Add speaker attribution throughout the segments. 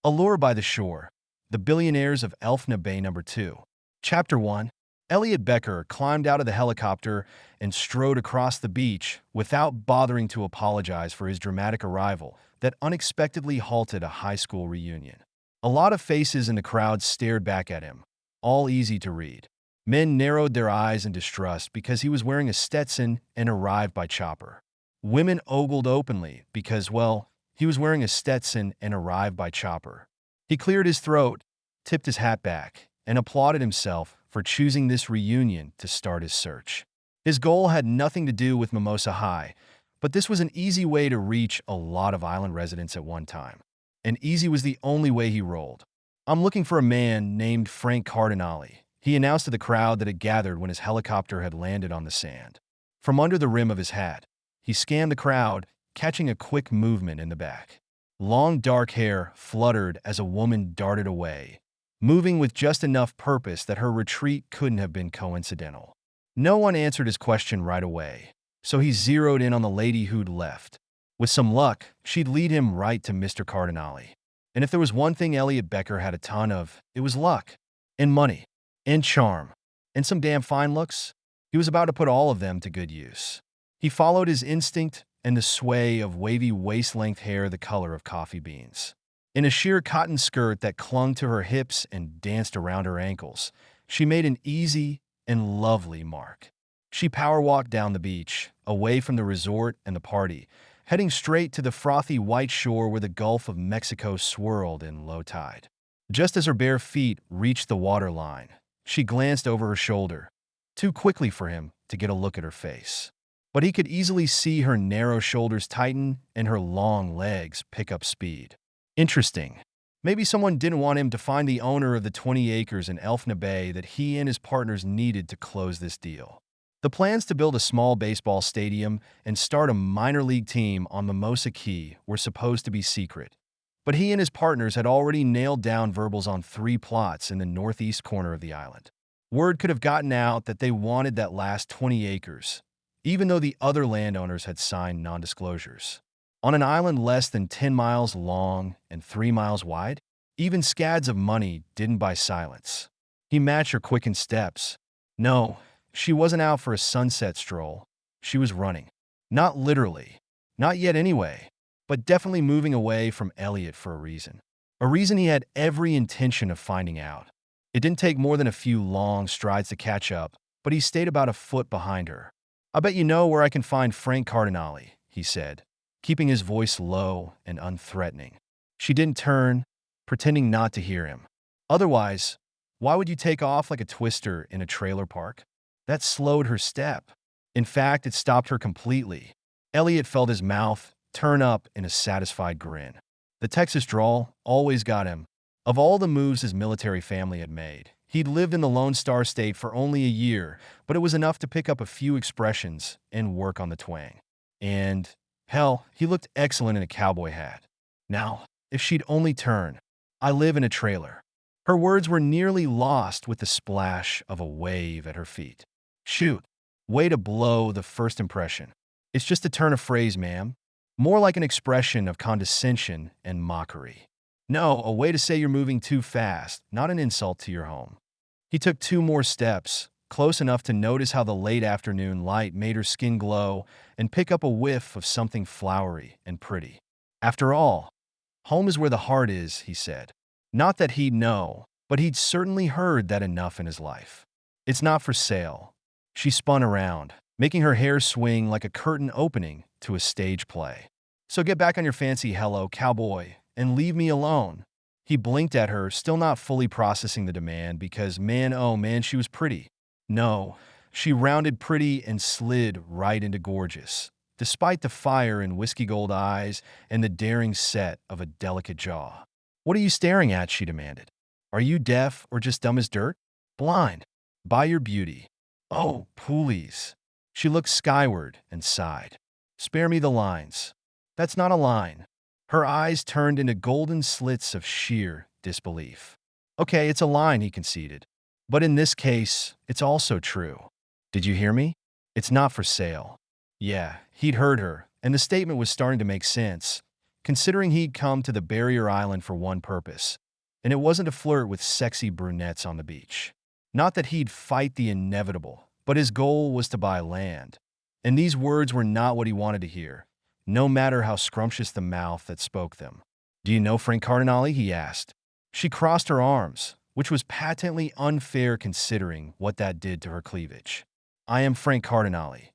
Speaker 1: Allure by the Shore, The Billionaires of Elfna Bay Number 2. Chapter 1. Elliott Becker climbed out of the helicopter and strode across the beach without bothering to apologize for his dramatic arrival that unexpectedly halted a high school reunion. A lot of faces in the crowd stared back at him, all easy to read. Men narrowed their eyes in distrust because he was wearing a Stetson and arrived by chopper. Women ogled openly because, well, he was wearing a Stetson and arrived by chopper. He cleared his throat, tipped his hat back, and applauded himself for choosing this reunion to start his search. His goal had nothing to do with Mimosa High, but this was an easy way to reach a lot of island residents at one time. And easy was the only way he rolled. "I'm looking for a man named Frankie Cardinale," he announced to the crowd that had gathered when his helicopter had landed on the sand. From under the rim of his hat, he scanned the crowd, catching a quick movement in the back. Long dark hair fluttered as a woman darted away, moving with just enough purpose that her retreat couldn't have been coincidental. No one answered his question right away, so he zeroed in on the lady who'd left. With some luck, she'd lead him right to Mr. Cardinale. And if there was one thing Elliott Becker had a ton of, it was luck, and money, and charm, and some damn fine looks. He was about to put all of them to good use. He followed his instinct and the sway of wavy waist-length hair the color of coffee beans. In a sheer cotton skirt that clung to her hips and danced around her ankles, she made an easy and lovely mark. She power-walked down the beach, away from the resort and the party, heading straight to the frothy white shore where the Gulf of Mexico swirled in low tide. Just as her bare feet reached the waterline, she glanced over her shoulder, too quickly for him to get a look at her face. But he could easily see her narrow shoulders tighten and her long legs pick up speed. Interesting. Maybe someone didn't want him to find the owner of the 20 acres in Elfna Bay that he and his partners needed to close this deal. The plans to build a small baseball stadium and start a minor league team on Mimosa Key were supposed to be secret. But he and his partners had already nailed down verbals on 3 plots in the northeast corner of the island. Word could have gotten out that they wanted that last 20 acres, even though the other landowners had signed non-disclosures. On an island less than 10 miles long and 3 miles wide, even scads of money didn't buy silence. He matched her quickened steps. No, she wasn't out for a sunset stroll. She was running. Not literally. Not yet anyway. But definitely moving away from Elliott for a reason. A reason he had every intention of finding out. It didn't take more than a few long strides to catch up, but he stayed about a foot behind her. "I bet you know where I can find Frankie Cardinale," he said, keeping his voice low and unthreatening. She didn't turn, pretending not to hear him. Otherwise, why would you take off like a twister in a trailer park? That slowed her step. In fact, it stopped her completely. Elliott felt his mouth turn up in a satisfied grin. The Texas drawl always got him. Of all the moves his military family had made, he'd lived in the Lone Star State for only a year, but it was enough to pick up a few expressions and work on the twang. And, hell, he looked excellent in a cowboy hat. Now, if she'd only turn. "I live in a trailer." Her words were nearly lost with the splash of a wave at her feet. "Shoot. Way to blow the first impression. It's just a turn of phrase, ma'am. More like an expression of condescension and mockery. No, a way to say you're moving too fast, not an insult to your home." He took 2 more steps, close enough to notice how the late afternoon light made her skin glow and pick up a whiff of something flowery and pretty. After all, home is where the heart is, he said. Not that he'd know, but he'd certainly heard that enough in his life. "It's not for sale." She spun around, making her hair swing like a curtain opening to a stage play. "So get back on your fancy hello, cowboy, and leave me alone." He blinked at her, still not fully processing the demand because, man, oh man, she was pretty. No, she rounded pretty and slid right into gorgeous, despite the fire in whiskey gold eyes and the daring set of a delicate jaw. "What are you staring at?" she demanded. "Are you deaf or just dumb as dirt? Blind? By your beauty. Oh, please." She looked skyward and sighed. "Spare me the lines." "That's not a line." Her eyes turned into golden slits of sheer disbelief. "Okay, it's a line," he conceded. "But in this case, it's also true. Did you hear me? It's not for sale." Yeah, he'd heard her, and the statement was starting to make sense. considering he'd come to the barrier island for one purpose, and it wasn't to flirt with sexy brunettes on the beach. Not that he'd fight the inevitable, but his goal was to buy land. And these words were not what he wanted to hear, no matter how scrumptious the mouth that spoke them. "Do you know Frank Cardinale?" he asked. She crossed her arms, which was patently unfair considering what that did to her cleavage. "I am Frank Cardinale."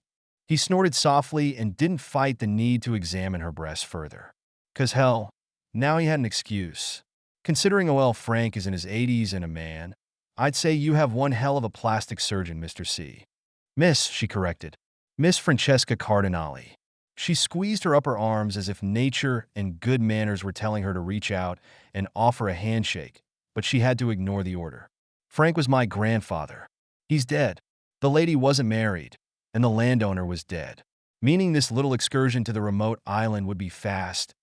Speaker 1: He snorted softly and didn't fight the need to examine her breasts further. 'Cause hell, now he had an excuse. Considering OL Frank is in his 80s and a man, "I'd say you have one hell of a plastic surgeon, Mr. C." "Miss," she corrected. "Miss Francesca Cardinale." She squeezed her upper arms as if nature and good manners were telling her to reach out and offer a handshake, but she had to ignore the order. "Frank was my grandfather. He's dead. The lady wasn't married, and the landowner was dead. Meaning this little excursion to the remote island would be fast,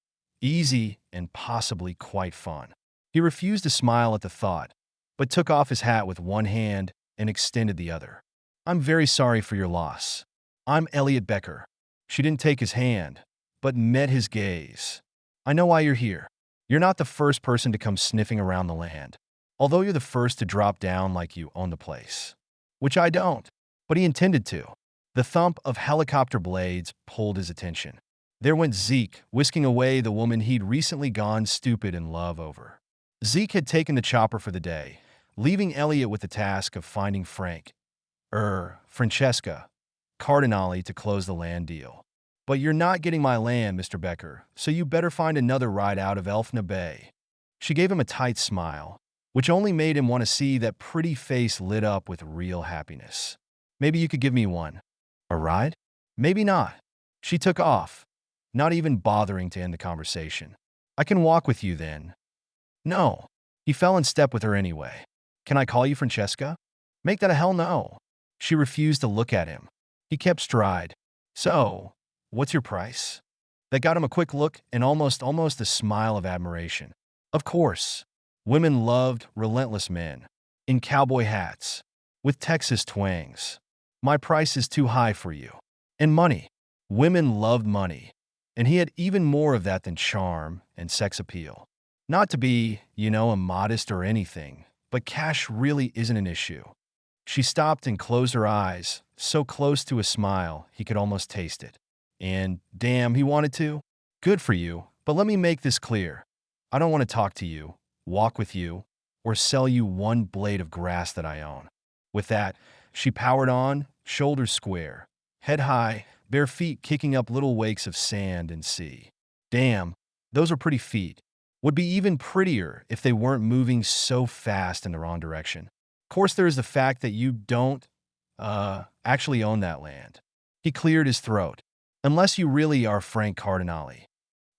Speaker 1: easy, and possibly quite fun." He refused to smile at the thought, but took off his hat with one hand and extended the other. "I'm very sorry for your loss. I'm Elliott Becker." She didn't take his hand, but met his gaze. "I know why you're here. You're not the first person to come sniffing around the land, although you're the first to drop down like you own the place. Which I don't." But he intended to. The thump of helicopter blades pulled his attention. There went Zeke, whisking away the woman he'd recently gone stupid in love over. Zeke had taken the chopper for the day, leaving Elliott with the task of finding Francesca Cardinale to close the land deal. "But you're not getting my land, Mr. Becker, so you better find another ride out of Elfna Bay." She gave him a tight smile, which only made him want to see that pretty face lit up with real happiness. "Maybe you could give me one." "A ride?" "Maybe not." She took off, not even bothering to end the conversation. "I can walk with you then." "No." He fell in step with her anyway. "Can I call you Francesca?" "Make that a hell no." She refused to look at him. He kept stride. "So, what's your price?" That got him a quick look and almost a smile of admiration. Of course, women loved relentless men, in cowboy hats, with Texas twangs. "My price is too high for you." And money. Women loved money, and he had even more of that than charm and sex appeal. Not to be, immodest or anything, but cash really isn't an issue. She stopped and closed her eyes, so close to a smile he could almost taste it. And, damn, he wanted to. "Good for you, but let me make this clear. I don't want to talk to you, walk with you, or sell you one blade of grass that I own." With that, she powered on, shoulders square, head high, bare feet kicking up little wakes of sand and sea. Damn, those were pretty feet. Would be even prettier if they weren't moving so fast in the wrong direction. Of course, there is the fact that you don't, actually own that land. He cleared his throat. "Unless you really are Frank Cardinale."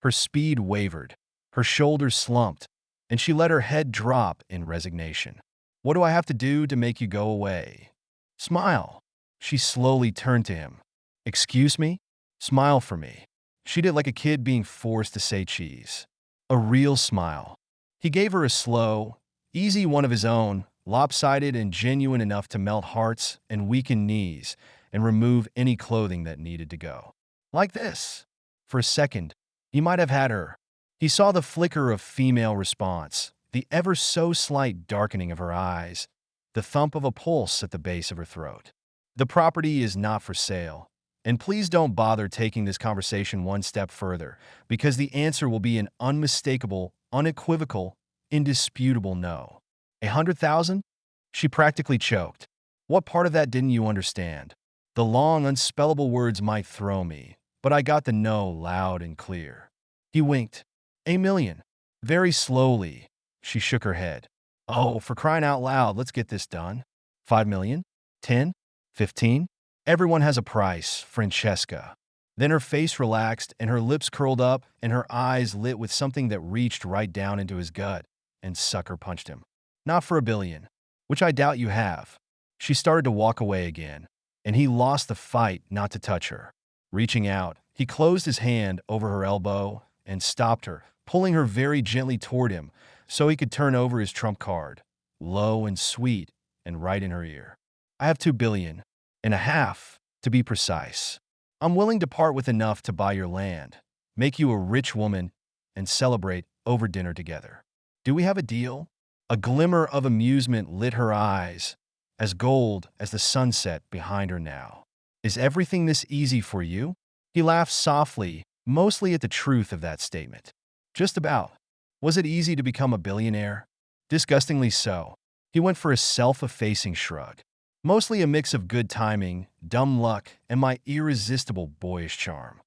Speaker 1: Her speed wavered, her shoulders slumped, and she let her head drop in resignation. "What do I have to do to make you go away?" "Smile." She slowly turned to him. "Excuse me? Smile for me." She did like a kid being forced to say cheese. A real smile. He gave her a slow, easy one of his own, lopsided and genuine enough to melt hearts and weaken knees and remove any clothing that needed to go. Like this. For a second, he might have had her. He saw the flicker of female response, the ever so slight darkening of her eyes, the thump of a pulse at the base of her throat. "The property is not for sale. And please don't bother taking this conversation one step further, because the answer will be an unmistakable, unequivocal, indisputable no." 100,000? She practically choked. "What part of that didn't you understand?" "The long, unspellable words might throw me, but I got the no loud and clear." He winked. "1 million. Very slowly. She shook her head. "Oh, for crying out loud, let's get this done." 5 million? 10? 15? "Everyone has a price, Francesca." Then her face relaxed and her lips curled up and her eyes lit with something that reached right down into his gut and sucker punched him. "Not for 1 billion, which I doubt you have." She started to walk away again, and he lost the fight not to touch her. Reaching out, he closed his hand over her elbow and stopped her, pulling her very gently toward him so he could turn over his trump card, low and sweet and right in her ear. "I have 2 billion. And a half, to be precise. I'm willing to part with enough to buy your land, make you a rich woman, and celebrate over dinner together. Do we have a deal? A glimmer of amusement lit her eyes, as gold as the sunset behind her now. Is everything this easy for you? He laughed softly, mostly at the truth of that statement. Just about. Was it easy to become a billionaire? Disgustingly so. He went for a self-effacing shrug. Mostly a mix of good timing, dumb luck, and my irresistible boyish charm.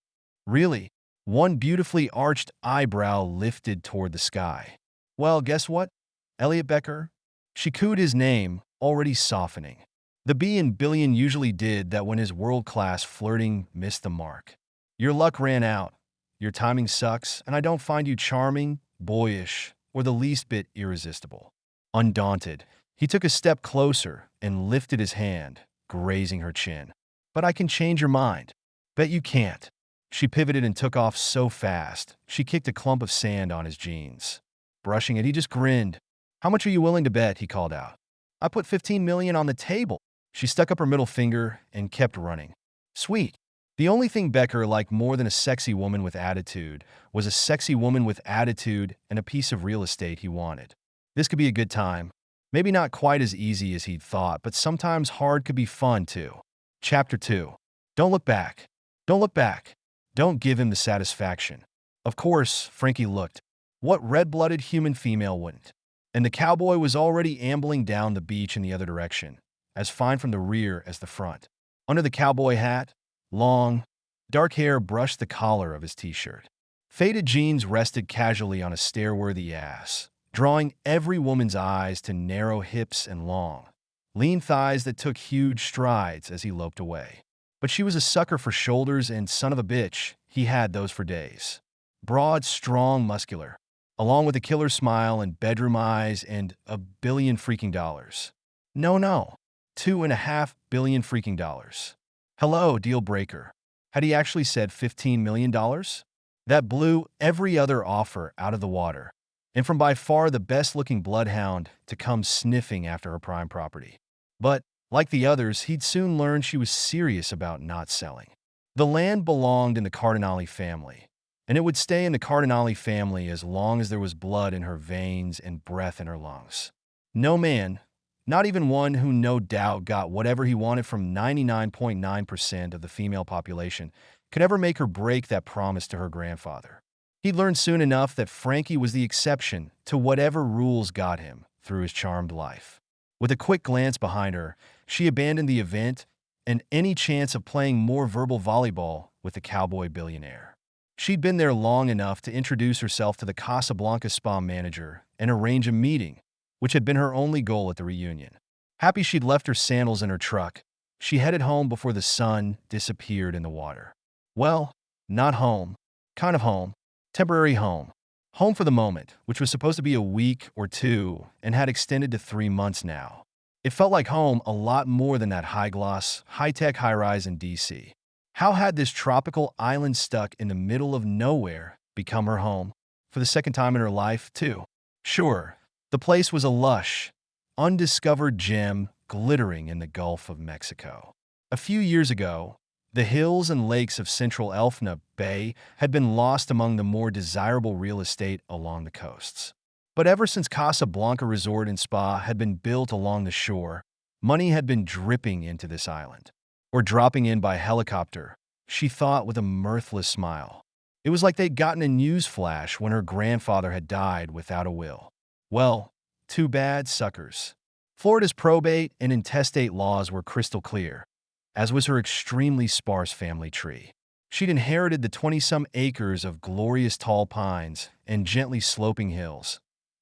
Speaker 1: Really? One beautifully arched eyebrow lifted toward the sky. Well, guess what? Elliott Becker? She cooed his name, already softening. The B in billion usually did that when his world-class flirting missed the mark. Your luck ran out. Your timing sucks, and I don't find you charming, boyish, or the least bit irresistible. Undaunted, he took a step closer and lifted his hand, grazing her chin. But I can change your mind. Bet you can't. She pivoted and took off so fast, she kicked a clump of sand on his jeans. Brushing it, he just grinned. How much are you willing to bet? He called out. I put 15 million on the table. She stuck up her middle finger and kept running. Sweet. The only thing Becker liked more than a sexy woman with attitude was a sexy woman with attitude and a piece of real estate he wanted. This could be a good time. Maybe not quite as easy as he'd thought, but sometimes hard could be fun too. Chapter 2. Don't look back. Don't look back. Don't give him the satisfaction. Of course, Frankie looked. What red-blooded human female wouldn't? And the cowboy was already ambling down the beach in the other direction, as fine from the rear as the front. Under the cowboy hat, long, dark hair brushed the collar of his t-shirt. Faded jeans rested casually on a stare-worthy ass, drawing every woman's eyes to narrow hips and long, lean thighs that took huge strides as he loped away. But she was a sucker for shoulders and son of a bitch, he had those for days. Broad, strong, muscular, along with a killer smile and bedroom eyes and $1 billion freaking dollars. No, $2.5 billion freaking dollars. Hello, deal breaker. Had he actually said $15 million? That blew every other offer out of the water, and from by far the best-looking bloodhound to come sniffing after her prime property. But, like the others, he'd soon learn she was serious about not selling. The land belonged in the Cardinale family, and it would stay in the Cardinale family as long as there was blood in her veins and breath in her lungs. No man, not even one who no doubt got whatever he wanted from 99.9% of the female population, could ever make her break that promise to her grandfather. He'd learned soon enough that Frankie was the exception to whatever rules got him through his charmed life. With a quick glance behind her, she abandoned the event and any chance of playing more verbal volleyball with the cowboy billionaire. She'd been there long enough to introduce herself to the Casablanca spa manager and arrange a meeting, which had been her only goal at the reunion. Happy she'd left her sandals in her truck, she headed home before the sun disappeared in the water. Well, not home. Kind of home. Temporary home. Home for the moment, which was supposed to be a week or two and had extended to 3 months now. It felt like home a lot more than that high-gloss, high-tech high-rise in D.C. How had this tropical island stuck in the middle of nowhere become her home? For the second time in her life, too. Sure, the place was a lush, undiscovered gem glittering in the Gulf of Mexico. A few years ago, the hills and lakes of central Elfna Bay had been lost among the more desirable real estate along the coasts. But ever since Casablanca Resort and Spa had been built along the shore, money had been dripping into this island, or dropping in by helicopter, she thought with a mirthless smile. It was like they'd gotten a news flash when her grandfather had died without a will. Well, too bad, suckers. Florida's probate and intestate laws were crystal clear, as was her extremely sparse family tree. She'd inherited the 20-some acres of glorious tall pines and gently sloping hills,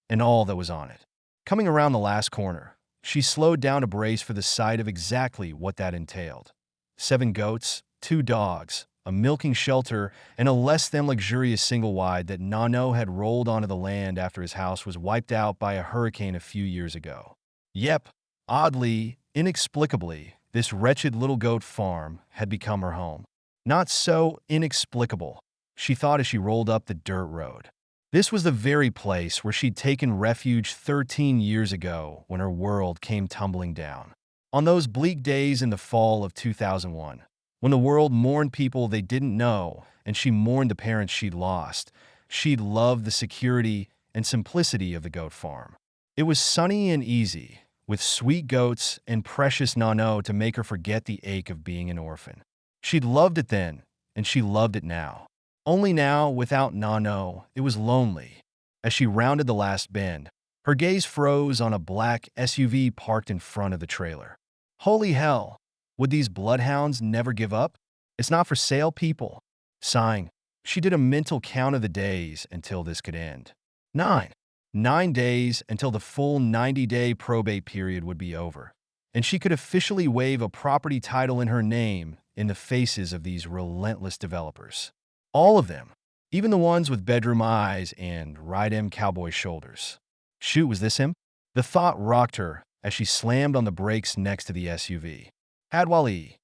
Speaker 1: and all that was on it. Coming around the last corner, she slowed down to brace for the sight of exactly what that entailed. 7 goats, 2 dogs, a milking shelter, and a less-than-luxurious single-wide that Nano had rolled onto the land after his house was wiped out by a hurricane a few years ago. Yep, oddly, inexplicably, this wretched little goat farm had become her home. Not so inexplicable, she thought as she rolled up the dirt road. This was the very place where she'd taken refuge 13 years ago when her world came tumbling down. On those bleak days in the fall of 2001, when the world mourned people they didn't know and she mourned the parents she'd lost, She loved the security and simplicity of the goat farm. It was sunny and easy, with sweet goats and precious Nano to make her forget the ache of being an orphan. She'd loved it then, and she loved it now. Only now, without Nano, it was lonely. As she rounded the last bend, her gaze froze on a black SUV parked in front of the trailer. Holy hell! Would these bloodhounds never give up? It's not for sale, people. Sighing, she did a mental count of the days until this could end. 9. 9 days until the full 90-day probate period would be over, and she could officially wave a property title in her name in the faces of these relentless developers. All of them, even the ones with bedroom eyes and ride-em cowboy shoulders. Shoot, was this him? The thought rocked her as she slammed on the brakes next to the SUV. Had Wally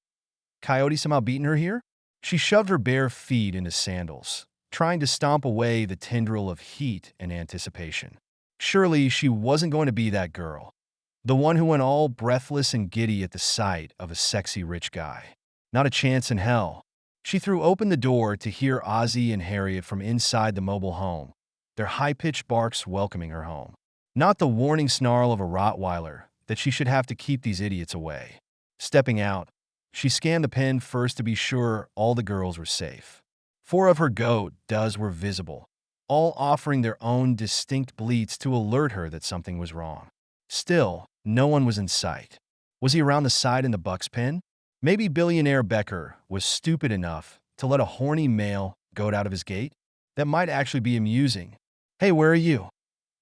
Speaker 1: Coyote somehow beaten her here? She shoved her bare feet into sandals, trying to stomp away the tendril of heat and anticipation. Surely she wasn't going to be that girl, the one who went all breathless and giddy at the sight of a sexy rich guy. Not a chance in hell. She threw open the door to hear Ozzy and Harriet from inside the mobile home, their high-pitched barks welcoming her home. Not the warning snarl of a Rottweiler that she should have to keep these idiots away. Stepping out, she scanned the pen first to be sure all the girls were safe. 4 of her goat does were visible, all offering their own distinct bleats to alert her that something was wrong. Still, no one was in sight. Was he around the side in the buck's pen? Maybe Billionaire Becker was stupid enough to let a horny male goat out of his gate? That might actually be amusing. Hey, where are you?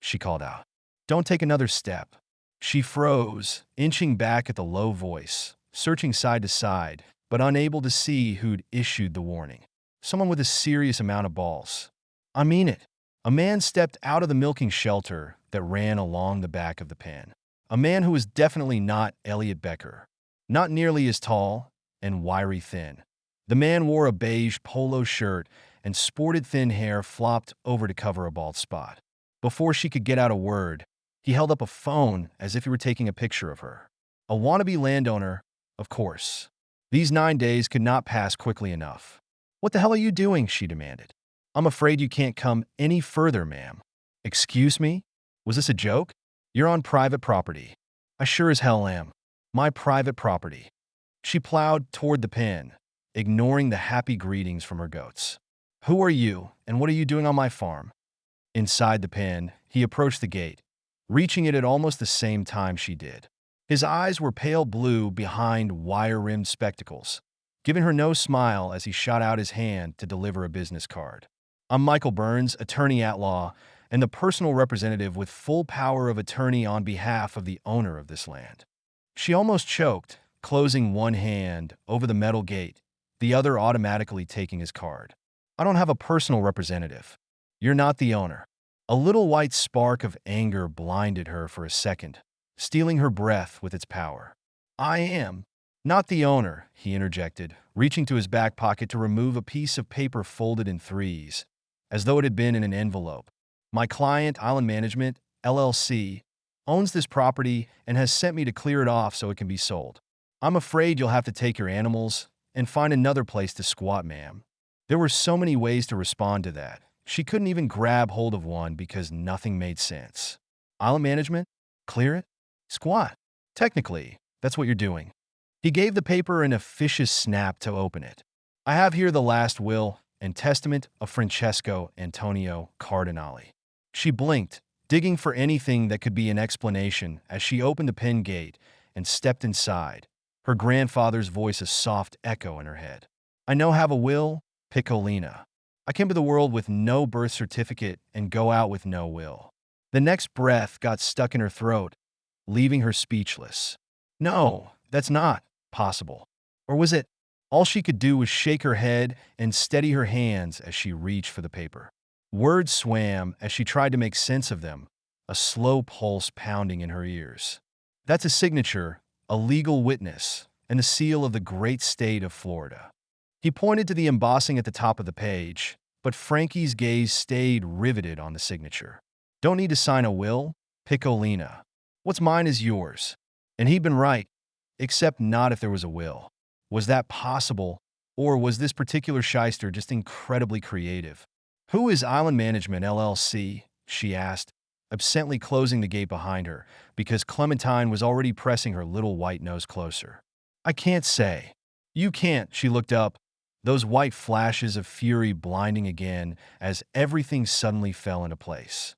Speaker 1: She called out. Don't take another step. She froze, inching back at the low voice, searching side to side, but unable to see who'd issued the warning. Someone with a serious amount of balls. I mean it. A man stepped out of the milking shelter that ran along the back of the pen. A man who was definitely not Elliott Becker. Not nearly as tall and wiry thin. The man wore a beige polo shirt and sported thin hair flopped over to cover a bald spot. Before she could get out a word, he held up a phone as if he were taking a picture of her. A wannabe landowner, of course. These 9 days could not pass quickly enough. What the hell are you doing? She demanded. I'm afraid you can't come any further, ma'am. Excuse me? Was this a joke? You're on private property. I sure as hell am. My private property. She plowed toward the pen, ignoring the happy greetings from her goats. Who are you, and what are you doing on my farm? Inside the pen, he approached the gate, reaching it at almost the same time she did. His eyes were pale blue behind wire-rimmed spectacles, giving her no smile as he shot out his hand to deliver a business card. I'm Michael Burns, attorney-at-law, and the personal representative with full power of attorney on behalf of the owner of this land. She almost choked, closing one hand over the metal gate, the other automatically taking his card. I don't have a personal representative. You're not the owner. A little white spark of anger blinded her for a second, stealing her breath with its power. I am not the owner, he interjected, reaching to his back pocket to remove a piece of paper folded in threes, as though it had been in an envelope. My client, Island Management, LLC, owns this property and has sent me to clear it off so it can be sold. I'm afraid you'll have to take your animals and find another place to squat, ma'am. There were so many ways to respond to that. She couldn't even grab hold of one because nothing made sense. Island Management? Clear it? Squat. Technically, that's what you're doing. He gave the paper an officious snap to open it. I have here the last will and testament of Francesco Antonio Cardinale. She blinked, digging for anything that could be an explanation as she opened the pen gate and stepped inside, her grandfather's voice a soft echo in her head. I now have a will, Piccolina. I came to the world with no birth certificate and go out with no will. The next breath got stuck in her throat, leaving her speechless. No, that's not possible. Or was it? All she could do was shake her head and steady her hands as she reached for the paper. Words swam as she tried to make sense of them, a slow pulse pounding in her ears. That's a signature, a legal witness, and the seal of the great state of Florida. He pointed to the embossing at the top of the page, but Frankie's gaze stayed riveted on the signature. Don't need to sign a will, Piccolina. What's mine is yours. And he'd been right, except not if there was a will. Was that possible, or was this particular shyster just incredibly creative? Who is Island Management LLC? She asked, absently closing the gate behind her because Clementine was already pressing her little white nose closer. I can't say. You can't, she looked up, those white flashes of fury blinding again as everything suddenly fell into place.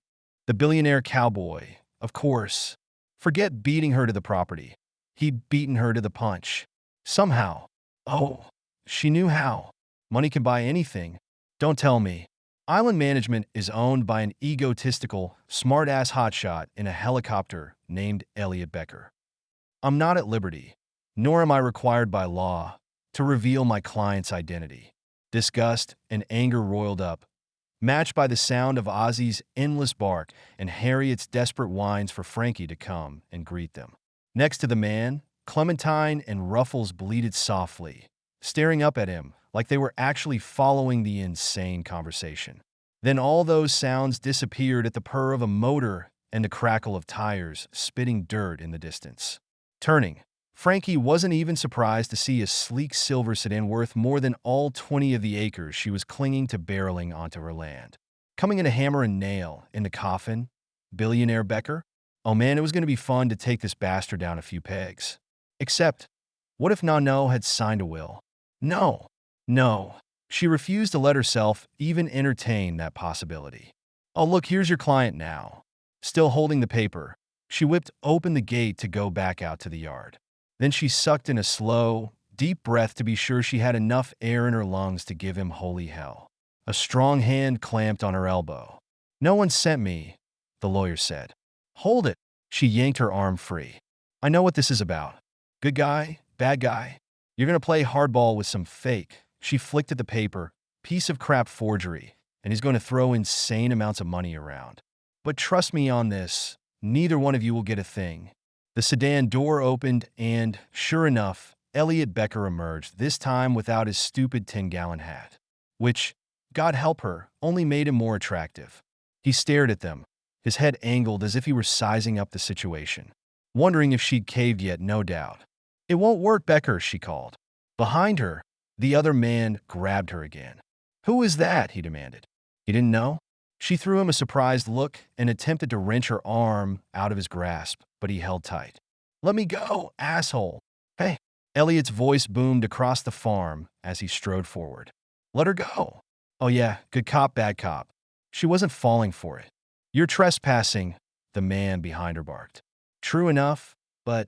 Speaker 1: The billionaire cowboy, of course. Forget beating her to the property. He'd beaten her to the punch. Somehow. Oh, she knew how. Money can buy anything. Don't tell me. Island Management is owned by an egotistical, smart-ass hotshot in a helicopter named Elliott Becker. I'm not at liberty, nor am I required by law, to reveal my client's identity. Disgust and anger roiled up, matched by the sound of Ozzy's endless bark and Harriet's desperate whines for Frankie to come and greet them. Next to the man, Clementine and Ruffles bleated softly, staring up at him like they were actually following the insane conversation. Then all those sounds disappeared at the purr of a motor and the crackle of tires spitting dirt in the distance. Turning, Frankie wasn't even surprised to see a sleek silver sedan worth more than all 20 of the acres she was clinging to barreling onto her land. Coming in a hammer and nail in the coffin, Billionaire Becker? Oh man, it was going to be fun to take this bastard down a few pegs. Except, what if Nano had signed a will? No. She refused to let herself even entertain that possibility. Oh, look, here's your client now. Still holding the paper, she whipped open the gate to go back out to the yard. Then she sucked in a slow, deep breath to be sure she had enough air in her lungs to give him holy hell. A strong hand clamped on her elbow. No one sent me, the lawyer said. Hold it. She yanked her arm free. I know what this is about. Good guy, bad guy. You're going to play hardball with some fake. She flicked at the paper, piece of crap forgery, and he's going to throw insane amounts of money around. But trust me on this, neither one of you will get a thing. The sedan door opened and, sure enough, Elliott Becker emerged, this time without his stupid 10-gallon hat, which, God help her, only made him more attractive. He stared at them, his head angled as if he were sizing up the situation, wondering if she'd caved yet, no doubt. It won't work, Becker, she called. Behind her, the other man grabbed her again. Who is that? He demanded. He didn't know. She threw him a surprised look and attempted to wrench her arm out of his grasp, but he held tight. Let me go, asshole. Hey. Elliott's voice boomed across the farm as he strode forward. Let her go. Oh yeah, good cop, bad cop. She wasn't falling for it. You're trespassing, the man behind her barked. True enough, but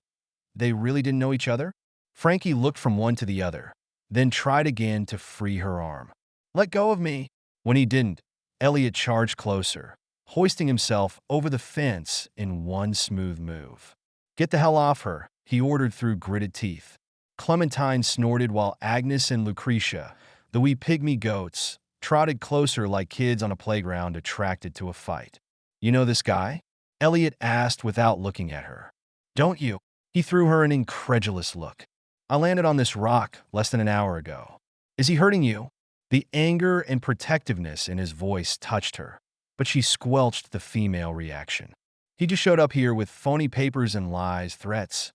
Speaker 1: they really didn't know each other? Frankie looked from one to the other, then tried again to free her arm. Let go of me. When he didn't, Elliott charged closer, hoisting himself over the fence in one smooth move. Get the hell off her, he ordered through gritted teeth. Clementine snorted while Agnes and Lucretia, the wee pygmy goats, trotted closer like kids on a playground attracted to a fight. You know this guy? Elliott asked without looking at her. Don't you? He threw her an incredulous look. I landed on this rock less than an hour ago. Is he hurting you? The anger and protectiveness in his voice touched her, but she squelched the female reaction. He just showed up here with phony papers and lies, threats.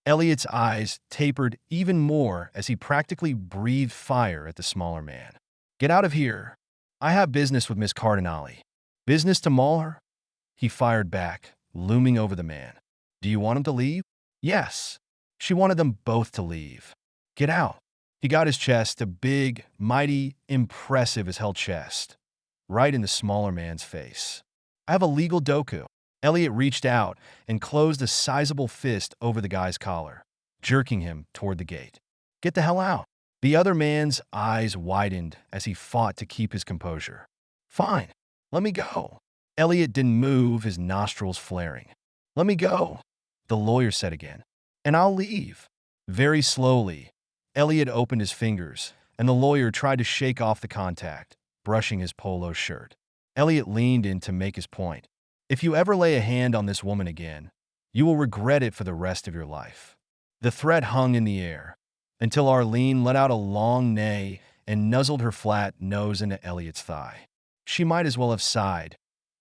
Speaker 1: Elliott's eyes tapered even more as he practically breathed fire at the smaller man. Get out of here. I have business with Miss Cardinale. Business to maul her? He fired back, looming over the man. Do you want him to leave? Yes. She wanted them both to leave. Get out. He got his chest, a big, mighty, impressive as hell chest, right in the smaller man's face. I have a legal doku. Elliott reached out and closed a sizable fist over the guy's collar, jerking him toward the gate. Get the hell out. The other man's eyes widened as he fought to keep his composure. Fine. Let me go. Elliott didn't move, his nostrils flaring. Let me go, the lawyer said again. And I'll leave. Very slowly, Elliott opened his fingers, and the lawyer tried to shake off the contact, brushing his polo shirt. Elliott leaned in to make his point. If you ever lay a hand on this woman again, you will regret it for the rest of your life. The threat hung in the air, until Arlene let out a long neigh and nuzzled her flat nose into Elliott's thigh. She might as well have sighed.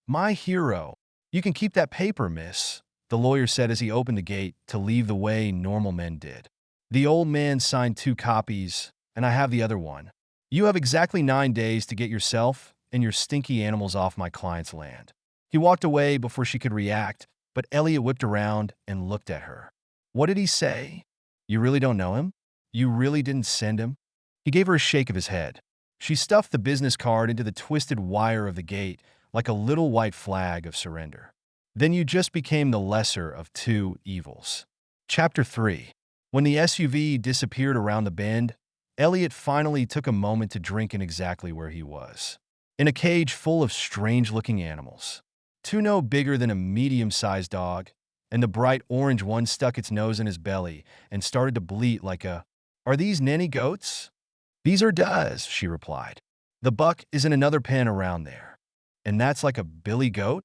Speaker 1: My hero. You can keep that paper, miss, the lawyer said as he opened the gate to leave the way normal men did. The old man signed 2 copies, and I have the other one. You have exactly 9 days to get yourself and your stinky animals off my client's land." He walked away before she could react, but Elliott whipped around and looked at her. "What did he say? You really don't know him? You really didn't send him?" He gave her a shake of his head. She stuffed the business card into the twisted wire of the gate like a little white flag of surrender. "Then you just became the lesser of two evils." Chapter 3. When the SUV disappeared around the bend, Elliott finally took a moment to drink in exactly where he was. In a cage full of strange-looking animals. Two no bigger than a medium-sized dog, and the bright orange one stuck its nose in his belly and started to bleat like a, "Are these nanny goats?" "These are does," she replied. "The buck is in another pen around there." "And that's like a billy goat?"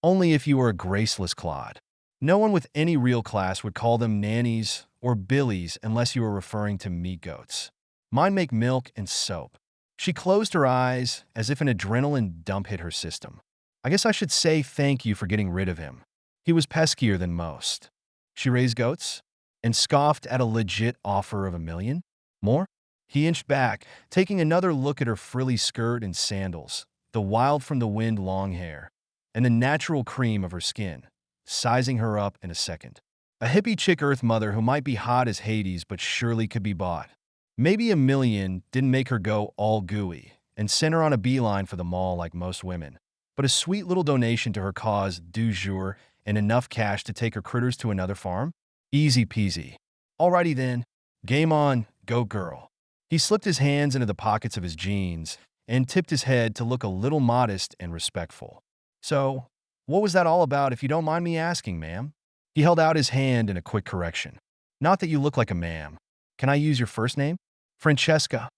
Speaker 1: "Only if you were a graceless clod. No one with any real class would call them nannies or billies unless you were referring to meat goats. Mine make milk and soap." She closed her eyes as if an adrenaline dump hit her system. "I guess I should say thank you for getting rid of him. He was peskier than most." "She raised goats?" And scoffed at a legit offer of $1 million? More? He inched back, taking another look at her frilly skirt and sandals, the wild from the wind long hair, and the natural cream of her skin, sizing her up in a second. A hippie chick Earth mother who might be hot as Hades but surely could be bought. Maybe $1 million didn't make her go all gooey and send her on a beeline for the mall like most women, but a sweet little donation to her cause du jour and enough cash to take her critters to another farm? Easy peasy. Alrighty then. Game on, go girl. He slipped his hands into the pockets of his jeans and tipped his head to look a little modest and respectful. "So, what was that all about if you don't mind me asking, ma'am?" He held out his hand in a quick correction. "Not that you look like a ma'am. Can I use your first name?" "Francesca."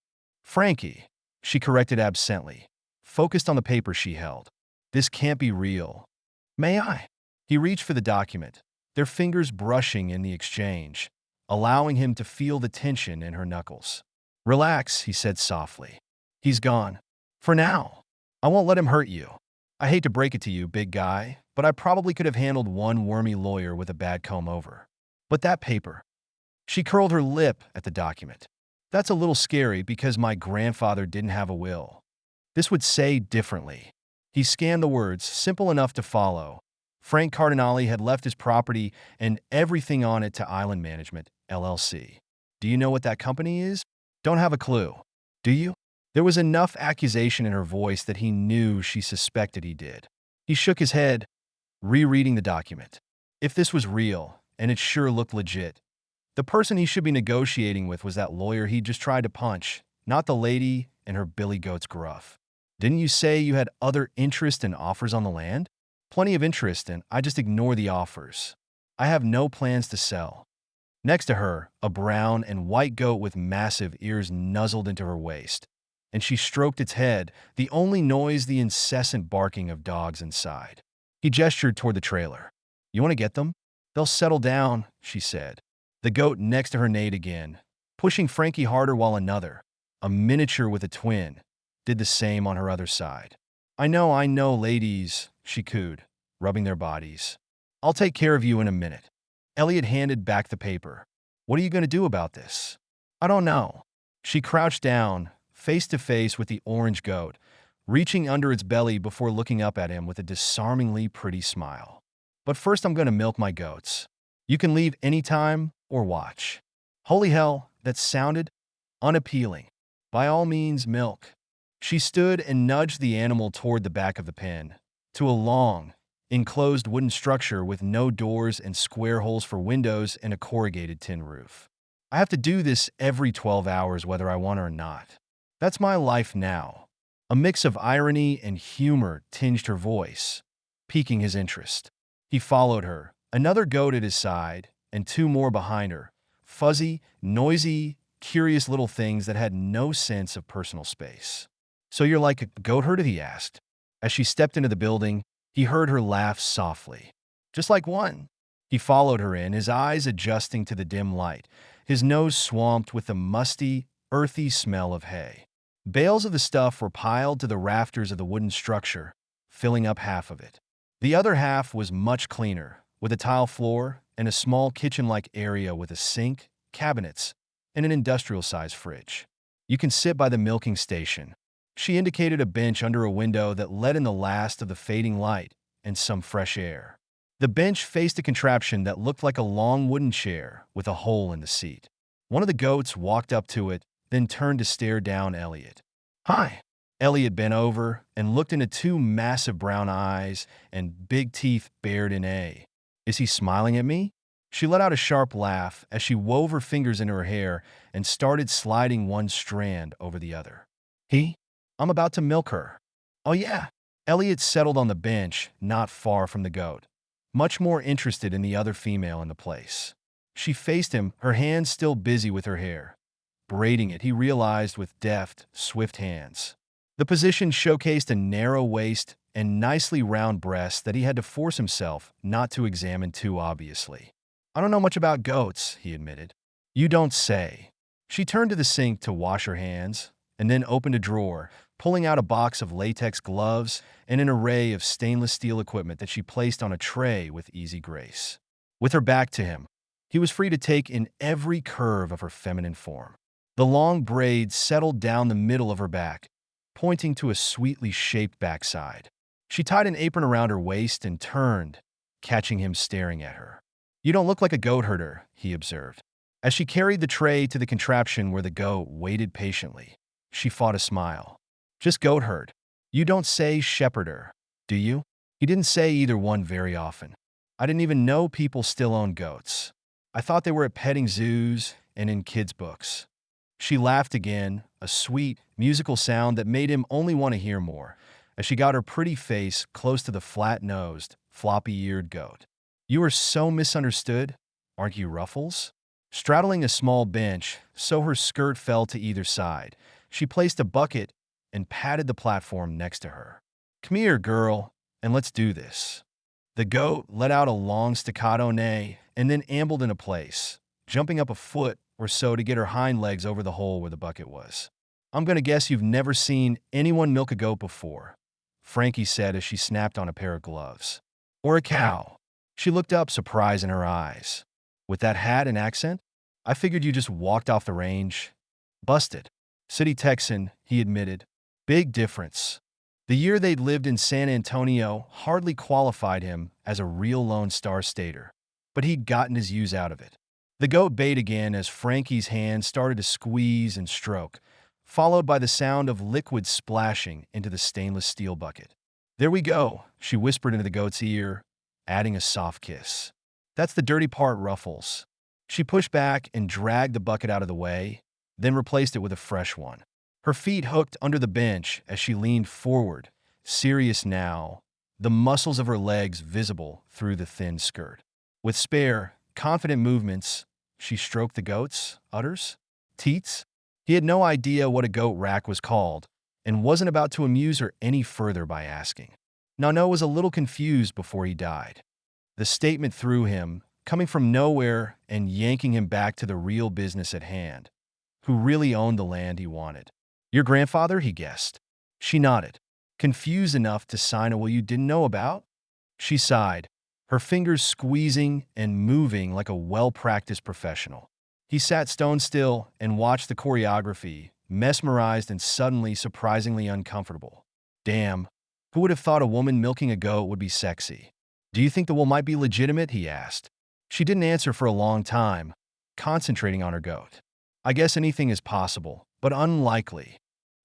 Speaker 1: "Frankie," she corrected absently, focused on the paper she held. "This can't be real." "May I?" He reached for the document, their fingers brushing in the exchange, allowing him to feel the tension in her knuckles. "Relax," he said softly. "He's gone. For now. I won't let him hurt you. I hate to break it to you, big guy, but I probably could have handled one wormy lawyer with a bad comb-over. But that paper." She curled her lip at the document. "That's a little scary because my grandfather didn't have a will. This would say differently." He scanned the words, simple enough to follow. Frank Cardinale had left his property and everything on it to Island Management, LLC. "Do you know what that company is?" "Don't have a clue." "Do you?" There was enough accusation in her voice that he knew she suspected he did. He shook his head, rereading the document. If this was real, and it sure looked legit, the person he should be negotiating with was that lawyer he just tried to punch, not the lady and her billy goat's gruff. "Didn't you say you had other interest and offers on the land?" "Plenty of interest, and I just ignore the offers. I have no plans to sell." Next to her, a brown and white goat with massive ears nuzzled into her waist, and she stroked its head, the only noise the incessant barking of dogs inside. He gestured toward the trailer. "You want to get them? They'll settle down," she said. The goat next to her neighed again, pushing Frankie harder while another, a miniature with a twin, did the same on her other side. I know, ladies," she cooed, rubbing their bodies. "I'll take care of you in a minute." Elliott handed back the paper. "What are you going to do about this?" "I don't know." She crouched down, face to face with the orange goat, reaching under its belly before looking up at him with a disarmingly pretty smile. "But first I'm going to milk my goats. You can leave anytime or watch." Holy hell, that sounded unappealing. "By all means, milk." She stood and nudged the animal toward the back of the pen, to a long, enclosed wooden structure with no doors and square holes for windows and a corrugated tin roof. "I have to do this every 12 hours whether I want or not. That's my life now." A mix of irony and humor tinged her voice, piquing his interest. He followed her, another goat at his side, and two more behind her, fuzzy, noisy, curious little things that had no sense of personal space. "So you're like a goat herder?" he asked. As she stepped into the building, he heard her laugh softly. "Just like one." He followed her in, his eyes adjusting to the dim light, his nose swamped with the musty, earthy smell of hay. Bales of the stuff were piled to the rafters of the wooden structure, filling up half of it. The other half was much cleaner, with a tile floor and a small kitchen-like area with a sink, cabinets, and an industrial-sized fridge. "You can sit by the milking station," She indicated a bench under a window that let in the last of the fading light and some fresh air. The bench faced a contraption that looked like a long wooden chair with a hole in the seat. One of the goats walked up to it, then turned to stare down Elliott. "Hi." Elliott bent over and looked into two massive brown eyes and big teeth bared in A. "Is he smiling at me?" She let out a sharp laugh as she wove her fingers into her hair and started sliding one strand over the other. "He? I'm about to milk her." "Oh yeah." Elliott settled on the bench not far from the goat, much more interested in the other female in the place. She faced him, her hands still busy with her hair, braiding it, he realized, with deft, swift hands. The position showcased a narrow waist and nicely round breasts that he had to force himself not to examine too obviously. "I don't know much about goats," he admitted. "You don't say." She turned to the sink to wash her hands, and then opened a drawer, pulling out a box of latex gloves and an array of stainless steel equipment that she placed on a tray with easy grace. With her back to him, he was free to take in every curve of her feminine form. The long braids settled down the middle of her back, pointing to a sweetly shaped backside. She tied an apron around her waist and turned, catching him staring at her. "You don't look like a goat herder," he observed. As she carried the tray to the contraption where the goat waited patiently, she fought a smile. "Just goat herd. You don't say shepherder, do you?" He didn't say either one very often. "I didn't even know people still own goats. I thought they were at petting zoos and in kids' books." She laughed again, a sweet, musical sound that made him only want to hear more, as she got her pretty face close to the flat-nosed, floppy-eared goat. "You are so misunderstood, aren't you, Ruffles?" Straddling a small bench so her skirt fell to either side, she placed a bucket and patted the platform next to her. "Come here, girl, and let's do this." The goat let out a long staccato neigh and then ambled into place, jumping up a foot or so to get her hind legs over the hole where the bucket was. "I'm gonna guess you've never seen anyone milk a goat before," Frankie said as she snapped on a pair of gloves. "Or a cow." She looked up, surprise in her eyes. "With that hat and accent? I figured you just walked off the range." "Busted. City Texan," he admitted. Big difference. The year they'd lived in San Antonio hardly qualified him as a real Lone Star Stater, but he'd gotten his use out of it. The goat bayed again as Frankie's hand started to squeeze and stroke, followed by the sound of liquid splashing into the stainless steel bucket. "There we go," she whispered into the goat's ear, adding a soft kiss. "That's the dirty part, Ruffles." She pushed back and dragged the bucket out of the way, then replaced it with a fresh one. Her feet hooked under the bench as she leaned forward, serious now, the muscles of her legs visible through the thin skirt. With spare, confident movements, she stroked the goat's udders, teats. He had no idea what a goat rack was called and wasn't about to amuse her any further by asking. Nano was a little confused before he died. The statement threw him, coming from nowhere and yanking him back to the real business at hand. Who really owned the land he wanted? "Your grandfather?" he guessed. She nodded, confused enough to sign a "well you didn't know about?" She sighed, her fingers squeezing and moving like a well-practiced professional. He sat stone still and watched the choreography, mesmerized and suddenly surprisingly uncomfortable. Damn, who would have thought a woman milking a goat would be sexy? "Do you think the wool might be legitimate?" he asked. She didn't answer for a long time, concentrating on her goat. "I guess anything is possible, but unlikely."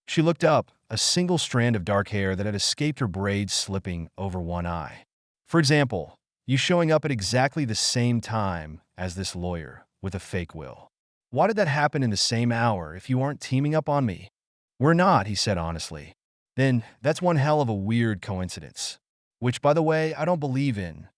Speaker 1: She looked up, a single strand of dark hair that had escaped her braids slipping over one eye. "For example, you showing up at exactly the same time as this lawyer with a fake will. Why did that happen in the same hour if you aren't teaming up on me?" "We're not," he said honestly. "Then that's one hell of a weird coincidence. Which, by the way, I don't believe in."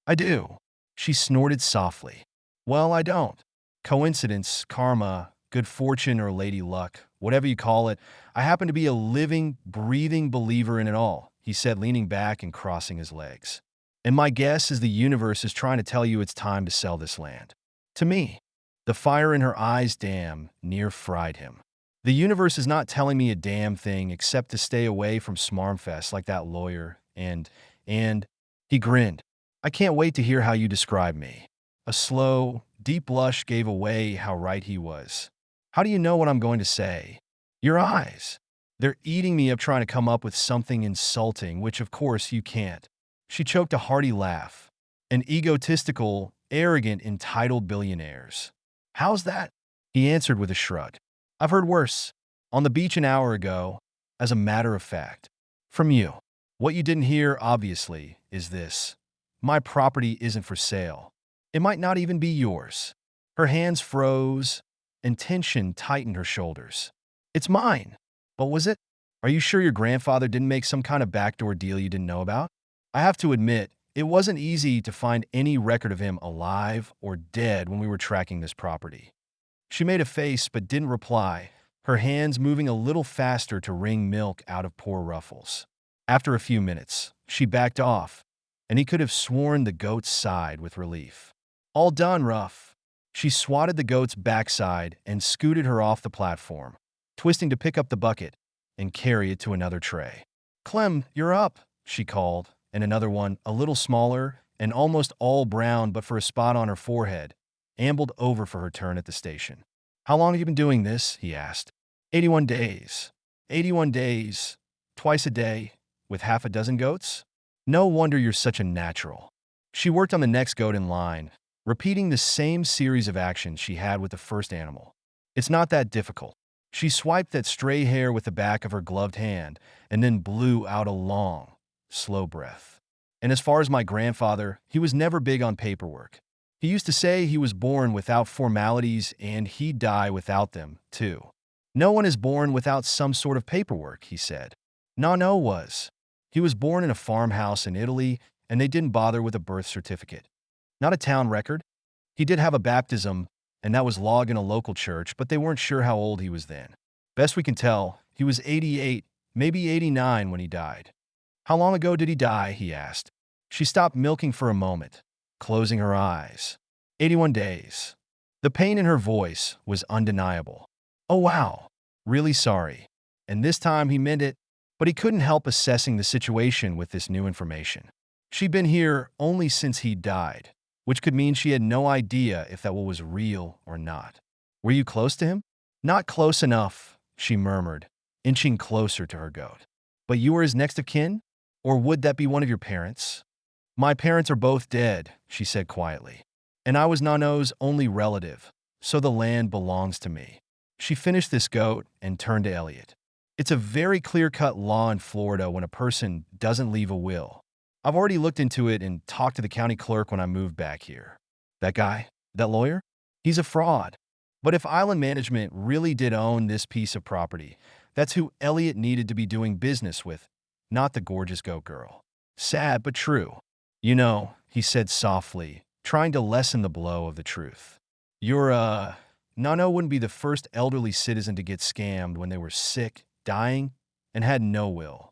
Speaker 1: "I do." She snorted softly. "Well, I don't. Coincidence, karma, good fortune, or lady luck, whatever you call it, I happen to be a living, breathing believer in it all," he said, leaning back and crossing his legs. "And my guess is the universe is trying to tell you it's time to sell this land. To me." The fire in her eyes near fried him. "The universe is not telling me a damn thing except to stay away from smarmfests like that lawyer and, he grinned. "I can't wait to hear how you describe me." A slow, deep blush gave away how right he was. "How do you know what I'm going to say?" "Your eyes." They're eating me up trying to come up with something insulting, which of course you can't. She choked a hearty laugh. An egotistical, arrogant, entitled billionaires. How's that? He answered with a shrug. I've heard worse. On the beach an hour ago, as a matter of fact. From you. What you didn't hear, obviously, is this. My property isn't for sale. It might not even be yours. Her hands froze, and tension tightened her shoulders. It's mine. But was it? Are you sure your grandfather didn't make some kind of backdoor deal you didn't know about? I have to admit, it wasn't easy to find any record of him alive or dead when we were tracking this property. She made a face but didn't reply, her hands moving a little faster to wring milk out of poor Ruffles. After a few minutes, she backed off, and he could have sworn the goat sighed with relief. All done, Ruff. She swatted the goat's backside and scooted her off the platform, twisting to pick up the bucket and carry it to another tray. Clem, you're up, she called, and another one, a little smaller and almost all brown but for a spot on her forehead, ambled over for her turn at the station. How long have you been doing this? He asked. 81 days. 81 days. Twice a day. With half a dozen goats? No wonder you're such a natural. She worked on the next goat in line, repeating the same series of actions she had with the first animal. It's not that difficult. She swiped that stray hair with the back of her gloved hand and then blew out a long, slow breath. And as far as my grandfather, he was never big on paperwork. He used to say he was born without formalities and he'd die without them, too. No one is born without some sort of paperwork, he said. Nano was. He was born in a farmhouse in Italy, and they didn't bother with a birth certificate. Not a town record. He did have a baptism, and that was logged in a local church, but they weren't sure how old he was then. Best we can tell, he was 88, maybe 89 when he died. How long ago did he die? He asked. She stopped milking for a moment, closing her eyes. 81 days. The pain in her voice was undeniable. Oh wow, really sorry. And this time he meant it, but he couldn't help assessing the situation with this new information. She'd been here only since he died, which could mean she had no idea if that was real or not. Were you close to him? Not close enough, she murmured, inching closer to her goat. But you were his next of kin? Or would that be one of your parents? My parents are both dead, she said quietly. And I was Nano's only relative, so the land belongs to me. She finished this goat and turned to Elliott. It's a very clear-cut law in Florida when a person doesn't leave a will. I've already looked into it and talked to the county clerk when I moved back here. That guy? That lawyer? He's a fraud. But if Island Management really did own this piece of property, that's who Elliott needed to be doing business with, not the gorgeous goat girl. Sad but true. You know, he said softly, trying to lessen the blow of the truth. Nano wouldn't be the first elderly citizen to get scammed when they were sick, dying, and had no will.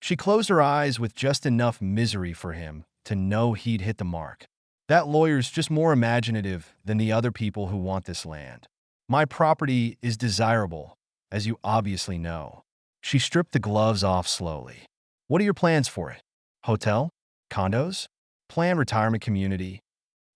Speaker 1: She closed her eyes with just enough misery for him to know he'd hit the mark. That lawyer's just more imaginative than the other people who want this land. My property is desirable, as you obviously know. She stripped the gloves off slowly. What are your plans for it? Hotel? Condos? Planned retirement community?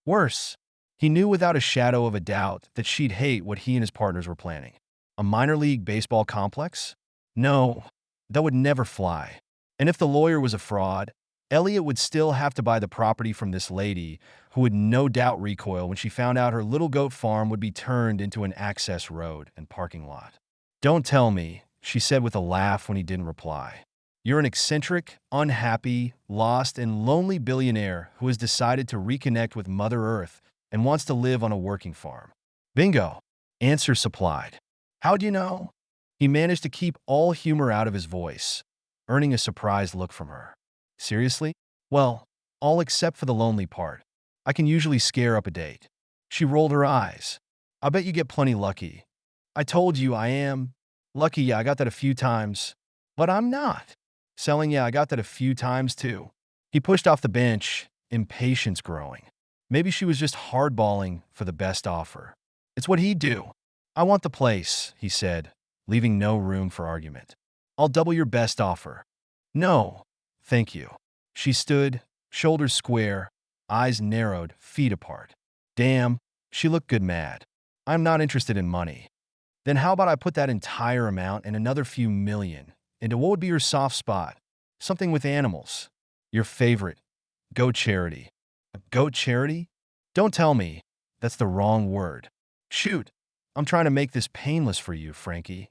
Speaker 1: Worse. He knew without a shadow of a doubt that she'd hate what he and his partners were planning. A minor league baseball complex? No, that would never fly. And if the lawyer was a fraud, Elliott would still have to buy the property from this lady who would no doubt recoil when she found out her little goat farm would be turned into an access road and parking lot. Don't tell me, she said with a laugh when he didn't reply. You're an eccentric, unhappy, lost, and lonely billionaire who has decided to reconnect with Mother Earth and wants to live on a working farm. Bingo. Answer supplied. How'd you know? He managed to keep all humor out of his voice, earning a surprised look from her. Seriously? Well, all except for the lonely part. I can usually scare up a date. She rolled her eyes. I bet you get plenty lucky. I told you I am. Lucky, yeah, I got that a few times. But I'm not. Selling, yeah, I got that a few times too. He pushed off the bench, impatience growing. Maybe she was just hardballing for the best offer. It's what he'd do. I want the place, he said, leaving no room for argument. I'll double your best offer. No, thank you. She stood, shoulders square, eyes narrowed, feet apart. Damn, she looked good mad. I'm not interested in money. Then how about I put that entire amount and another few million into what would be your soft spot. Something with animals. Your favorite. Goat charity. Goat charity? Don't tell me. That's the wrong word. Shoot. I'm trying to make this painless for you, Frankie.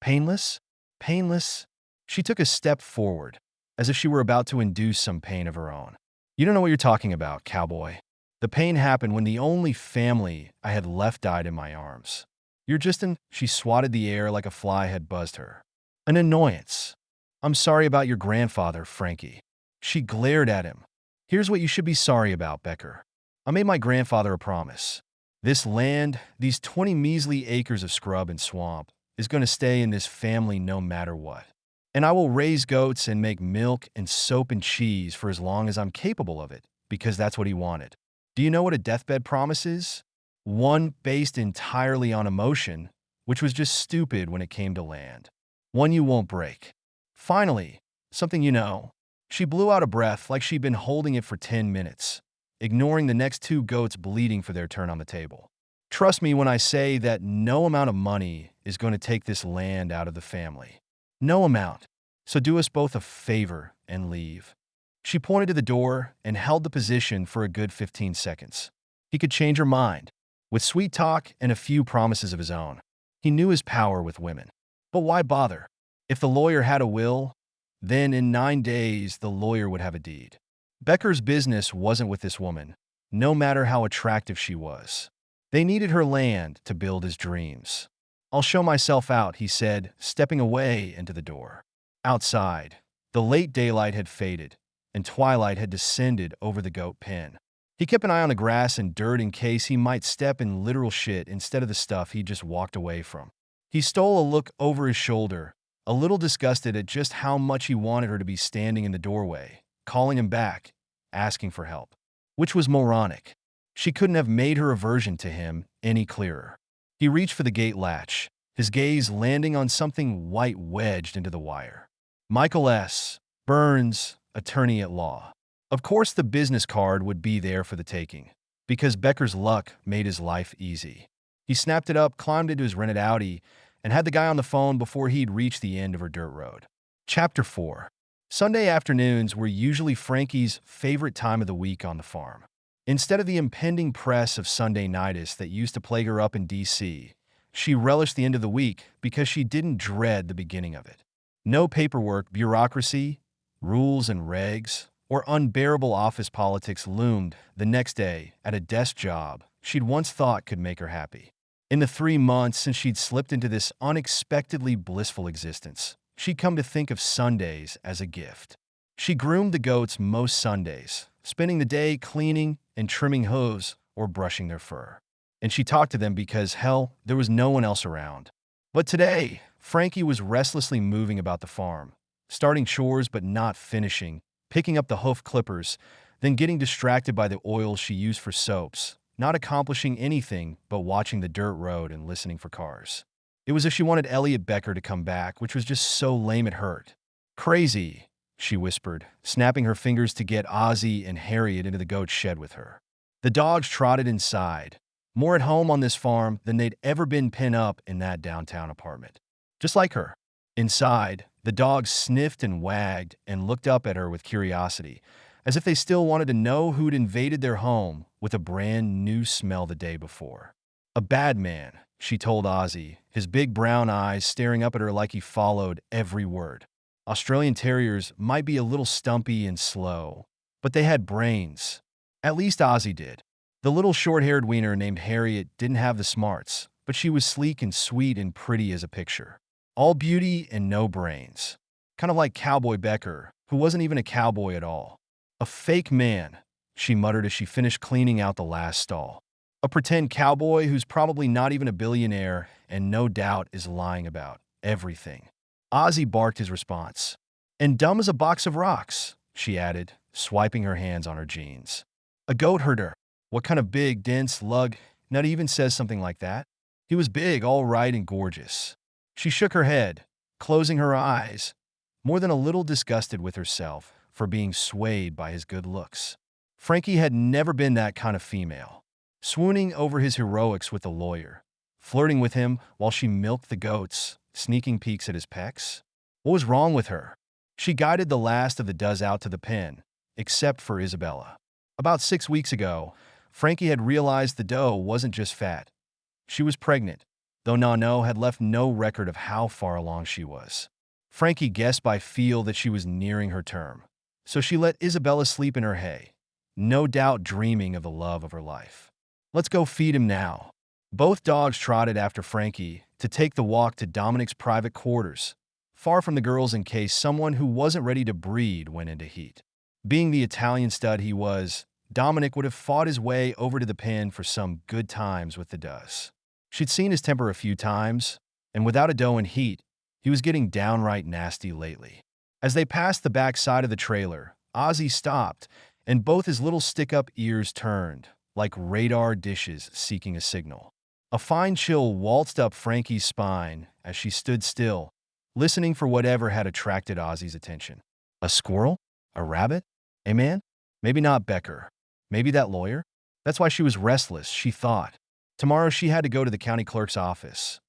Speaker 1: Painless? Painless? She took a step forward, as if she were about to induce some pain of her own. You don't know what you're talking about, cowboy. The pain happened when the only family I had left died in my arms. You're just an— She swatted the air like a fly had buzzed her. An annoyance. I'm sorry about your grandfather, Frankie. She glared at him. Here's what you should be sorry about, Becker. I made my grandfather a promise. This land, these 20 measly acres of scrub and swamp, is going to stay in this family no matter what. And I will raise goats and make milk and soap and cheese for as long as I'm capable of it, because that's what he wanted. Do you know what a deathbed promise is? One based entirely on emotion, which was just stupid when it came to land. One you won't break. Finally, something you know. She blew out a breath like she'd been holding it for 10 minutes, ignoring the next 2 goats bleeding for their turn on the table. Trust me when I say that no amount of money is going to take this land out of the family. No amount. So do us both a favor and leave. She pointed to the door and held the position for a good 15 seconds. He could change her mind. With sweet talk and a few promises of his own. He knew his power with women. But why bother? If the lawyer had a will, then in 9 days the lawyer would have a deed. Becker's business wasn't with this woman, no matter how attractive she was. They needed her land to build his dreams. I'll show myself out, he said, stepping away into the door. Outside, the late daylight had faded, and twilight had descended over the goat pen. He kept an eye on the grass and dirt in case he might step in literal shit instead of the stuff he just walked away from. He stole a look over his shoulder, a little disgusted at just how much he wanted her to be standing in the doorway, calling him back, asking for help. Which was moronic. She couldn't have made her aversion to him any clearer. He reached for the gate latch, his gaze landing on something white wedged into the wire. Michael S. Burns, attorney at law. Of course the business card would be there for the taking, because Becker's luck made his life easy. He snapped it up, climbed into his rented Audi, and had the guy on the phone before he'd reached the end of her dirt road. Chapter 4. Sunday afternoons were usually Frankie's favorite time of the week on the farm. Instead of the impending press of Sunday nightists that used to plague her up in D.C., she relished the end of the week because she didn't dread the beginning of it. No paperwork, bureaucracy, rules and regs, or unbearable office politics loomed the next day at a desk job she'd once thought could make her happy. In the 3 months since she'd slipped into this unexpectedly blissful existence, she'd come to think of Sundays as a gift. She groomed the goats most Sundays, spending the day cleaning and trimming hooves or brushing their fur. And she talked to them because, hell, there was no one else around. But today, Frankie was restlessly moving about the farm, starting chores but not finishing, picking up the hoof clippers, then getting distracted by the oils she used for soaps, not accomplishing anything but watching the dirt road and listening for cars. It was as if she wanted Elliott Becker to come back, which was just so lame it hurt. Crazy, she whispered, snapping her fingers to get Ozzy and Harriet into the goat shed with her. The dogs trotted inside, more at home on this farm than they'd ever been pin up in that downtown apartment. Just like her. Inside, the dogs sniffed and wagged and looked up at her with curiosity, as if they still wanted to know who'd invaded their home with a brand new smell the day before. A bad man, she told Ozzy, his big brown eyes staring up at her like he followed every word. Australian Terriers might be a little stumpy and slow, but they had brains. At least Ozzy did. The little short-haired wiener named Harriet didn't have the smarts, but she was sleek and sweet and pretty as a picture. All beauty and no brains. Kind of like Cowboy Becker, who wasn't even a cowboy at all. A fake man, she muttered as she finished cleaning out the last stall. A pretend cowboy who's probably not even a billionaire and no doubt is lying about everything. Ozzy barked his response. And dumb as a box of rocks, she added, swiping her hands on her jeans. A goat herder. What kind of big, dense lug not even says something like that? He was big, all right, and gorgeous. She shook her head, closing her eyes, more than a little disgusted with herself for being swayed by his good looks. Frankie had never been that kind of female, swooning over his heroics with the lawyer, flirting with him while she milked the goats, sneaking peeks at his pecs. What was wrong with her? She guided the last of the does out to the pen, except for Isabella. About 6 weeks ago, Frankie had realized the doe wasn't just fat. She was pregnant, though Nano had left no record of how far along she was. Frankie guessed by feel that she was nearing her term, so she let Isabella sleep in her hay, no doubt dreaming of the love of her life. Let's go feed him now. Both dogs trotted after Frankie to take the walk to Dominic's private quarters, far from the girls in case someone who wasn't ready to breed went into heat. Being the Italian stud he was, Dominic would have fought his way over to the pen for some good times with the does. She'd seen his temper a few times, and without a doe in heat, he was getting downright nasty lately. As they passed the back side of the trailer, Ozzy stopped, and both his little stick-up ears turned, like radar dishes seeking a signal. A fine chill waltzed up Frankie's spine as she stood still, listening for whatever had attracted Ozzy's attention. A squirrel? A rabbit? A man? Maybe not Becker. Maybe that lawyer? That's why she was restless, she thought. Tomorrow she had to go to the county clerk's office.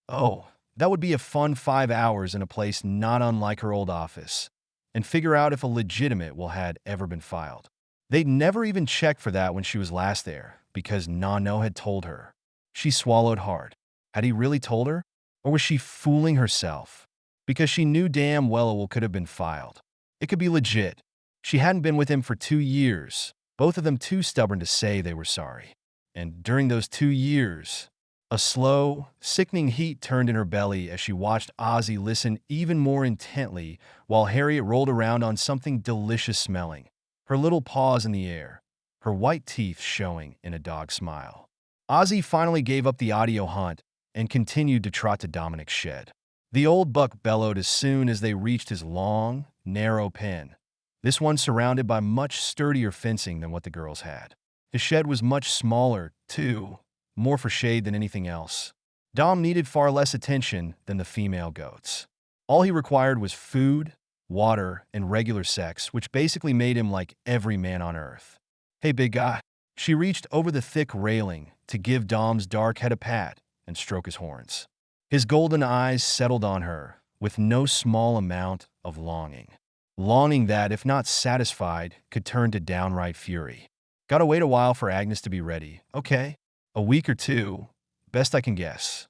Speaker 1: Oh, that would be a fun 5 hours in a place not unlike her old office, and figure out if a legitimate will had ever been filed. They'd never even checked for that when she was last there, because Nano had told her. She swallowed hard. Had he really told her? Or was she fooling herself? Because she knew damn well a will could have been filed. It could be legit. She hadn't been with him for 2 years, both of them too stubborn to say they were sorry. And during those 2 years, a slow, sickening heat turned in her belly as she watched Ozzy listen even more intently while Harriet rolled around on something delicious smelling, her little paws in the air, her white teeth showing in a dog smile. Ozzy finally gave up the audio hunt and continued to trot to Dominic's shed. The old buck bellowed as soon as they reached his long, narrow pen, this one surrounded by much sturdier fencing than what the girls had. His shed was much smaller, too, more for shade than anything else. Dom needed far less attention than the female goats. All he required was food, water, and regular sex, which basically made him like every man on earth. Hey, big guy. She reached over the thick railing to give Dom's dark head a pat and stroke his horns. His golden eyes settled on her with no small amount of longing. Longing that, if not satisfied, could turn to downright fury. Gotta wait a while for Agnes to be ready. Okay. A week or two. Best I can guess.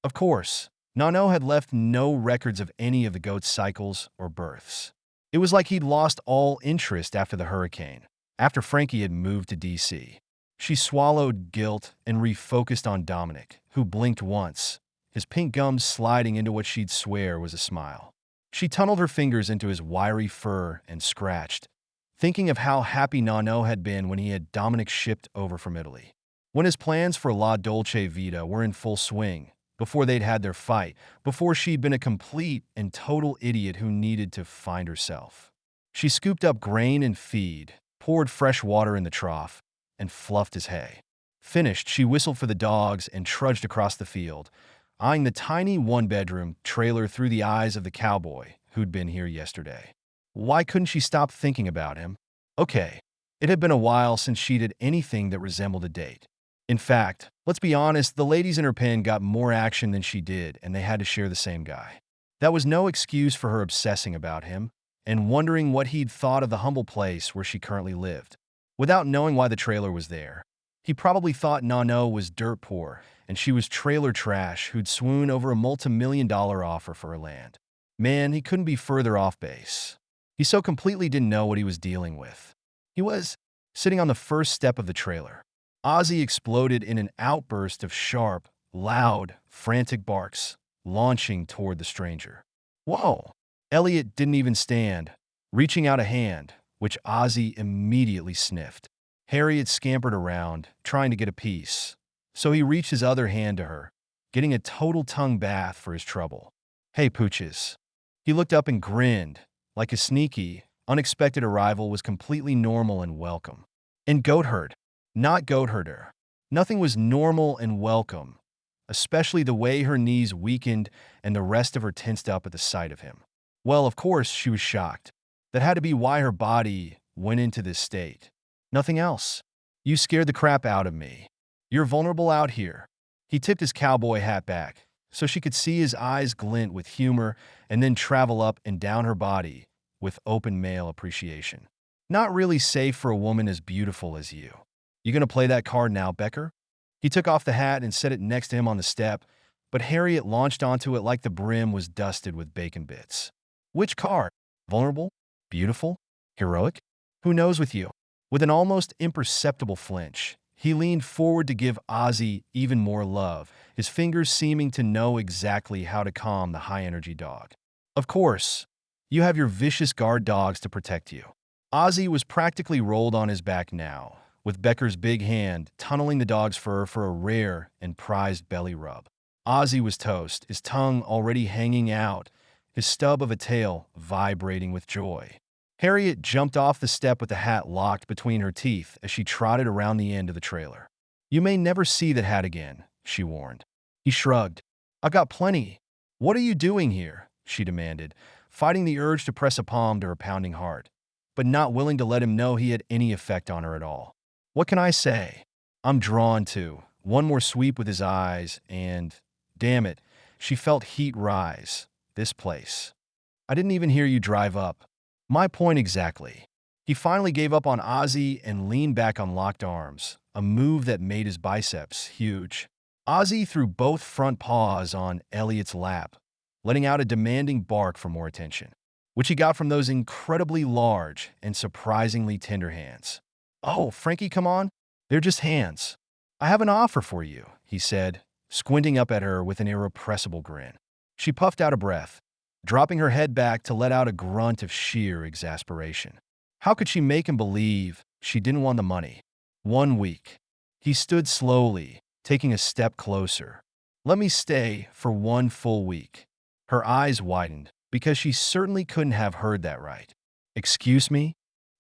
Speaker 1: Of course, Nano had left no records of any of the goats' cycles or births. It was like he'd lost all interest after the hurricane, after Frankie had moved to D.C. She swallowed guilt and refocused on Dominic, who blinked once, his pink gums sliding into what she'd swear was a smile. She tunneled her fingers into his wiry fur and scratched, thinking of how happy Nano had been when he had Dominic shipped over from Italy. When his plans for La Dolce Vita were in full swing, before they'd had their fight, before she'd been a complete and total idiot who needed to find herself. She scooped up grain and feed, poured fresh water in the trough, and fluffed his hay. Finished, she whistled for the dogs and trudged across the field, eyeing the tiny one-bedroom trailer through the eyes of the cowboy who'd been here yesterday. Why couldn't she stop thinking about him? Okay, it had been a while since she did anything that resembled a date. In fact, let's be honest, the ladies in her pen got more action than she did, and they had to share the same guy. That was no excuse for her obsessing about him and wondering what he'd thought of the humble place where she currently lived. Without knowing why the trailer was there, he probably thought Nano was dirt poor and she was trailer trash who'd swoon over a multi-million-dollar offer for her land. Man, he couldn't be further off base. He so completely didn't know what he was dealing with. He was sitting on the first step of the trailer. Ozzy exploded in an outburst of sharp, loud, frantic barks, launching toward the stranger. Whoa! Elliott didn't even stand, reaching out a hand, which Ozzy immediately sniffed. Harriet scampered around, trying to get a piece, so he reached his other hand to her, getting a total tongue bath for his trouble. Hey, pooches. He looked up and grinned, like his sneaky, unexpected arrival was completely normal and welcome. And Goatherd, not Goatherder. Nothing was normal and welcome, especially the way her knees weakened and the rest of her tensed up at the sight of him. Well, of course, she was shocked. That had to be why her body went into this state. Nothing else. You scared the crap out of me. You're vulnerable out here. He tipped his cowboy hat back, so she could see his eyes glint with humor and then travel up and down her body with open male appreciation. Not really safe for a woman as beautiful as you. You gonna play that card now, Becker? He took off the hat and set it next to him on the step, but Harriet launched onto it like the brim was dusted with bacon bits. Which card? Vulnerable? Beautiful? Heroic? Who knows with you? With an almost imperceptible flinch, he leaned forward to give Ozzy even more love, his fingers seeming to know exactly how to calm the high-energy dog. Of course, you have your vicious guard dogs to protect you. Ozzy was practically rolled on his back now, with Becker's big hand tunneling the dog's fur for a rare and prized belly rub. Ozzy was toast, his tongue already hanging out, his stub of a tail vibrating with joy. Harriet jumped off the step with the hat locked between her teeth as she trotted around the end of the trailer. "You may never see that hat again," she warned. He shrugged. "I've got plenty." "What are you doing here?" she demanded, fighting the urge to press a palm to her pounding heart, but not willing to let him know he had any effect on her at all. "What can I say? I'm drawn to." One more sweep with his eyes, and, damn it, she felt heat rise. This place. "I didn't even hear you drive up." "My point exactly." He finally gave up on Ozzy and leaned back on locked arms, a move that made his biceps huge. Ozzy threw both front paws on Elliott's lap, letting out a demanding bark for more attention, which he got from those incredibly large and surprisingly tender hands. "Oh, Frankie, come on. They're just hands." "I have an offer for you," he said, squinting up at her with an irrepressible grin. She puffed out a breath, dropping her head back to let out a grunt of sheer exasperation. How could she make him believe she didn't want the money? 1 week. He stood slowly, taking a step closer. "Let me stay for 1 full week." Her eyes widened, because she certainly couldn't have heard that right. "Excuse me?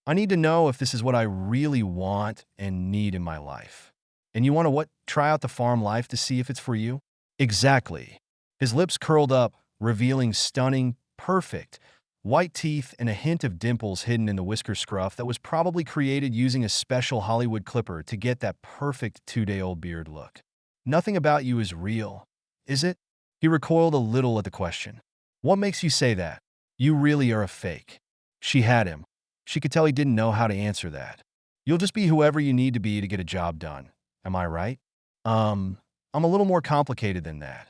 Speaker 1: I need to know if this is what I really want and need in my life. And you want to what? Try out the farm life to see if it's for you?" "Exactly." His lips curled up, revealing stunning, perfect, white teeth and a hint of dimples hidden in the whisker scruff that was probably created using a special Hollywood clipper to get that perfect 2-day-old beard look. "Nothing about you is real, is it?" He recoiled a little at the question. "What makes you say that? You really are a fake." She had him. She could tell he didn't know how to answer that. "You'll just be whoever you need to be to get a job done. Am I right?" I'm a little more complicated than that."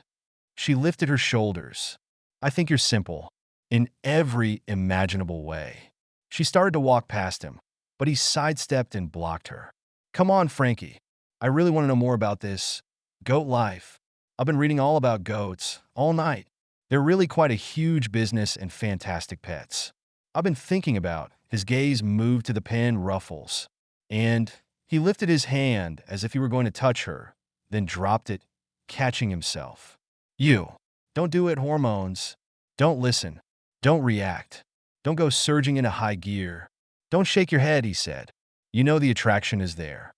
Speaker 1: She lifted her shoulders. "I think you're simple, in every imaginable way." She started to walk past him, but he sidestepped and blocked her. "Come on, Frankie. I really want to know more about this goat life. I've been reading all about goats, all night. They're really quite a huge business and fantastic pets. I've been thinking about." His gaze moved to the pen ruffles, and he lifted his hand as if he were going to touch her, then dropped it, catching himself. "You. Don't do it, hormones. Don't listen. Don't react. Don't go surging into high gear. Don't shake your head," he said. "You know the attraction is there.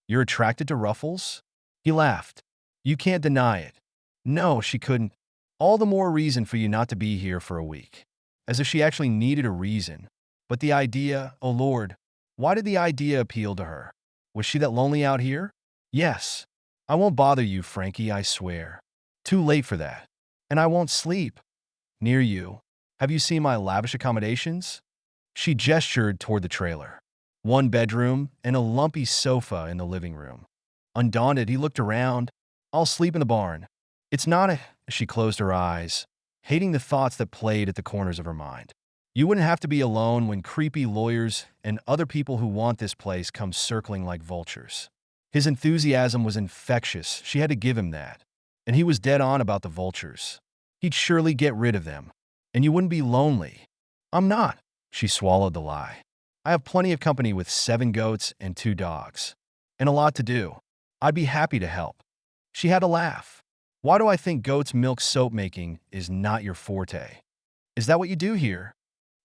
Speaker 1: You're attracted to ruffles?" He laughed. "You can't deny it." No, she couldn't. "All the more reason for you not to be here for a week." As if she actually needed a reason. But the idea, oh Lord, why did the idea appeal to her? Was she that lonely out here? "Yes. I won't bother you, Frankie, I swear. Too late for that. And I won't sleep. Near you. Have you seen my lavish accommodations?" She gestured toward the trailer. 1 bedroom and a lumpy sofa in the living room. Undaunted, he looked around. "I'll sleep in the barn." "It's not a—" She closed her eyes, hating the thoughts that played at the corners of her mind. "You wouldn't have to be alone when creepy lawyers and other people who want this place come circling like vultures." His enthusiasm was infectious. She had to give him that. And he was dead on about the vultures. He'd surely get rid of them. "And you wouldn't be lonely." "I'm not." She swallowed the lie. "I have plenty of company with 7 goats and 2 dogs. And a lot to do. I'd be happy to help." She had to laugh. "Why do I think goat's milk soap making is not your forte? Is that what you do here?"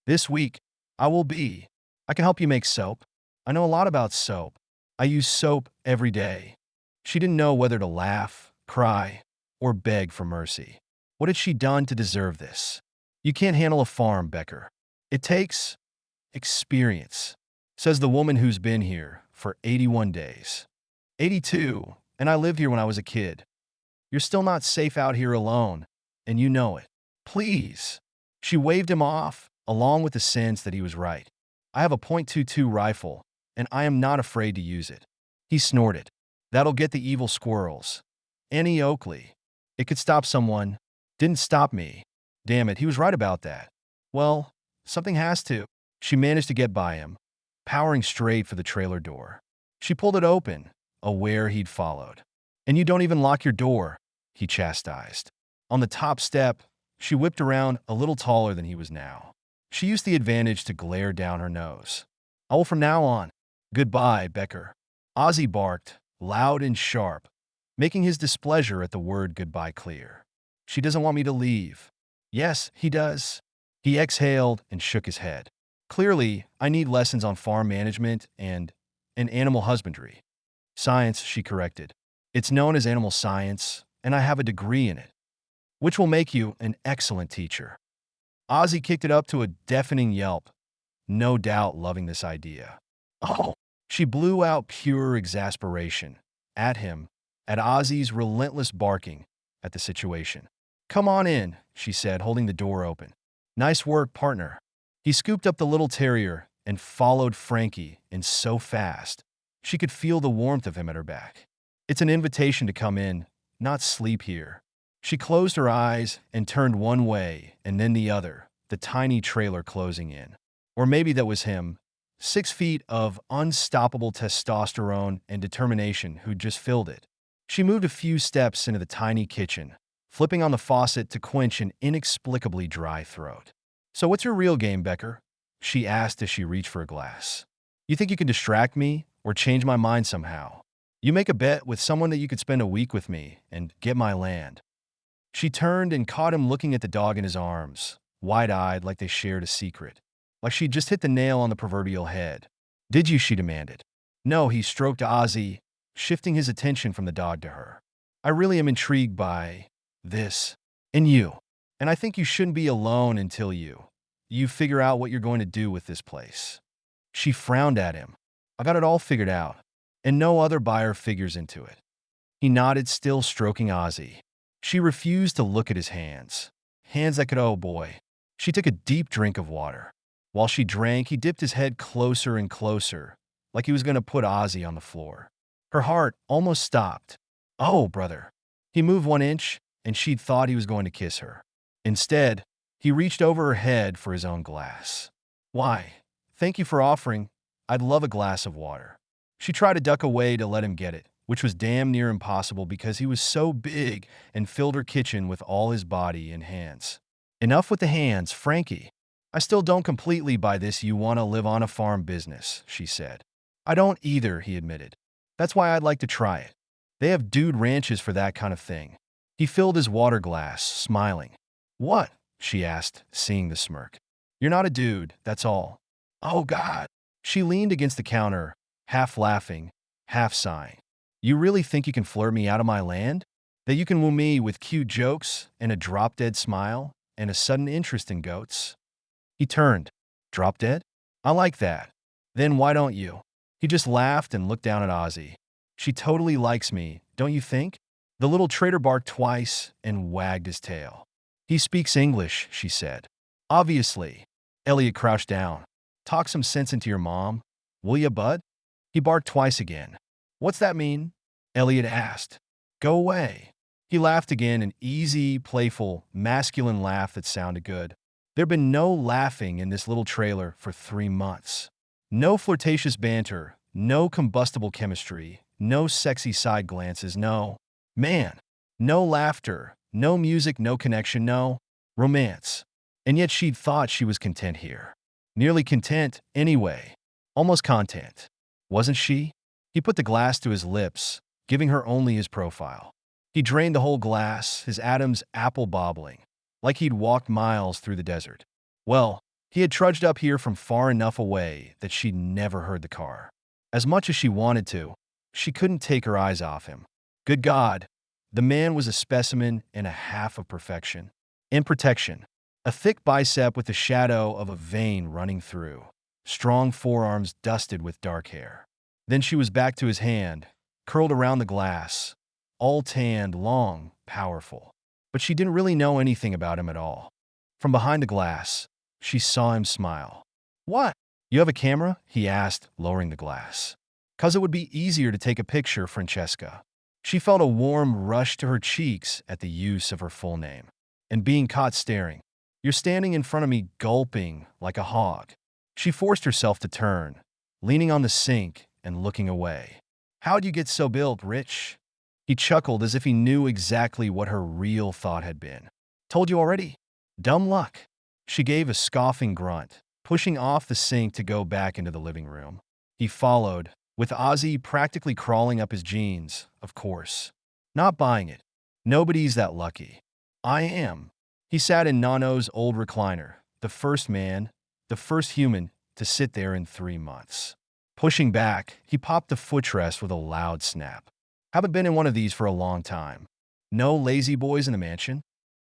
Speaker 1: "This week, I will be. I can help you make soap. I know a lot about soap. I use soap every day." She didn't know whether to laugh, cry, or beg for mercy. What had she done to deserve this? "You can't handle a farm, Becker. It takes experience," says the woman who's been here for 81 days. 82, and I lived here when I was a kid. You're still not safe out here alone, and you know it. Please. She waved him off, along with the sense that he was right. I have a .22 rifle, and I am not afraid to use it. He snorted. That'll get the evil squirrels. Annie Oakley. It could stop someone. Didn't stop me. Damn it, he was right about that. Well, something has to. She managed to get by him, powering straight for the trailer door. She pulled it open, aware he'd followed. And you don't even lock your door, he chastised. On the top step, she whipped around a little taller than he was now. She used the advantage to glare down her nose. I will from now on. Goodbye, Becker. Ozzy barked, loud and sharp, making his displeasure at the word goodbye clear. She doesn't want me to leave. Yes, he does. He exhaled and shook his head. Clearly, I need lessons on farm management and animal husbandry. Science, she corrected. It's known as animal science, and I have a degree in it, which will make you an excellent teacher. Ozzy kicked it up to a deafening yelp, no doubt loving this idea. Oh! She blew out pure exasperation at him, at Ozzy's relentless barking at the situation. Come on in, she said, holding the door open. Nice work, partner. He scooped up the little terrier and followed Frankie in so fast she could feel the warmth of him at her back. It's an invitation to come in, not sleep here. She closed her eyes and turned one way and then the other, the tiny trailer closing in. Or maybe that was him, 6 feet of unstoppable testosterone and determination who'd just filled it. She moved a few steps into the tiny kitchen, flipping on the faucet to quench an inexplicably dry throat. So what's your real game, Becker? She asked as she reached for a glass. You think you can distract me or change my mind somehow? You make a bet with someone that you could spend a week with me and get my land. She turned and caught him looking at the dog in his arms, wide-eyed like they shared a secret. Like she'd just hit the nail on the proverbial head. Did you? She demanded. No, he stroked Ozzy, shifting his attention from the dog to her. I really am intrigued by this. And you. And I think you shouldn't be alone until you figure out what you're going to do with this place. She frowned at him. I got it all figured out, and no other buyer figures into it. He nodded, still stroking Ozzy. She refused to look at his hands. Hands that could, oh boy. She took a deep drink of water. While she drank, he dipped his head closer and closer, like he was going to put Ozzy on the floor. Her heart almost stopped. Oh, brother. He moved 1 inch, and she'd thought he was going to kiss her. Instead, he reached over her head for his own glass. Why? Thank you for offering. I'd love a glass of water. She tried to duck away to let him get it, which was damn near impossible because he was so big and filled her kitchen with all his body and hands. Enough with the hands, Frankie. I still don't completely buy this you want to live on a farm business, she said. I don't either, he admitted. That's why I'd like to try it. They have dude ranches for that kind of thing. He filled his water glass, smiling. What? She asked, seeing the smirk. You're not a dude, that's all. Oh, God. She leaned against the counter, half laughing, half sighing. You really think you can flirt me out of my land? That you can woo me with cute jokes and a drop-dead smile and a sudden interest in goats? He turned. Drop dead? I like that. Then why don't you? He just laughed and looked down at Ozzy. She totally likes me, don't you think? The little trader barked twice and wagged his tail. He speaks English, she said. Obviously. Elliott crouched down. Talk some sense into your mom, will ya, bud? He barked twice again. What's that mean? Elliott asked. Go away. He laughed again, an easy, playful, masculine laugh that sounded good. There'd been no laughing in this little trailer for 3 months. No flirtatious banter, no combustible chemistry, no sexy side glances, no. Man, no laughter, no music, no connection, no romance. And yet she'd thought she was content here. Nearly content, anyway. Almost content. Wasn't she? He put the glass to his lips, giving her only his profile. He drained the whole glass, his atoms apple-bobbling, like he'd walked miles through the desert. Well, he had trudged up here from far enough away that she'd never heard the car. As much as she wanted to, she couldn't take her eyes off him. Good God, the man was a specimen and a half of perfection. And protection. A thick bicep with the shadow of a vein running through. Strong forearms dusted with dark hair. Then she was back to his hand, curled around the glass, all tanned, long, powerful. But she didn't really know anything about him at all. From behind the glass, she saw him smile. "What? You have a camera?" he asked, lowering the glass. "'Cause it would be easier to take a picture, Francesca." She felt a warm rush to her cheeks at the use of her full name. And being caught staring. "You're standing in front of me gulping like a hog." She forced herself to turn, leaning on the sink and looking away. "How'd you get so built, Rich?" He chuckled as if he knew exactly what her real thought had been. "Told you already. Dumb luck." She gave a scoffing grunt, pushing off the sink to go back into the living room. He followed, with Ozzy practically crawling up his jeans, of course. "Not buying it. Nobody's that lucky." "I am." He sat in Nano's old recliner, the first man, the first human, to sit there in 3 months. Pushing back, he popped the footrest with a loud snap. "Haven't been in one of these for a long time. No lazy boys in the mansion?"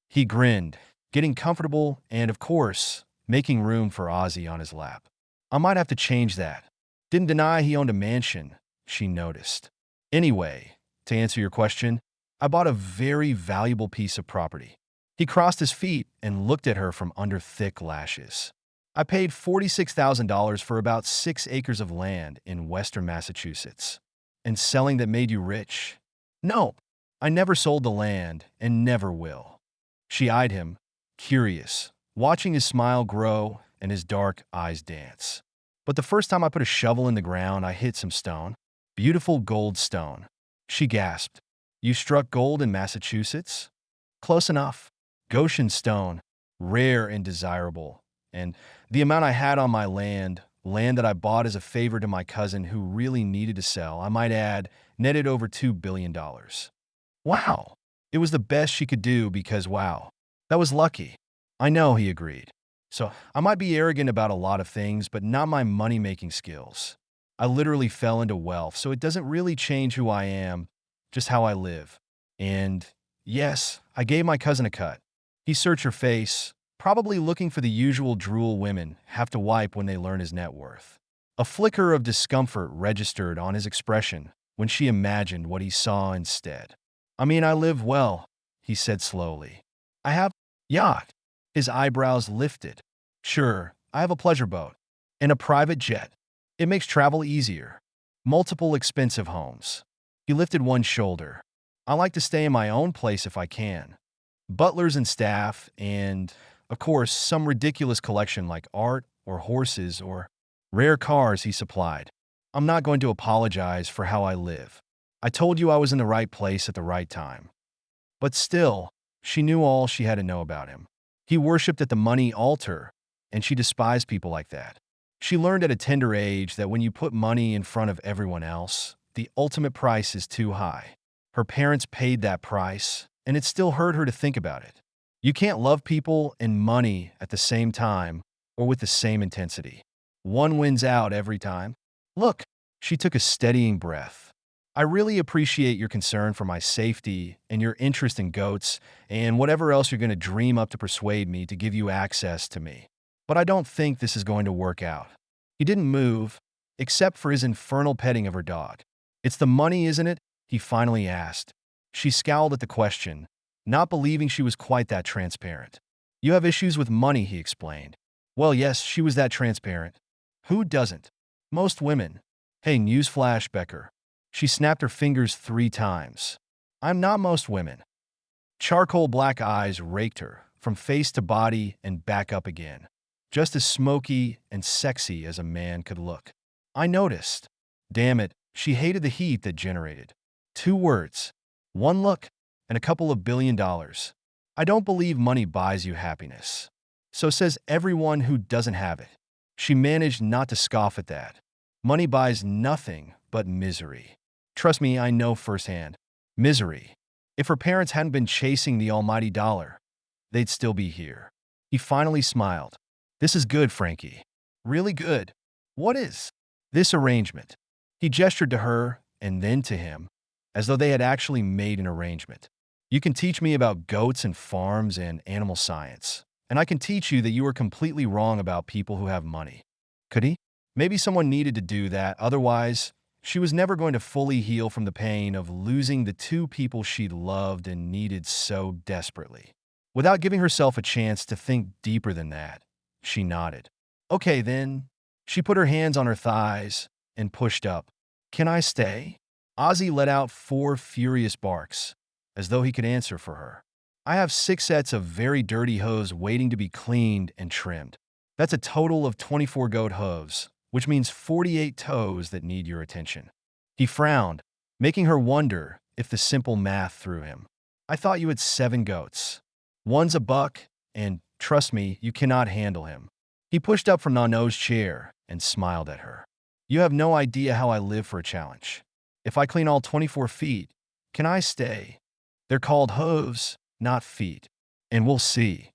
Speaker 1: He grinned, getting comfortable and, of course, making room for Ozzy on his lap. "I might have to change that." Didn't deny he owned a mansion, she noticed. "Anyway, to answer your question, I bought a very valuable piece of property." He crossed his feet and looked at her from under thick lashes. "I paid $46,000 for about 6 acres of land in western Massachusetts." "And selling that made you rich?" "No, I never sold the land and never will." She eyed him, curious, watching his smile grow and his dark eyes dance. "But the first time I put a shovel in the ground, I hit some stone. Beautiful gold stone." She gasped. "You struck gold in Massachusetts?" "Close enough. Goshen stone, rare and desirable. And the amount I had on my land that I bought as a favor to my cousin who really needed to sell, I might add, netted over $2 billion. Wow. It was the best she could do because, wow, that was lucky." "I know," he agreed. "So I might be arrogant about a lot of things, but not my money-making skills. I literally fell into wealth, so it doesn't really change who I am, just how I live. And yes, I gave my cousin a cut." He searched her face, probably looking for the usual drool women have to wipe when they learn his net worth. A flicker of discomfort registered on his expression when she imagined what he saw instead. "I mean, I live well," he said slowly. "I have a yacht." His eyebrows lifted. "Sure, I have a pleasure boat. And a private jet. It makes travel easier. Multiple expensive homes." He lifted one shoulder. "I like to stay in my own place if I can. Butlers and staff, and, of course, some ridiculous collection like art or horses or rare cars," he supplied. "I'm not going to apologize for how I live. I told you I was in the right place at the right time." But still, she knew all she had to know about him. He worshipped at the money altar, and she despised people like that. She learned at a tender age that when you put money in front of everyone else, the ultimate price is too high. Her parents paid that price, and it still hurt her to think about it. You can't love people and money at the same time or with the same intensity. One wins out every time. "Look," she took a steadying breath. "I really appreciate your concern for my safety and your interest in goats and whatever else you're going to dream up to persuade me to give you access to me. But I don't think this is going to work out." He didn't move, except for his infernal petting of her dog. "It's the money, isn't it?" he finally asked. She scowled at the question, not believing she was quite that transparent. "You have issues with money," he explained. Well, yes, she was that transparent. Who doesn't? Most women. Hey, newsflash, Becker. She snapped her fingers 3 times. I'm not most women. Charcoal black eyes raked her, from face to body and back up again. Just as smoky and sexy as a man could look. I noticed. Damn it, she hated the heat that generated. 2 words. 1 look, and a couple of $1 billion. I don't believe money buys you happiness. So says everyone who doesn't have it. She managed not to scoff at that. Money buys nothing but misery. Trust me, I know firsthand. Misery. If her parents hadn't been chasing the almighty dollar, they'd still be here. He finally smiled. This is good, Frankie. Really good. What is? This arrangement. He gestured to her and then to him, as though they had actually made an arrangement. You can teach me about goats and farms and animal science, and I can teach you that you are completely wrong about people who have money. Could he? Maybe someone needed to do that, otherwise, She was never going to fully heal from the pain of losing the two people she loved and needed so desperately. Without giving herself a chance to think deeper than that, she nodded. Okay, then. She put her hands on her thighs and pushed up. Can I stay? Ozzy let out 4 furious barks, as though he could answer for her. I have 6 sets of very dirty hooves waiting to be cleaned and trimmed. That's a total of 24 goat hooves, which means 48 toes that need your attention. He frowned, making her wonder if the simple math threw him. I thought you had 7 goats. One's a buck, and trust me, you cannot handle him. He pushed up from Nano's chair and smiled at her. You have no idea how I live for a challenge. If I clean all 24 feet, can I stay? They're called hooves, not feet. And we'll see.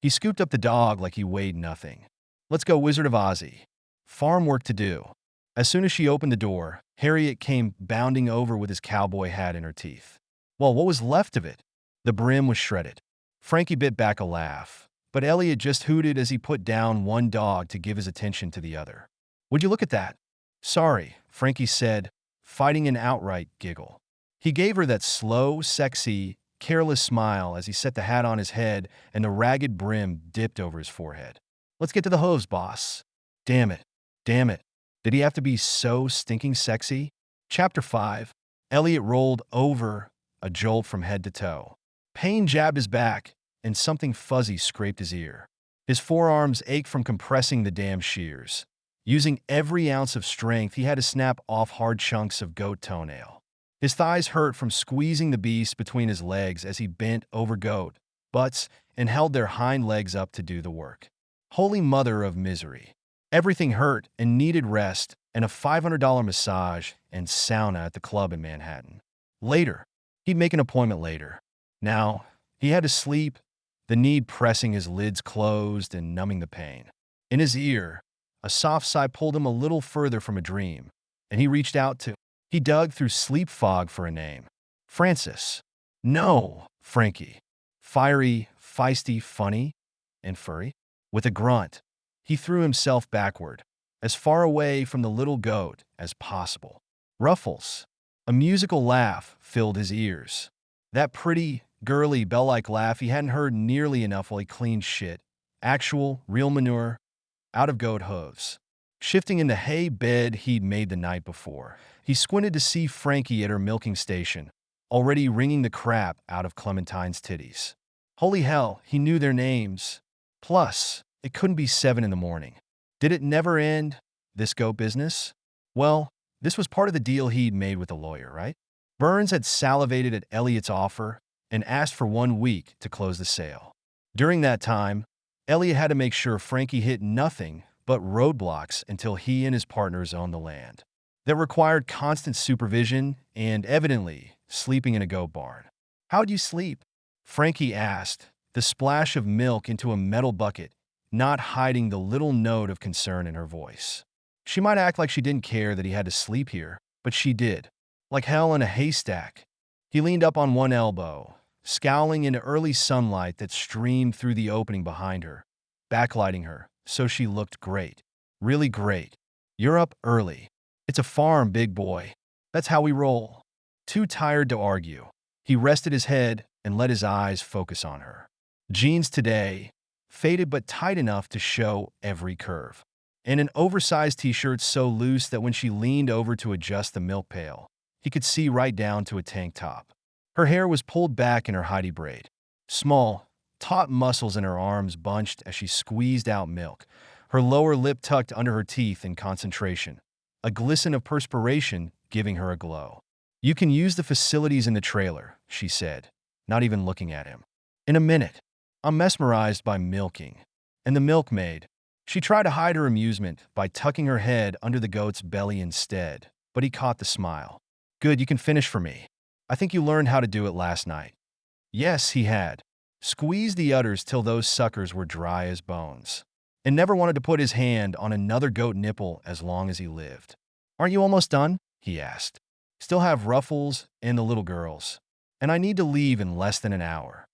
Speaker 1: He scooped up the dog like he weighed nothing. Let's go, Wizard of Ozzy. Farm work to do. As soon as she opened the door, Harriet came bounding over with his cowboy hat in her teeth. Well, what was left of it? The brim was shredded. Frankie bit back a laugh, but Elliott just hooted as he put down one dog to give his attention to the other. Would you look at that? Sorry, Frankie said, fighting an outright giggle. He gave her that slow, sexy, careless smile as he set the hat on his head and the ragged brim dipped over his forehead. Let's get to the hooves, boss. Damn it. Damn it. Did he have to be so stinking sexy? Chapter 5. Elliott rolled over, a jolt from head to toe. Pain jabbed his back, and something fuzzy scraped his ear. His forearms ached from compressing the damn shears. Using every ounce of strength, he had to snap off hard chunks of goat toenail. His thighs hurt from squeezing the beast between his legs as he bent over goat butts and held their hind legs up to do the work. Holy mother of misery. Everything hurt and needed rest and a $500 massage and sauna at the club in Manhattan. Later. He'd make an appointment later. Now, he had to sleep, the need pressing his lids closed and numbing the pain. In his ear, a soft sigh pulled him a little further from a dream, and he reached out to. He dug through sleep fog for a name. Francis. No, Frankie. Fiery, feisty, funny, and furry. With a grunt, he threw himself backward, as far away from the little goat as possible. Ruffles. A musical laugh filled his ears. That pretty, girly, bell-like laugh he hadn't heard nearly enough while he cleaned shit. Actual, real manure, out of goat hooves. Shifting in the hay bed he'd made the night before, he squinted to see Frankie at her milking station, already wringing the crap out of Clementine's titties. Holy hell, he knew their names. Plus, it couldn't be 7 in the morning. Did it never end, this goat business? Well, this was part of the deal he'd made with the lawyer, right? Burns had salivated at Elliott's offer and asked for 1 week to close the sale. During that time, Elliott had to make sure Frankie hit nothing but roadblocks until he and his partners owned the land. That required constant supervision and, evidently, sleeping in a goat barn. How'd you sleep? Frankie asked, the splash of milk into a metal bucket, not hiding the little note of concern in her voice. She might act like she didn't care that he had to sleep here, but she did. Like hell in a haystack. He leaned up on one elbow, scowling into early sunlight that streamed through the opening behind her, backlighting her, so she looked great. Really great. You're up early. It's a farm, big boy. That's how we roll. Too tired to argue. He rested his head and let his eyes focus on her. Jeans today, faded but tight enough to show every curve. And an oversized t-shirt so loose that when she leaned over to adjust the milk pail, he could see right down to a tank top. Her hair was pulled back in her Heidi braid. Small, taut muscles in her arms bunched as she squeezed out milk, her lower lip tucked under her teeth in concentration, a glisten of perspiration giving her a glow. You can use the facilities in the trailer, she said, not even looking at him. In a minute. I'm mesmerized by milking. And the milkmaid. She tried to hide her amusement by tucking her head under the goat's belly instead, but he caught the smile. Good, you can finish for me. I think you learned how to do it last night. Yes, he had. Squeezed the udders till those suckers were dry as bones. And never wanted to put his hand on another goat nipple as long as he lived. Aren't you almost done? He asked. Still have Ruffles and the little girls. And I need to leave in less than an hour.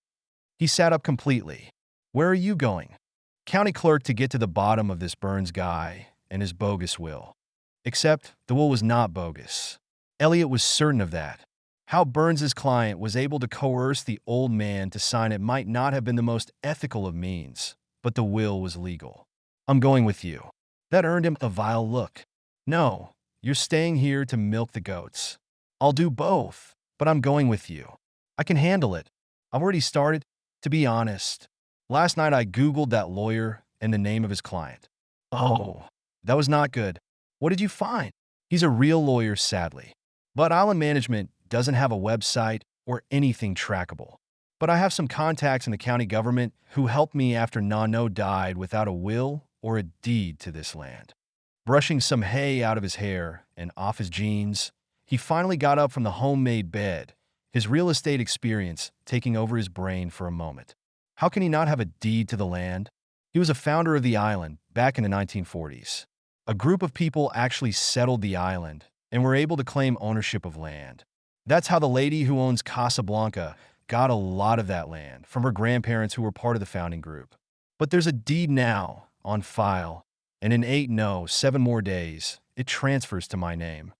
Speaker 1: He sat up completely. Where are you going? County clerk to get to the bottom of this Burns guy and his bogus will. Except the will was not bogus. Elliott was certain of that. How Burns's client was able to coerce the old man to sign it might not have been the most ethical of means, but the will was legal. I'm going with you. That earned him a vile look. No, you're staying here to milk the goats. I'll do both, but I'm going with you. I can handle it. I've already started. To be honest, last night I Googled that lawyer and the name of his client. Oh, that was not good. What did you find? He's a real lawyer, sadly. But island management doesn't have a website or anything trackable. But I have some contacts in the county government who helped me after Nano died without a will or a deed to this land. Brushing some hay out of his hair and off his jeans, he finally got up from the homemade bed, his real estate experience taking over his brain for a moment. How can he not have a deed to the land? He was a founder of the island back in the 1940s. A group of people actually settled the island and were able to claim ownership of land. That's how the lady who owns Casablanca got a lot of that land from her grandparents who were part of the founding group. But there's a deed now on file, and in 7 more days, it transfers to my name.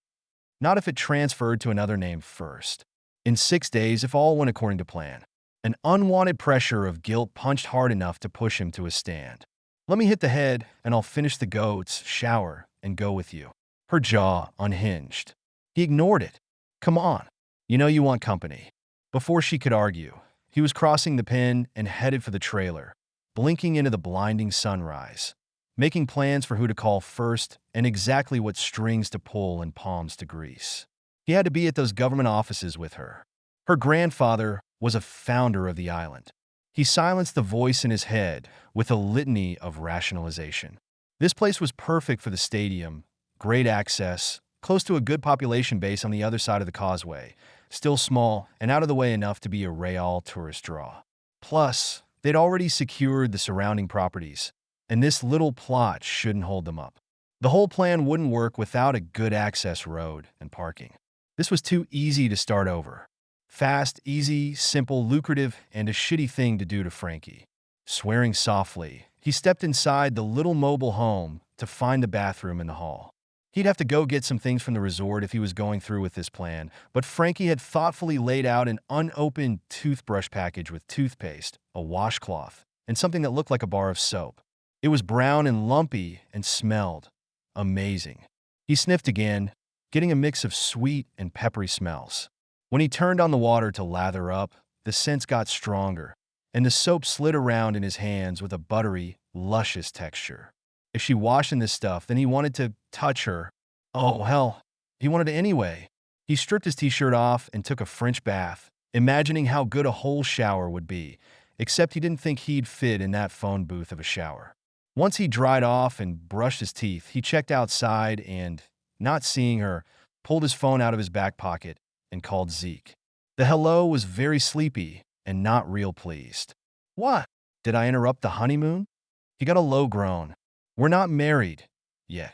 Speaker 1: Not if it transferred to another name first. In 6 days, if all went according to plan. An unwanted pressure of guilt punched hard enough to push him to a stand. Let me hit the head, and I'll finish the goats, shower, and go with you. Her jaw unhinged. He ignored it. Come on. You know you want company. Before she could argue, he was crossing the pen and headed for the trailer, blinking into the blinding sunrise, making plans for who to call first and exactly what strings to pull and palms to grease. He had to be at those government offices with her. Her grandfather was a founder of the island. He silenced the voice in his head with a litany of rationalization. This place was perfect for the stadium, great access, close to a good population base on the other side of the causeway, still small and out of the way enough to be a real tourist draw. Plus, they'd already secured the surrounding properties, and this little plot shouldn't hold them up. The whole plan wouldn't work without a good access road and parking. This was too easy to start over. Fast, easy, simple, lucrative, and a shitty thing to do to Frankie. Swearing softly, he stepped inside the little mobile home to find the bathroom in the hall. He'd have to go get some things from the resort if he was going through with this plan, but Frankie had thoughtfully laid out an unopened toothbrush package with toothpaste, a washcloth, and something that looked like a bar of soap. It was brown and lumpy and smelled amazing. He sniffed again, getting a mix of sweet and peppery smells. When he turned on the water to lather up, the scents got stronger, and the soap slid around in his hands with a buttery, luscious texture. If she washed in this stuff, then he wanted to touch her. Oh, hell, he wanted it anyway. He stripped his t-shirt off and took a French bath, imagining how good a whole shower would be, except he didn't think he'd fit in that phone booth of a shower. Once he dried off and brushed his teeth, he checked outside and, not seeing her, pulled his phone out of his back pocket and called Zeke. The hello was very sleepy and not real pleased. What? Did I interrupt the honeymoon? He got a low groan. We're not married yet.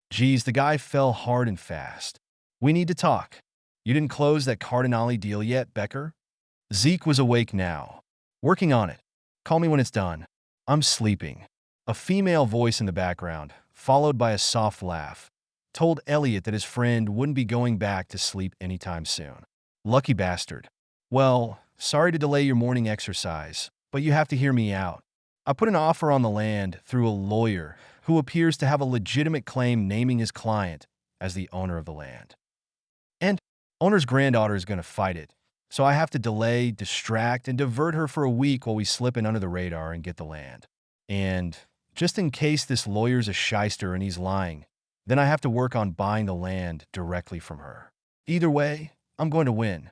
Speaker 1: Geez, the guy fell hard and fast. We need to talk. You didn't close that Cardinale deal yet, Becker? Zeke was awake now. Working on it. Call me when it's done. I'm sleeping. A female voice in the background, followed by a soft laugh, told Elliott that his friend wouldn't be going back to sleep anytime soon. Lucky bastard. Well, sorry to delay your morning exercise, but you have to hear me out. I put an offer on the land through a lawyer who appears to have a legitimate claim naming his client as the owner of the land. And owner's granddaughter is going to fight it, so I have to delay, distract, and divert her for a week while we slip in under the radar and get the land. And just in case this lawyer's a shyster and he's lying, then I have to work on buying the land directly from her. Either way, I'm going to win.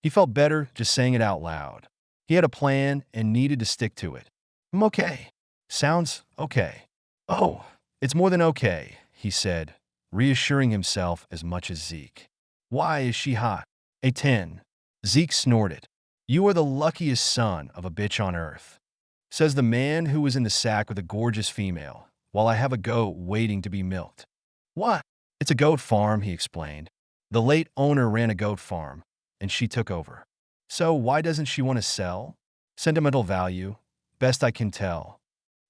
Speaker 1: He felt better just saying it out loud. He had a plan and needed to stick to it. I'm okay. Sounds okay. Oh, it's more than okay, he said, reassuring himself as much as Zeke. Why is she hot? A 10. Zeke snorted. You are the luckiest son of a bitch on earth, says the man who was in the sack with a gorgeous female, while I have a goat waiting to be milked. What? It's a goat farm, he explained. The late owner ran a goat farm, and she took over. So why doesn't she want to sell? Sentimental value, best I can tell.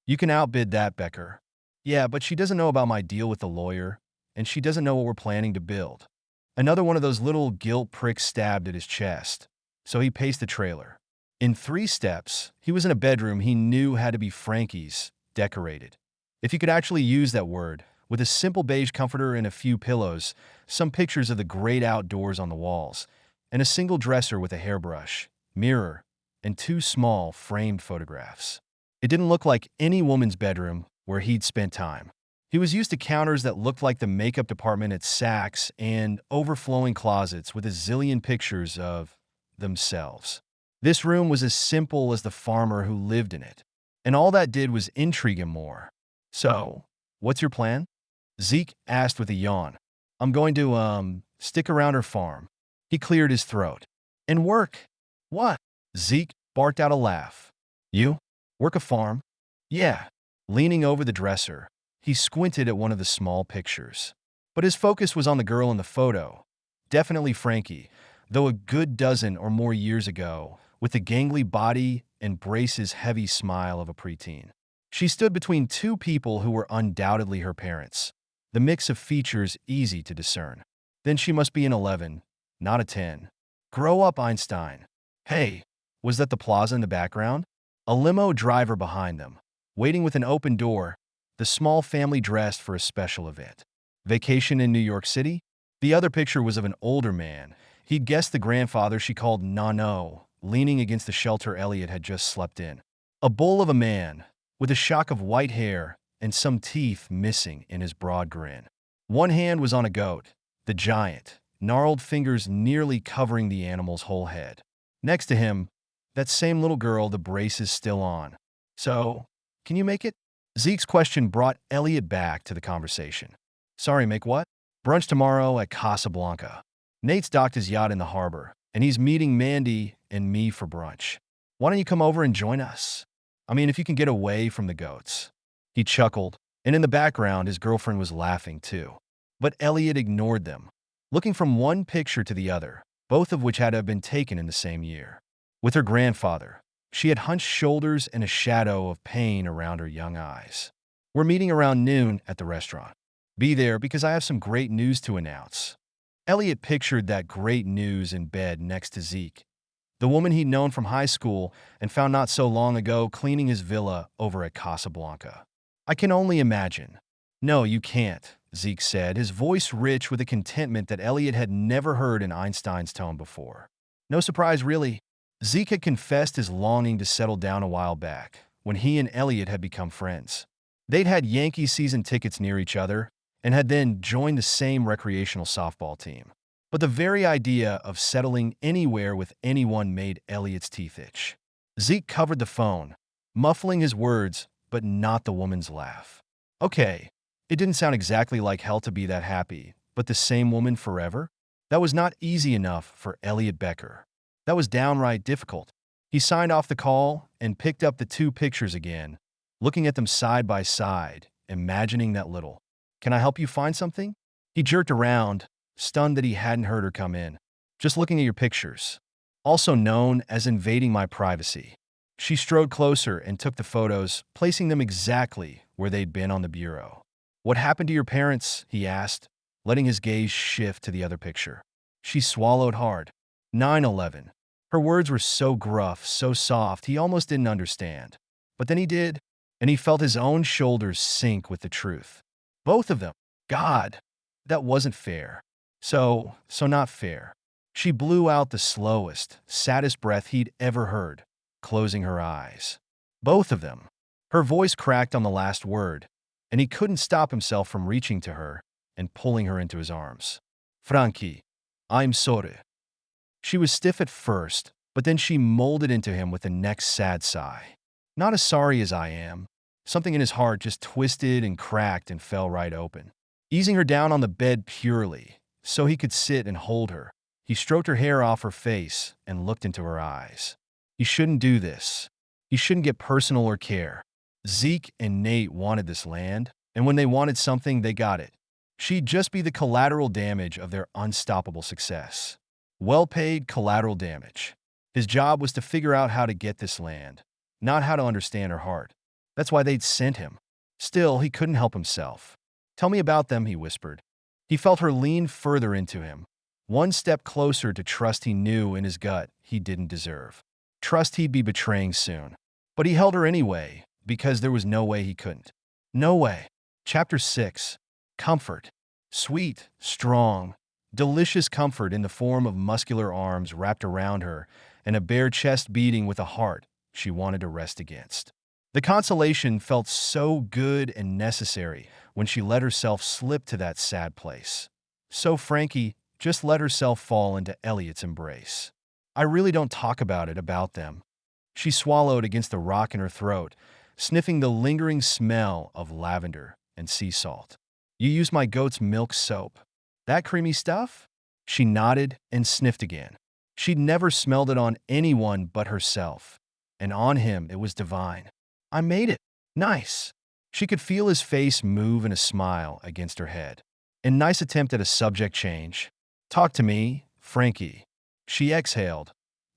Speaker 1: You can outbid that, Becker. Yeah, but she doesn't know about my deal with the lawyer. and she doesn't know what we're planning to build. Another one of those little guilt pricks stabbed at his chest. So he paced the trailer. In 3 steps, he was in a bedroom he knew had to be Frankie's, decorated. If you could actually use that word, with a simple beige comforter and a few pillows, some pictures of the great outdoors on the walls, and a single dresser with a hairbrush, mirror, and 2 small, framed photographs. It didn't look like any woman's bedroom where he'd spent time. He was used to counters that looked like the makeup department at Saks and overflowing closets with a zillion pictures of themselves. This room was as simple as the farmer who lived in it, and all that did was intrigue him more. "So, what's your plan?" Zeke asked with a yawn. "I'm going to, stick around her farm." He cleared his throat. "And work." "What?" Zeke barked out a laugh. "You? Work a farm?" "Yeah." Leaning over the dresser, he squinted at one of the small pictures. But his focus was on the girl in the photo. Definitely Frankie, though a good dozen or more years ago, with the gangly body and Brace's heavy smile of a preteen. She stood between 2 people who were undoubtedly her parents, the mix of features easy to discern. Then she must be an 11, not a 10. Grow up, Einstein. Hey, was that the plaza in the background? A limo driver behind them, waiting with an open door, the small family dressed for a special event. Vacation in New York City? The other picture was of an older man. He'd guessed the grandfather she called Nano, leaning against the shelter Elliott had just slept in. A bull of a man, with a shock of white hair and some teeth missing in his broad grin. One hand was on a goat, the giant, gnarled fingers nearly covering the animal's whole head. Next to him, that same little girl, the braces still on. "So, can you make it?" Zeke's question brought Elliott back to the conversation. "Sorry, make what?" "Brunch tomorrow at Casablanca. Nate's docked his yacht in the harbor, and he's meeting Mandy and me for brunch. Why don't you come over and join us? I mean, if you can get away from the goats." He chuckled, and in the background, his girlfriend was laughing too. But Elliott ignored them, looking from one picture to the other, both of which had to have been taken in the same year. With her grandfather, she had hunched shoulders and a shadow of pain around her young eyes. "We're meeting around noon at the restaurant. Be there because I have some great news to announce." Elliott pictured that great news in bed next to Zeke, the woman he'd known from high school and found not so long ago cleaning his villa over at Casablanca. "I can only imagine." "No, you can't," Zeke said, his voice rich with a contentment that Elliott had never heard in Einstein's tone before. No surprise, really. Zeke had confessed his longing to settle down a while back, when he and Elliott had become friends. They'd had Yankees season tickets near each other, and had then joined the same recreational softball team. But the very idea of settling anywhere with anyone made Elliott's teeth itch. Zeke covered the phone, muffling his words, but not the woman's laugh. "Okay, it didn't sound exactly like hell to be that happy, but the same woman forever?" That was not easy enough for Elliott Becker. That was downright difficult. He signed off the call and picked up the 2 pictures again, looking at them side by side, imagining that little, "Can I help you find something?" He jerked around, stunned that he hadn't heard her come in. "Just looking at your pictures. Also known as invading my privacy." She strode closer and took the photos, placing them exactly where they'd been on the bureau. "What happened to your parents?" he asked, letting his gaze shift to the other picture. She swallowed hard. 9/11. Her words were so gruff, so soft, he almost didn't understand. But then he did, and he felt his own shoulders sink with the truth. Both of them. God, that wasn't fair. So not fair. She blew out the slowest, saddest breath he'd ever heard, closing her eyes. Both of them. Her voice cracked on the last word, and he couldn't stop himself from reaching to her and pulling her into his arms. "Frankie, I'm sorry." She was stiff at first, but then she molded into him with the next sad sigh. "Not as sorry as I am." Something in his heart just twisted and cracked and fell right open. Easing her down on the bed purely, so he could sit and hold her, he stroked her hair off her face and looked into her eyes. "You shouldn't do this. You shouldn't get personal or care. Zeke and Nate wanted this land, and when they wanted something, they got it. She'd just be the collateral damage of their unstoppable success. Well-paid collateral damage. His job was to figure out how to get this land, not how to understand her heart. That's why they'd sent him. Still, he couldn't help himself. "Tell me about them," he whispered. He felt her lean further into him, one step closer to trust he knew in his gut he didn't deserve. Trust he'd be betraying soon. But he held her anyway, because there was no way he couldn't. No way. Chapter 6. Comfort. Sweet, strong, delicious comfort in the form of muscular arms wrapped around her and a bare chest beating with a heart she wanted to rest against. The consolation felt so good and necessary when she let herself slip to that sad place. So Frankie just let herself fall into Elliott's embrace. I really don't talk about them. She swallowed against the rock in her throat, sniffing the lingering smell of lavender and sea salt. You use my goat's milk soap. That creamy stuff? She nodded and sniffed again. She'd never smelled it on anyone but herself, and on him it was divine. I made it. Nice. She could feel his face move in a smile against her head. A nice attempt at a subject change. Talk to me, Frankie. She exhaled,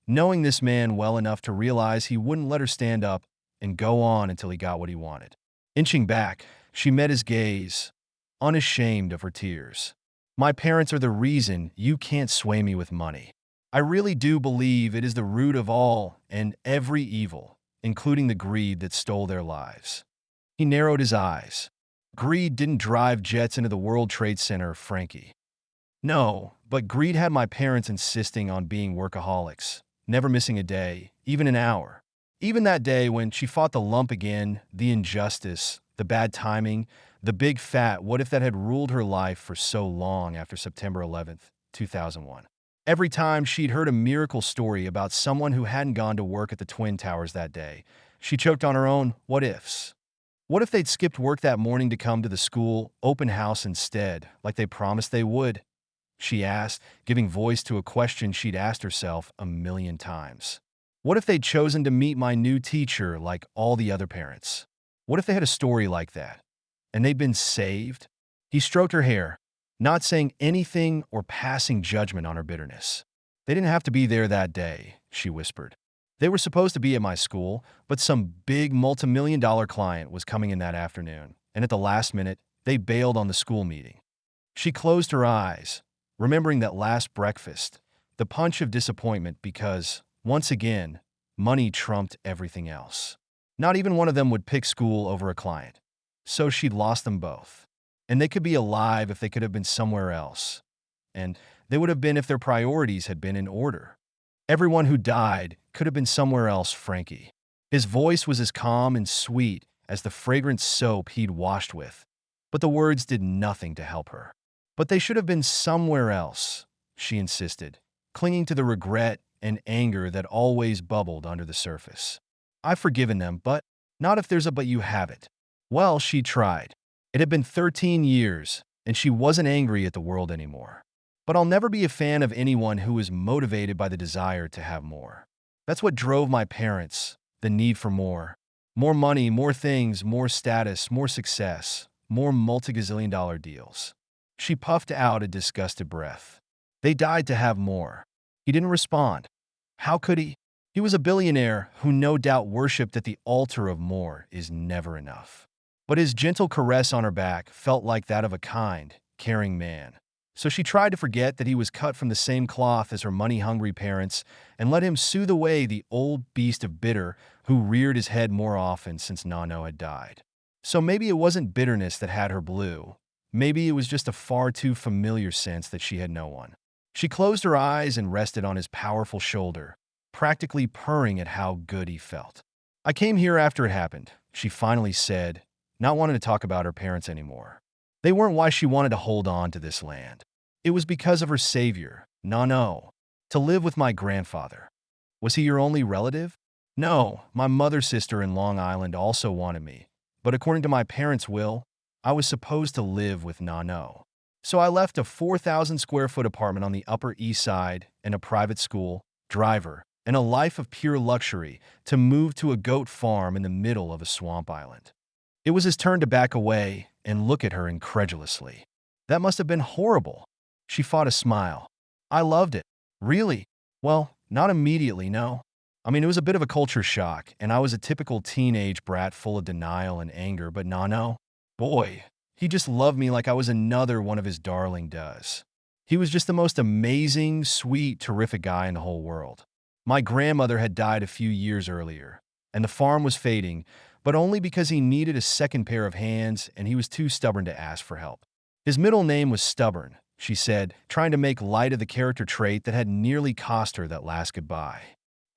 Speaker 1: knowing this man well enough to realize he wouldn't let her stand up and go on until he got what he wanted. Inching back, she met his gaze, unashamed of her tears. My parents are the reason you can't sway me with money. I really do believe it is the root of all and every evil, including the greed that stole their lives. He narrowed his eyes. Greed didn't drive jets into the World Trade Center, Frankie. No, but greed had my parents insisting on being workaholics, never missing a day, even an hour. Even that day when she fought the lump again, the injustice, the bad timing, the big fat what if that had ruled her life for so long after September 11th, 2001. Every time she'd heard a miracle story about someone who hadn't gone to work at the Twin Towers that day, she choked on her own what-ifs. What if they'd skipped work that morning to come to the school open house instead, like they promised they would? She asked, giving voice to a question she'd asked herself a million times. What if they'd chosen to meet my new teacher like all the other parents? What if they had a story like that, and they'd been saved? He stroked her hair, not saying anything or passing judgment on her bitterness. They didn't have to be there that day, she whispered. They were supposed to be at my school, but some big multimillion-dollar client was coming in that afternoon, and at the last minute, they bailed on the school meeting. She closed her eyes, remembering that last breakfast, the punch of disappointment because, once again, money trumped everything else. Not even one of them would pick school over a client. So she'd lost them both. And they could be alive if they could have been somewhere else. And they would have been if their priorities had been in order. Everyone who died could have been somewhere else, Frankie. His voice was as calm and sweet as the fragrant soap he'd washed with, but the words did nothing to help her. But they should have been somewhere else, she insisted, clinging to the regret and anger that always bubbled under the surface. I've forgiven them, but not if there's a but you have it. Well, she tried. It had been 13 years, and she wasn't angry at the world anymore. But I'll never be a fan of anyone who is motivated by the desire to have more. That's what drove my parents, the need for more. More money, more things, more status, more success, more multi-gazillion-dollar deals. She puffed out a disgusted breath. They died to have more. He didn't respond. How could he? He was a billionaire who no doubt worshipped at the altar of more is never enough. But his gentle caress on her back felt like that of a kind, caring man. So she tried to forget that he was cut from the same cloth as her money-hungry parents and let him soothe away the old beast of bitter who reared his head more often since Nano had died. So maybe it wasn't bitterness that had her blue. Maybe it was just a far too familiar sense that she had no one. She closed her eyes and rested on his powerful shoulder, practically purring at how good he felt. I came here after it happened, she finally said, not wanting to talk about her parents anymore. They weren't why she wanted to hold on to this land. It was because of her savior, Nano, to live with my grandfather. Was he your only relative? No, my mother's sister in Long Island also wanted me, but according to my parents' will, I was supposed to live with Nano. So I left a 4,000 square foot apartment on the Upper East Side and a private school, driver, and a life of pure luxury to move to a goat farm in the middle of a swamp island. It was his turn to back away and look at her incredulously. That must have been horrible. She fought a smile. I loved it. Really? Well, not immediately, no. I mean, it was a bit of a culture shock, and I was a typical teenage brat full of denial and anger, but Nano? Boy, He just loved me like I was another one of his darling does. He was just the most amazing, sweet, terrific guy in the whole world. My grandmother had died a few years earlier, and the farm was fading, but only because he needed a second pair of hands and he was too stubborn to ask for help. His middle name was Stubborn, she said, trying to make light of the character trait that had nearly cost her that last goodbye.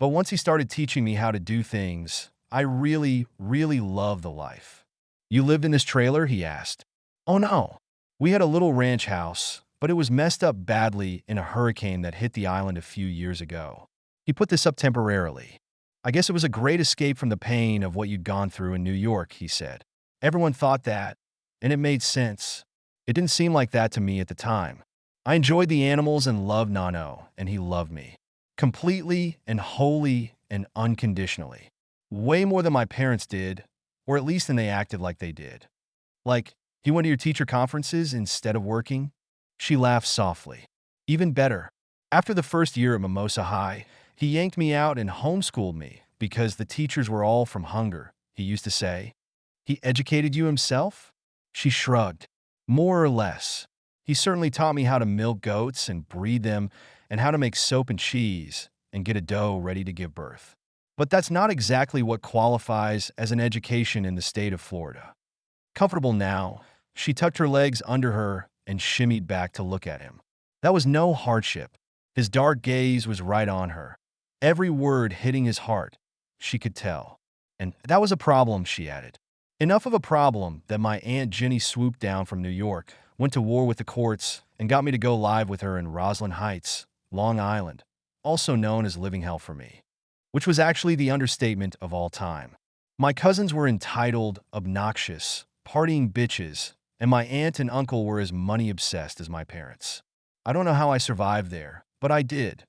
Speaker 1: But once he started teaching me how to do things, I really, really loved the life. You lived in this trailer? He asked. Oh no. We had a little ranch house, but it was messed up badly in a hurricane that hit the island a few years ago. He put this up temporarily. I guess it was a great escape from the pain of what you'd gone through in New York, he said. Everyone thought that, and it made sense. It didn't seem like that to me at the time. I enjoyed the animals and loved Nano, and he loved me. Completely and wholly and unconditionally. Way more than my parents did, or at least than they acted like they did. Like, he went to your teacher conferences instead of working? She laughed softly. Even better. After the first year at Mimosa High, he yanked me out and homeschooled me because the teachers were all from hunger, he used to say. He educated you himself? She shrugged. More or less. He certainly taught me how to milk goats and breed them and how to make soap and cheese and get a doe ready to give birth. But that's not exactly what qualifies as an education in the state of Florida. Comfortable now, she tucked her legs under her and shimmied back to look at him. That was no hardship. His dark gaze was right on her. Every word hitting his heart, she could tell. And that was a problem, she added. Enough of a problem that my Aunt Jenny swooped down from New York, went to war with the courts, and got me to go live with her in Roslyn Heights, Long Island, also known as living hell for me, which was actually the understatement of all time. My cousins were entitled, obnoxious, partying bitches, and my aunt and uncle were as money-obsessed as my parents. I don't know how I survived there, but I did.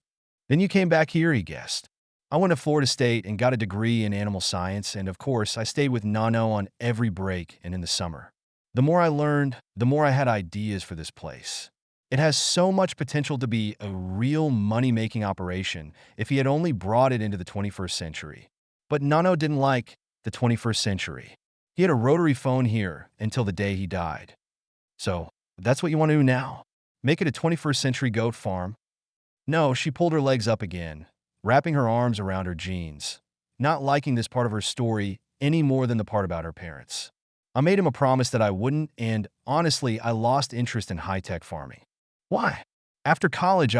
Speaker 1: Then you came back here, he guessed. I went to Florida State and got a degree in animal science, and of course, I stayed with Nano on every break and in the summer. The more I learned, the more I had ideas for this place. It has so much potential to be a real money-making operation if he had only brought it into the 21st century. But Nano didn't like the 21st century. He had a rotary phone here until the day he died. So, that's what you want to do now? Make it a 21st century goat farm? No, she pulled her legs up again, wrapping her arms around her jeans, not liking this part of her story any more than the part about her parents. I made him a promise that I wouldn't, and honestly, I lost interest in high-tech farming. Why? After college,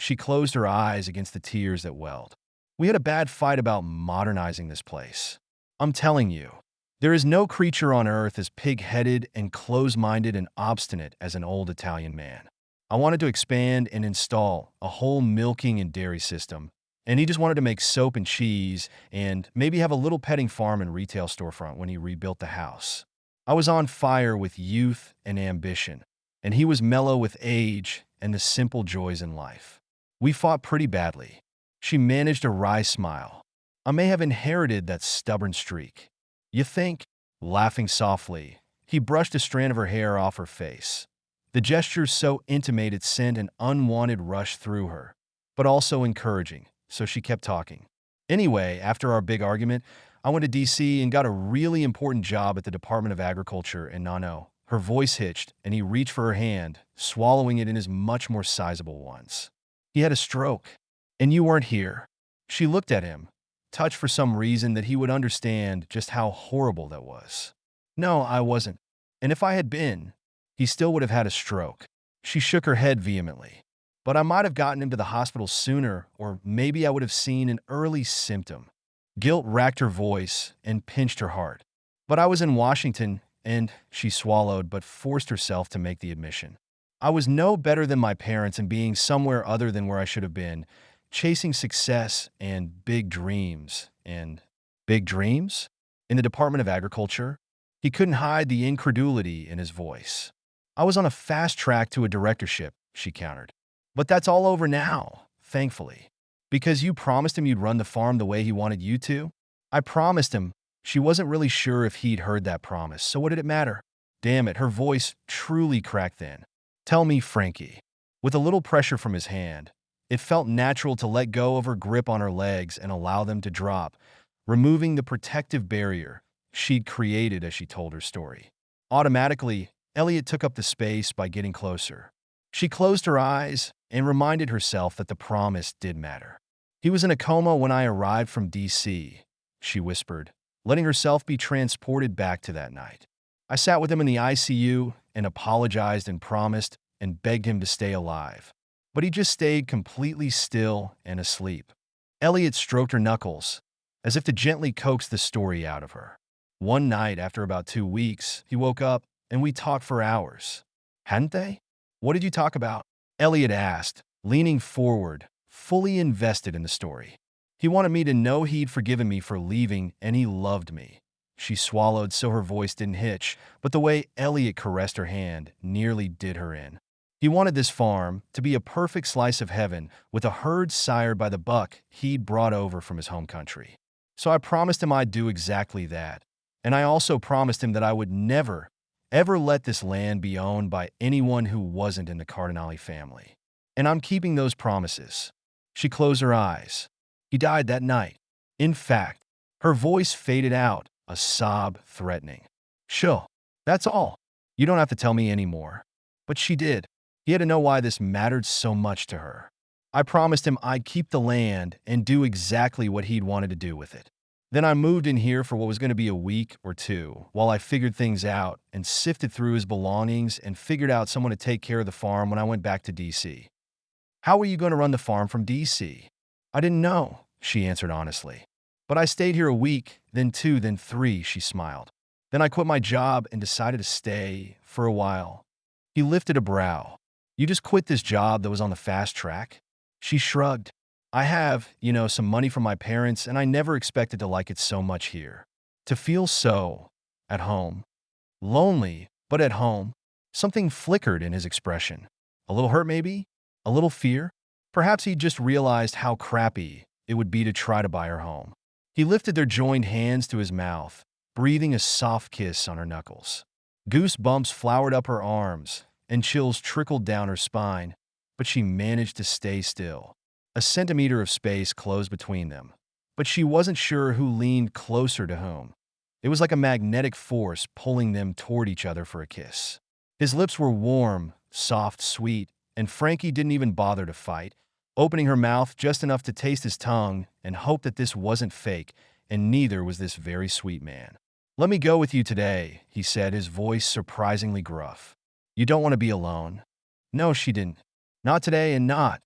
Speaker 1: She closed her eyes against the tears that welled. We had a bad fight about modernizing this place. I'm telling you, there is no creature on earth as pig-headed and close-minded and obstinate as an old Italian man. I wanted to expand and install a whole milking and dairy system, and he just wanted to make soap and cheese and maybe have a little petting farm and retail storefront when he rebuilt the house. I was on fire with youth and ambition, and he was mellow with age and the simple joys in life. We fought pretty badly. She managed a wry smile. I may have inherited that stubborn streak. You think? Laughing softly, he brushed a strand of her hair off her face. The gesture so intimate it sent an unwanted rush through her, but also encouraging, so she kept talking. Anyway, after our big argument, I went to D.C. and got a really important job at the Department of Agriculture in Nano. Her voice hitched, and he reached for her hand, swallowing it in his much more sizable ones. He had a stroke. And you weren't here. She looked at him, touched for some reason that he would understand just how horrible that was. No, I wasn't. And if I had been, he still would have had a stroke. She shook her head vehemently. But I might have gotten him to the hospital sooner, or maybe I would have seen an early symptom. Guilt racked her voice and pinched her heart. But I was in Washington, and she swallowed but forced herself to make the admission. I was no better than my parents in being somewhere other than where I should have been, chasing success and big dreams. And big dreams? In the Department of Agriculture? He couldn't hide the incredulity in his voice. I was on a fast track to a directorship, she countered. But that's all over now, thankfully. Because you promised him you'd run the farm the way he wanted you to? I promised him. She wasn't really sure if he'd heard that promise, so what did it matter? Damn it, her voice truly cracked then. Tell me, Frankie. With a little pressure from his hand, it felt natural to let go of her grip on her legs and allow them to drop, removing the protective barrier she'd created as she told her story. Automatically, Elliott took up the space by getting closer. She closed her eyes and reminded herself that the promise did matter. He was in a coma when I arrived from D.C., she whispered, letting herself be transported back to that night. I sat with him in the ICU and apologized and promised and begged him to stay alive. But he just stayed completely still and asleep. Elliott stroked her knuckles, as if to gently coax the story out of her. One night, after about 2 weeks, he woke up and we talked for hours. Hadn't they? What did you talk about? Elliott asked, leaning forward, fully invested in the story. He wanted me to know he'd forgiven me for leaving and he loved me. She swallowed so her voice didn't hitch, but the way Elliott caressed her hand nearly did her in. He wanted this farm to be a perfect slice of heaven with a herd sired by the buck he'd brought over from his home country. So I promised him I'd do exactly that. And I also promised him that I would never, ever let this land be owned by anyone who wasn't in the Cardinale family. And I'm keeping those promises. She closed her eyes. He died that night. In fact, her voice faded out, a sob threatening. Sure, that's all. You don't have to tell me anymore. But she did. He had to know why this mattered so much to her. I promised him I'd keep the land and do exactly what he'd wanted to do with it. Then I moved in here for what was going to be a week or two while I figured things out and sifted through his belongings and figured out someone to take care of the farm when I went back to D.C. How were you going to run the farm from D.C.? I didn't know, she answered honestly. But I stayed here a week, then 2, then 3, she smiled. Then I quit my job and decided to stay for a while. He lifted a brow. You just quit this job that was on the fast track? She shrugged. I have, some money from my parents, and I never expected to like it so much here. To feel so at home. Lonely, but at home. Something flickered in his expression. A little hurt, maybe? A little fear? Perhaps he just realized how crappy it would be to try to buy her home. He lifted their joined hands to his mouth, breathing a soft kiss on her knuckles. Goosebumps flowered up her arms, and chills trickled down her spine, but she managed to stay still. A centimeter of space closed between them, but she wasn't sure who leaned closer to whom. It was like a magnetic force pulling them toward each other for a kiss. His lips were warm, soft, sweet, and Frankie didn't even bother to fight, opening her mouth just enough to taste his tongue and hope that this wasn't fake, and neither was this very sweet man. Let me go with you today, he said, his voice surprisingly gruff. You don't want to be alone. No, she didn't. Not today and not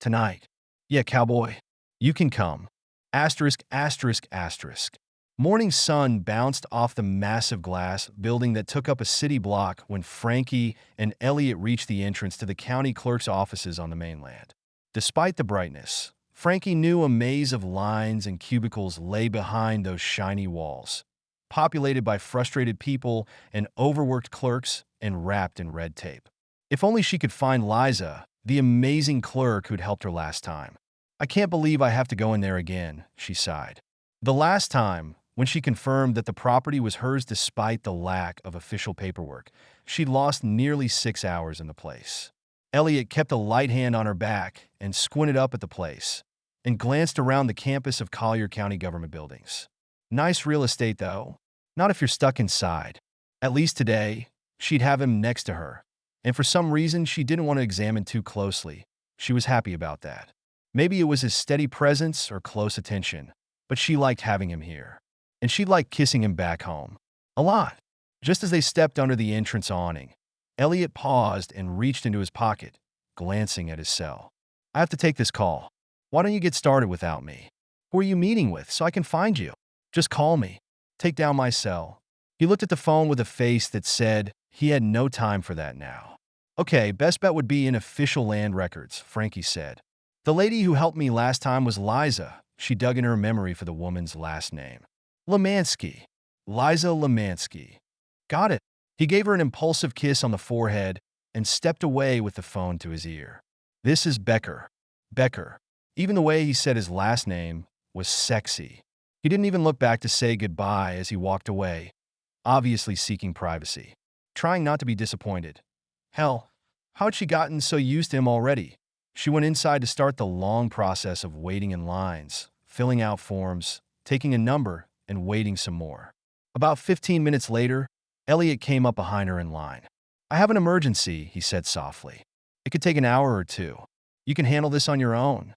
Speaker 1: tonight. Yeah, cowboy. You can come. Asterisk, asterisk, asterisk. Morning sun bounced off the massive glass building that took up a city block when Frankie and Elliott reached the entrance to the county clerk's offices on the mainland. Despite the brightness, Frankie knew a maze of lines and cubicles lay behind those shiny walls, populated by frustrated people and overworked clerks and wrapped in red tape. If only she could find Liza, the amazing clerk who'd helped her last time. I can't believe I have to go in there again, she sighed. The last time, when she confirmed that the property was hers despite the lack of official paperwork, she'd lost nearly 6 hours in the place. Elliott kept a light hand on her back and squinted up at the place and glanced around the campus of Collier County government buildings. Nice real estate, though. Not if you're stuck inside. At least today, she'd have him next to her. And for some reason, she didn't want to examine too closely. She was happy about that. Maybe it was his steady presence or close attention, but she liked having him here. And she liked kissing him back home. A lot. Just as they stepped under the entrance awning, Elliott paused and reached into his pocket, glancing at his cell. I have to take this call. Why don't you get started without me? Who are you meeting with so I can find you? Just call me. Take down my cell. He looked at the phone with a face that said he had no time for that now. Okay, best bet would be in official land records, Frankie said. The lady who helped me last time was Liza. She dug in her memory for the woman's last name. Lemansky. Liza Lemansky. Got it. He gave her an impulsive kiss on the forehead and stepped away with the phone to his ear. This is Becker. Becker. Even the way he said his last name was sexy. He didn't even look back to say goodbye as he walked away, obviously seeking privacy, trying not to be disappointed. Hell, how had she gotten so used to him already? She went inside to start the long process of waiting in lines, filling out forms, taking a number, and waiting some more. About 15 minutes later, Elliott came up behind her in line. I have an emergency, he said softly. It could take an hour or two. You can handle this on your own.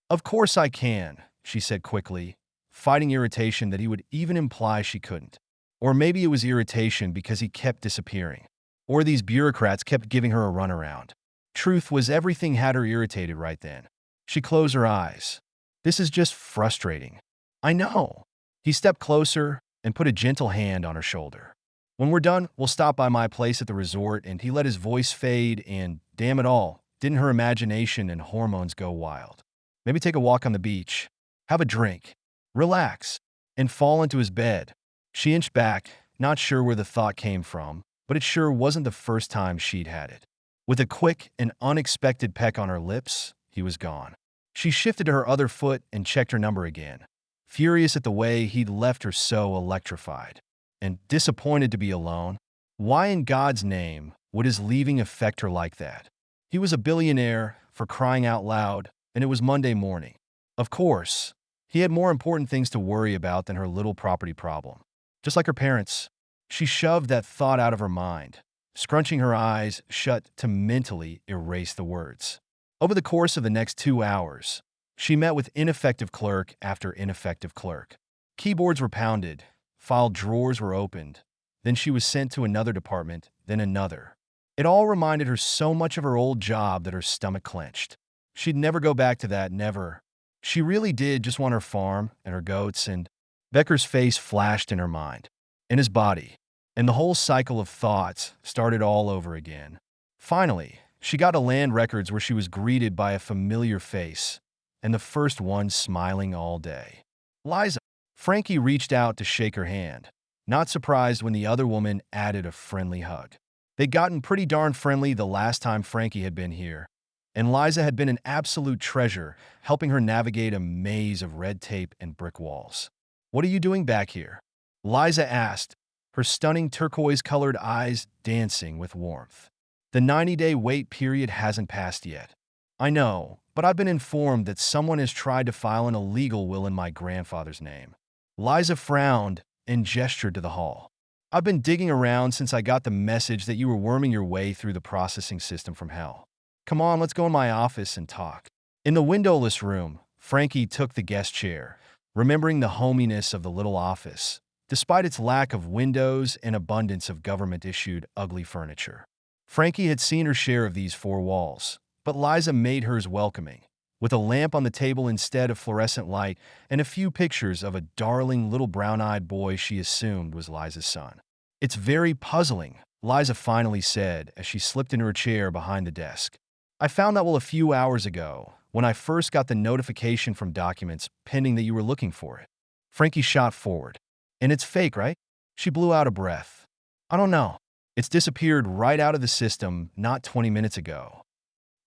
Speaker 1: Of course I can, she said quickly, fighting irritation that he would even imply she couldn't. Or maybe it was irritation because he kept disappearing. Or these bureaucrats kept giving her a runaround. Truth was, everything had her irritated right then. She closed her eyes. This is just frustrating. I know. He stepped closer and put a gentle hand on her shoulder. When we're done, we'll stop by my place at the resort, and he let his voice fade, and damn it all, didn't her imagination and hormones go wild? Maybe take a walk on the beach, have a drink, relax, and fall into his bed. She inched back, not sure where the thought came from, but it sure wasn't the first time she'd had it. With a quick and unexpected peck on her lips, he was gone. She shifted to her other foot and checked her number again, furious at the way he'd left her so electrified. And disappointed to be alone. Why in God's name would his leaving affect her like that? He was a billionaire, for crying out loud, and it was Monday morning. Of course, he had more important things to worry about than her little property problem. Just like her parents, she shoved that thought out of her mind, scrunching her eyes shut to mentally erase the words. Over the course of the next 2 hours, she met with ineffective clerk after ineffective clerk. Keyboards were pounded, file drawers were opened, then she was sent to another department, then another. It all reminded her so much of her old job that her stomach clenched. She'd never go back to that, never. She really did just want her farm and her goats, and Becker's face flashed in her mind, in his body, and the whole cycle of thoughts started all over again. Finally, she got to land records where she was greeted by a familiar face, and the first one smiling all day. Liza. Frankie reached out to shake her hand, not surprised when the other woman added a friendly hug. They'd gotten pretty darn friendly the last time Frankie had been here, and Liza had been an absolute treasure, helping her navigate a maze of red tape and brick walls. What are you doing back here? Liza asked, her stunning turquoise-colored eyes dancing with warmth. The 90-day wait period hasn't passed yet. I know, but I've been informed that someone has tried to file an illegal will in my grandfather's name. Liza frowned and gestured to the hall. I've been digging around since I got the message that you were worming your way through the processing system from hell. Come on, let's go in my office and talk. In the windowless room, Frankie took the guest chair, remembering the hominess of the little office, despite its lack of windows and abundance of government-issued ugly furniture. Frankie had seen her share of these four walls, but Liza made hers welcoming, with a lamp on the table instead of fluorescent light and a few pictures of a darling little brown-eyed boy she assumed was Liza's son. It's very puzzling, Liza finally said as she slipped into her chair behind the desk. I found that a few hours ago, when I first got the notification from documents pending that you were looking for it. Frankie shot forward. And it's fake, right? She blew out a breath. I don't know. It's disappeared right out of the system not 20 minutes ago.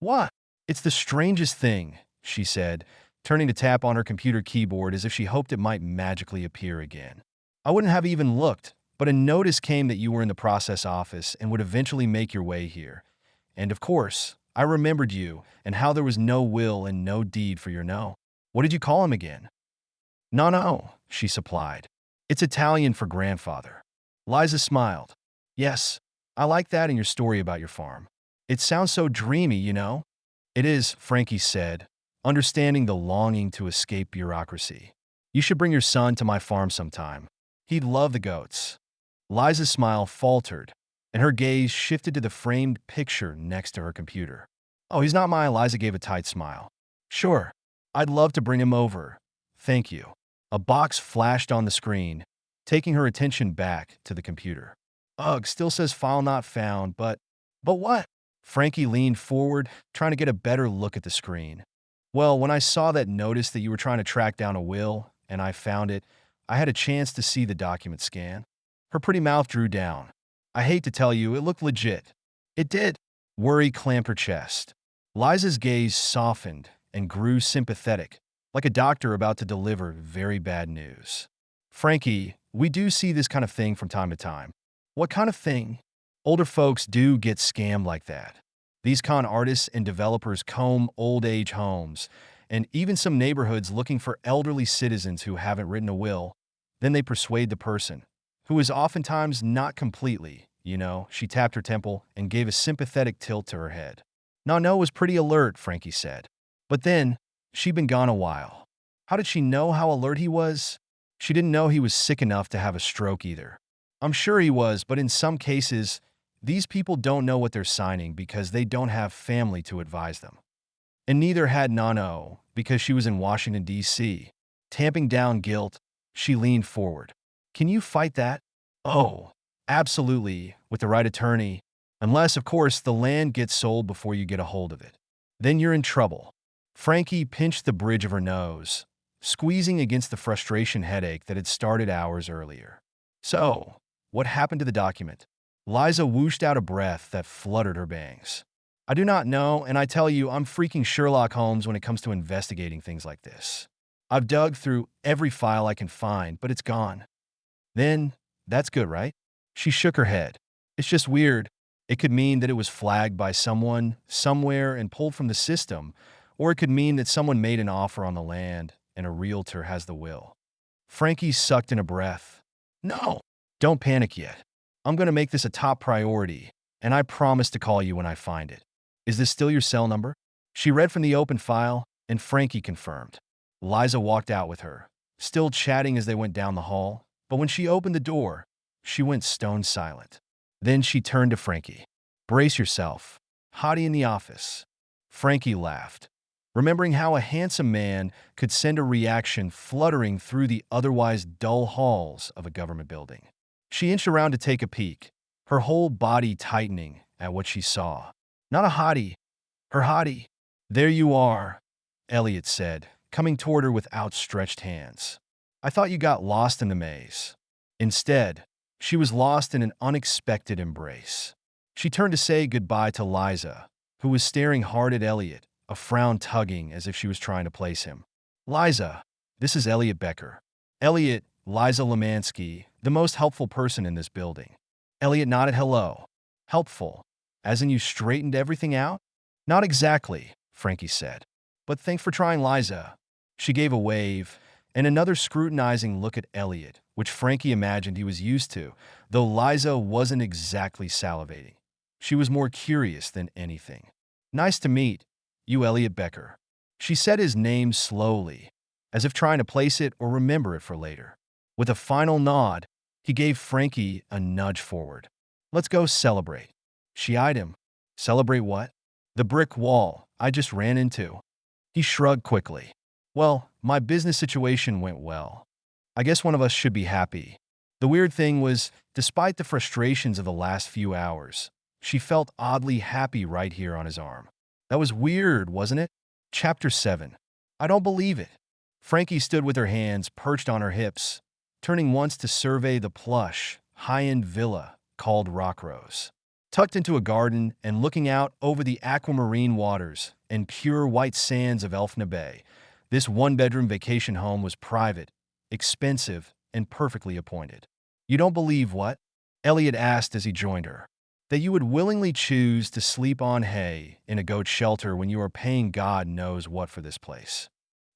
Speaker 1: What? It's the strangest thing, she said, turning to tap on her computer keyboard as if she hoped it might magically appear again. I wouldn't have even looked, but a notice came that you were in the process office and would eventually make your way here. And of course, I remembered you and how there was no will and no deed for your no. What did you call him again? No, she supplied. It's Italian for grandfather. Liza smiled. Yes, I like that in your story about your farm. It sounds so dreamy, you know? It is, Frankie said, understanding the longing to escape bureaucracy. You should bring your son to my farm sometime. He'd love the goats. Liza's smile faltered, and her gaze shifted to the framed picture next to her computer. Oh, he's not mine, Liza gave a tight smile. Sure, I'd love to bring him over. Thank you. A box flashed on the screen, taking her attention back to the computer. Ugh, still says file not found, but what? Frankie leaned forward, trying to get a better look at the screen. Well, when I saw that notice that you were trying to track down a will, and I found it, I had a chance to see the document scan. Her pretty mouth drew down. I hate to tell you, it looked legit. It did. Worry clamped her chest. Liza's gaze softened and grew sympathetic, like a doctor about to deliver very bad news. Frankie, we do see this kind of thing from time to time. What kind of thing? Older folks do get scammed like that. These con artists and developers comb old-age homes, and even some neighborhoods looking for elderly citizens who haven't written a will. Then they persuade the person, who is oftentimes not completely, she tapped her temple and gave a sympathetic tilt to her head. Nano was pretty alert, Frankie said. But then, she'd been gone a while. How did she know how alert he was? She didn't know he was sick enough to have a stroke either. I'm sure he was, but in some cases, these people don't know what they're signing because they don't have family to advise them. And neither had Nano, because she was in Washington, D.C. Tamping down guilt, she leaned forward. Can you fight that? Oh, absolutely, with the right attorney. Unless, of course, the land gets sold before you get a hold of it. Then you're in trouble. Frankie pinched the bridge of her nose, squeezing against the frustration headache that had started hours earlier. So, what happened to the document? Liza whooshed out a breath that fluttered her bangs. I do not know, and I tell you, I'm freaking Sherlock Holmes when it comes to investigating things like this. I've dug through every file I can find, but it's gone. Then, that's good, right? She shook her head. It's just weird. It could mean that it was flagged by someone, somewhere, and pulled from the system, or it could mean that someone made an offer on the land and a realtor has the will. Frankie sucked in a breath. No, don't panic yet. I'm going to make this a top priority, and I promise to call you when I find it. Is this still your cell number? She read from the open file, and Frankie confirmed. Liza walked out with her, still chatting as they went down the hall, but when she opened the door, she went stone silent. Then she turned to Frankie. Brace yourself. Hottie in the office. Frankie laughed, remembering how a handsome man could send a reaction fluttering through the otherwise dull halls of a government building. She inched around to take a peek, her whole body tightening at what she saw. Not a hottie. Her hottie. There you are, Elliott said, coming toward her with outstretched hands. I thought you got lost in the maze. Instead, she was lost in an unexpected embrace. She turned to say goodbye to Liza, who was staring hard at Elliott, a frown tugging as if she was trying to place him. Liza, this is Elliott Becker. Elliott, Liza Lemansky, the most helpful person in this building. Elliott nodded hello. Helpful? As in you straightened everything out? Not exactly, Frankie said. But thanks for trying, Liza. She gave a wave, and another scrutinizing look at Elliott, which Frankie imagined he was used to, though Liza wasn't exactly salivating. She was more curious than anything. Nice to meet you, Elliott Becker. She said his name slowly, as if trying to place it or remember it for later. With a final nod, he gave Frankie a nudge forward. Let's go celebrate. She eyed him. Celebrate what? The brick wall I just ran into. He shrugged quickly. Well, my business situation went well. I guess one of us should be happy. The weird thing was, despite the frustrations of the last few hours, she felt oddly happy right here on his arm. That was weird, wasn't it? Chapter 7. I don't believe it. Frankie stood with her hands perched on her hips, turning once to survey the plush, high-end villa called Rockrose. Tucked into a garden and looking out over the aquamarine waters and pure white sands of Elfna Bay, this one-bedroom vacation home was private, expensive, and perfectly appointed. You don't believe what? Elliott asked as he joined her. That you would willingly choose to sleep on hay in a goat shelter when you are paying God knows what for this place.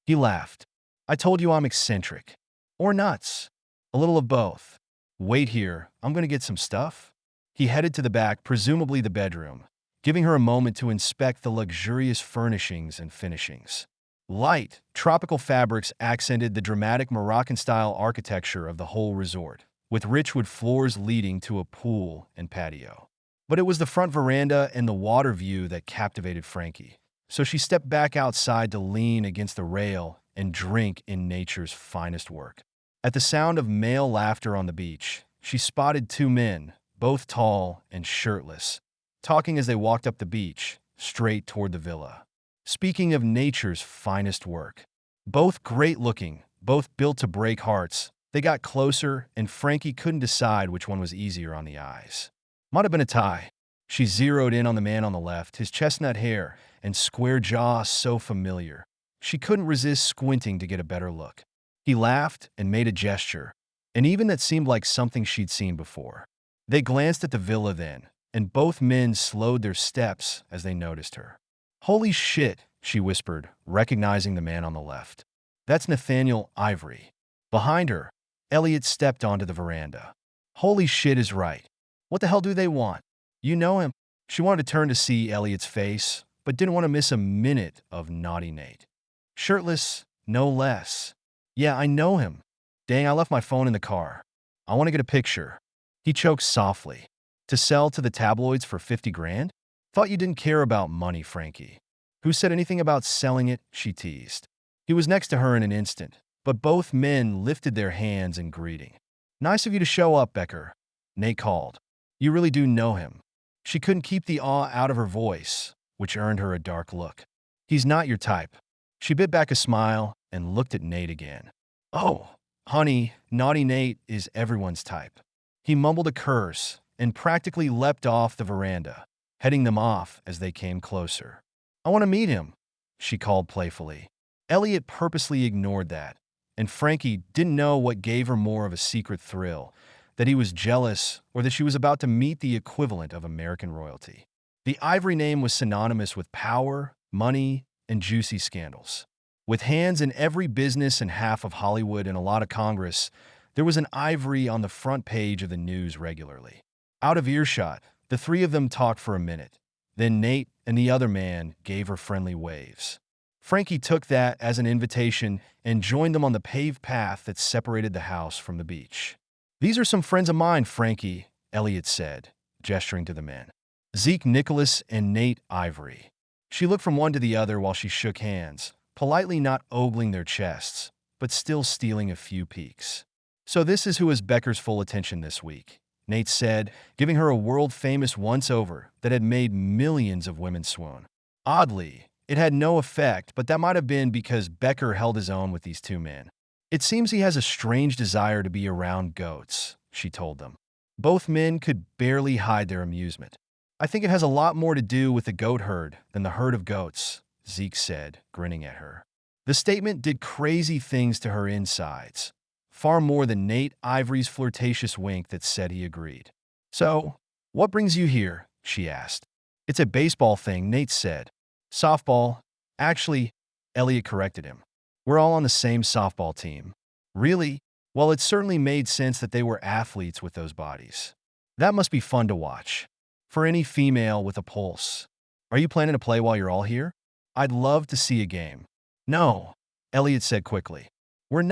Speaker 1: He laughed. I told you I'm eccentric. Or nuts. A little of both. Wait here, I'm going to get some stuff. He headed to the back, presumably the bedroom, giving her a moment to inspect the luxurious furnishings and finishings. Light, tropical fabrics accented the dramatic Moroccan-style architecture of the whole resort, with rich wood floors leading to a pool and patio. But it was the front veranda and the water view that captivated Frankie, so she stepped back outside to lean against the rail and drink in nature's finest work. At the sound of male laughter on the beach, she spotted two men, both tall and shirtless, talking as they walked up the beach, straight toward the villa. Speaking of nature's finest work. Both great-looking, both built to break hearts, they got closer, and Frankie couldn't decide which one was easier on the eyes. Might have been a tie. She zeroed in on the man on the left, his chestnut hair and square jaw so familiar. She couldn't resist squinting to get a better look. He laughed and made a gesture, and even that seemed like something she'd seen before. They glanced at the villa then, and both men slowed their steps as they noticed her. Holy shit, she whispered, recognizing the man on the left. That's Nathaniel Ivory. Behind her, Elliott stepped onto the veranda. Holy shit is right. What the hell do they want? You know him? She wanted to turn to see Elliott's face, but didn't want to miss a minute of naughty Nate. Shirtless, no less. Yeah, I know him. Dang, I left my phone in the car. I want to get a picture. He choked softly. To sell to the tabloids for 50 grand? Thought you didn't care about money, Frankie. Who said anything about selling it? She teased. He was next to her in an instant, but both men lifted their hands in greeting. Nice of you to show up, Becker, Nate called. You really do know him. She couldn't keep the awe out of her voice, which earned her a dark look. He's not your type. She bit back a smile and looked at Nate again. Oh, honey, naughty Nate is everyone's type. He mumbled a curse and practically leapt off the veranda, heading them off as they came closer. I want to meet him, she called playfully. Elliott purposely ignored that, and Frankie didn't know what gave her more of a secret thrill, that he was jealous or that she was about to meet the equivalent of American royalty. The Ivory name was synonymous with power, money, and juicy scandals. With hands in every business and half of Hollywood and a lot of Congress, there was an Ivory on the front page of the news regularly. Out of earshot, the three of them talked for a minute. Then Nate and the other man gave her friendly waves. Frankie took that as an invitation and joined them on the paved path that separated the house from the beach. These are some friends of mine, Frankie, Elliott said, gesturing to the men. Zeke Nicholas and Nate Ivory. She looked from one to the other while she shook hands, politely not ogling their chests, but still stealing a few peeks. So this is who has Becker's full attention this week, Nate said, giving her a world-famous once-over that had made millions of women swoon. Oddly, it had no effect, but that might have been because Becker held his own with these two men. It seems he has a strange desire to be around goats, she told them. Both men could barely hide their amusement. I think it has a lot more to do with the goat herd than the herd of goats, Zeke said, grinning at her. The statement did crazy things to her insides, far more than Nate Ivory's flirtatious wink that said he agreed. So, what brings you here? She asked. It's a baseball thing, Nate said. Softball. Actually, Elliott corrected him. We're all on the same softball team. Really? Well, it certainly made sense that they were athletes with those bodies. That must be fun to watch. For any female with a pulse. Are you planning to play while you're all here? I'd love to see a game. No, Elliott said quickly. We're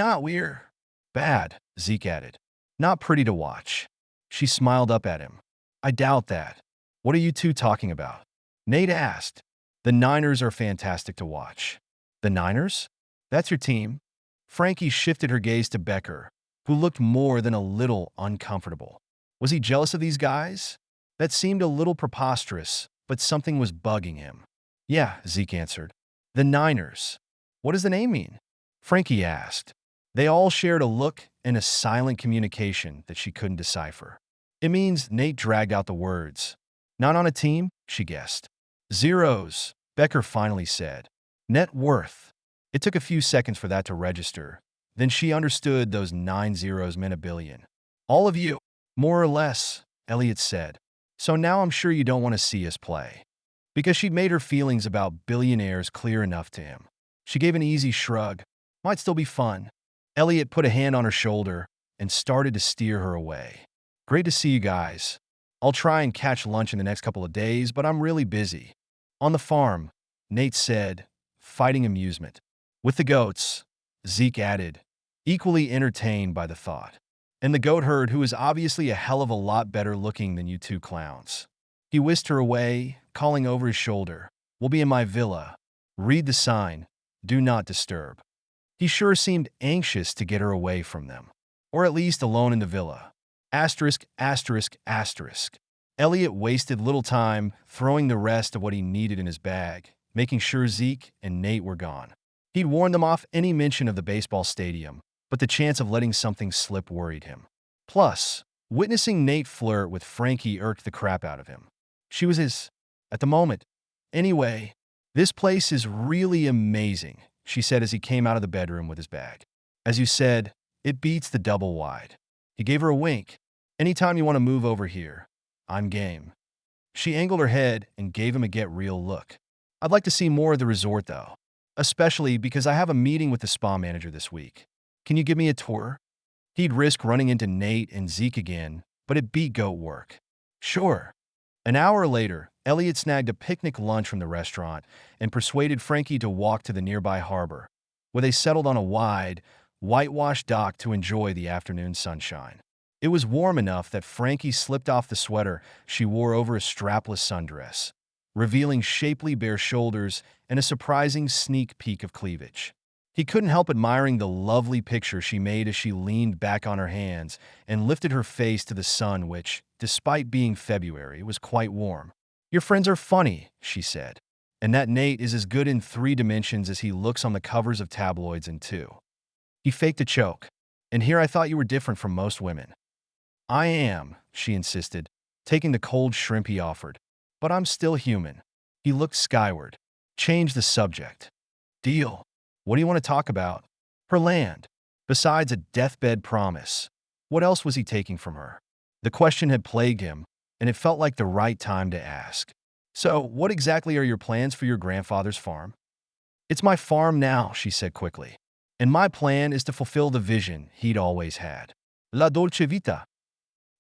Speaker 1: bad, Zeke added. Not pretty to watch. She smiled up at him. I doubt that. What are you two talking about? Nate asked. The Niners are fantastic to watch. The Niners? That's your team? Frankie shifted her gaze to Becker, who looked more than a little uncomfortable. Was he jealous of these guys? That seemed a little preposterous, but something was bugging him. Yeah, Zeke answered. The Niners. What does the name mean? Frankie asked. They all shared a look and a silent communication that she couldn't decipher. It means Nate dragged out the words. Not on a team, she guessed. Zeros, Becker finally said. Net worth. It took a few seconds for that to register. Then she understood those 9 zeros meant $1 billion. All of you. More or less, Elliott said. So now I'm sure you don't want to see us play. Because she'd made her feelings about billionaires clear enough to him. She gave an easy shrug. Might still be fun. Elliott put a hand on her shoulder and started to steer her away. Great to see you guys. I'll try and catch lunch in the next couple of days, but I'm really busy. On the farm, Nate said, fighting amusement. With the goats, Zeke added, equally entertained by the thought. And the goat herd, who is obviously a hell of a lot better looking than you two clowns. He whisked her away, calling over his shoulder. We'll be in my villa. Read the sign. Do not disturb. He sure seemed anxious to get her away from them. Or at least alone in the villa. Asterisk, asterisk, asterisk. Elliott wasted little time throwing the rest of what he needed in his bag, making sure Zeke and Nate were gone. He'd warned them off any mention of the baseball stadium, but the chance of letting something slip worried him. Plus, witnessing Nate flirt with Frankie irked the crap out of him. She was his, at the moment. Anyway, this place is really amazing, she said as he came out of the bedroom with his bag. As you said, it beats the double wide. He gave her a wink. Anytime you want to move over here, I'm game. She angled her head and gave him a get-real look. I'd like to see more of the resort, though. Especially because I have a meeting with the spa manager this week. Can you give me a tour? He'd risk running into Nate and Zeke again, but it beat goat work. Sure. An hour later, Elliott snagged a picnic lunch from the restaurant and persuaded Frankie to walk to the nearby harbor, where they settled on a wide, whitewashed dock to enjoy the afternoon sunshine. It was warm enough that Frankie slipped off the sweater she wore over a strapless sundress, revealing shapely bare shoulders and a surprising sneak peek of cleavage. He couldn't help admiring the lovely picture she made as she leaned back on her hands and lifted her face to the sun, which, despite being February, was quite warm. "Your friends are funny," she said. "And that Nate is as good in 3 dimensions as he looks on the covers of tabloids in 2." He faked a choke. "And here I thought you were different from most women." "I am," she insisted, taking the cold shrimp he offered. "But I'm still human." He looked skyward. "Change the subject." "Deal. What do you want to talk about?" "Her land. Besides a deathbed promise, what else was he taking from her?" The question had plagued him, and it felt like the right time to ask. "So, what exactly are your plans for your grandfather's farm?" "It's my farm now," she said quickly. "And my plan is to fulfill the vision he'd always had. La dolce vita.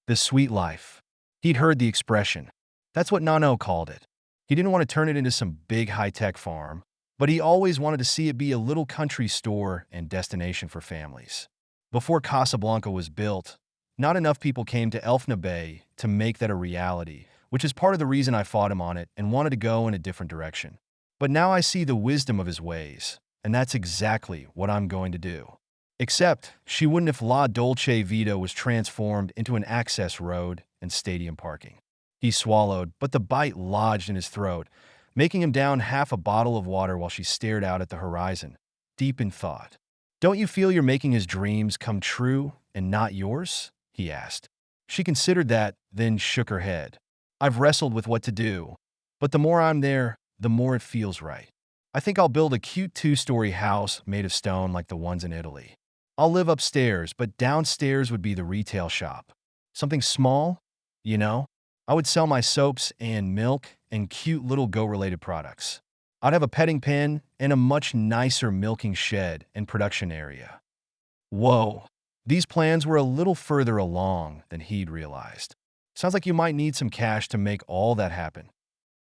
Speaker 1: The sweet life." He'd heard the expression. That's what Nano called it. He didn't want to turn it into some big high-tech farm, but he always wanted to see it be a little country store and destination for families. Before Casablanca was built, not enough people came to Elfna Bay to make that a reality, which is part of the reason I fought him on it and wanted to go in a different direction. But now I see the wisdom of his ways, and that's exactly what I'm going to do. Except, she wouldn't if La Dolce Vita was transformed into an access road and stadium parking. He swallowed, but the bite lodged in his throat, making him down half a bottle of water while she stared out at the horizon, deep in thought. "Don't you feel you're making his dreams come true and not yours?" he asked. She considered that, then shook her head. "I've wrestled with what to do, but the more I'm there, the more it feels right. I think I'll build a cute 2-story house made of stone like the ones in Italy. I'll live upstairs, but downstairs would be the retail shop. Something small, you know? I would sell my soaps and milk and cute little goat-related products. I'd have a petting pen and a much nicer milking shed and production area." Whoa. These plans were a little further along than he'd realized. "Sounds like you might need some cash to make all that happen."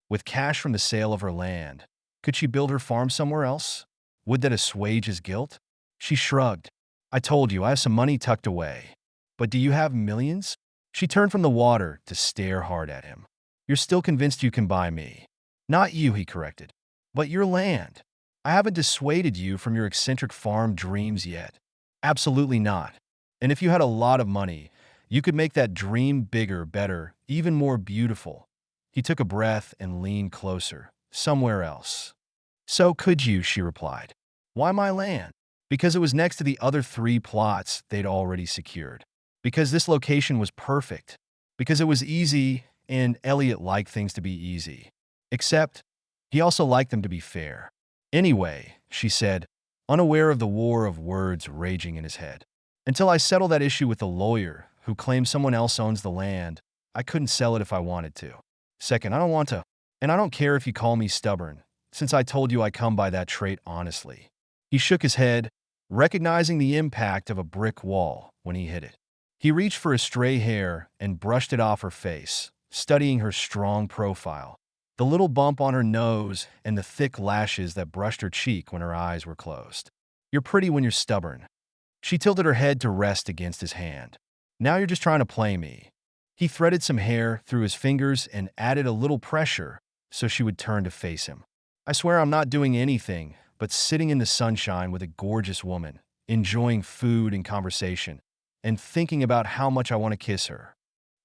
Speaker 1: With cash from the sale of her land, could she build her farm somewhere else? Would that assuage his guilt? She shrugged. "I told you, I have some money tucked away. But do you have millions?" She turned from the water to stare hard at him. "You're still convinced you can buy me." "Not you," he corrected. "But your land. I haven't dissuaded you from your eccentric farm dreams yet." "Absolutely not. And if you had a lot of money, you could make that dream bigger, better, even more beautiful." He took a breath and leaned closer. "Somewhere else." "So could you," she replied. "Why my land?" "Because it was next to the other 3 plots they'd already secured. Because this location was perfect. Because it was easy, and Elliott liked things to be easy. Except, he also liked them to be fair." "Anyway," she said, unaware of the war of words raging in his head. "Until I settle that issue with the lawyer who claims someone else owns the land, I couldn't sell it if I wanted to. Second, I don't want to. And I don't care if you call me stubborn, since I told you I come by that trait honestly." He shook his head, recognizing the impact of a brick wall when he hit it. He reached for a stray hair and brushed it off her face, studying her strong profile, the little bump on her nose and the thick lashes that brushed her cheek when her eyes were closed. "You're pretty when you're stubborn." She tilted her head to rest against his hand. "Now you're just trying to play me." He threaded some hair through his fingers and added a little pressure so she would turn to face him. "I swear I'm not doing anything but sitting in the sunshine with a gorgeous woman, enjoying food and conversation, and thinking about how much I want to kiss her."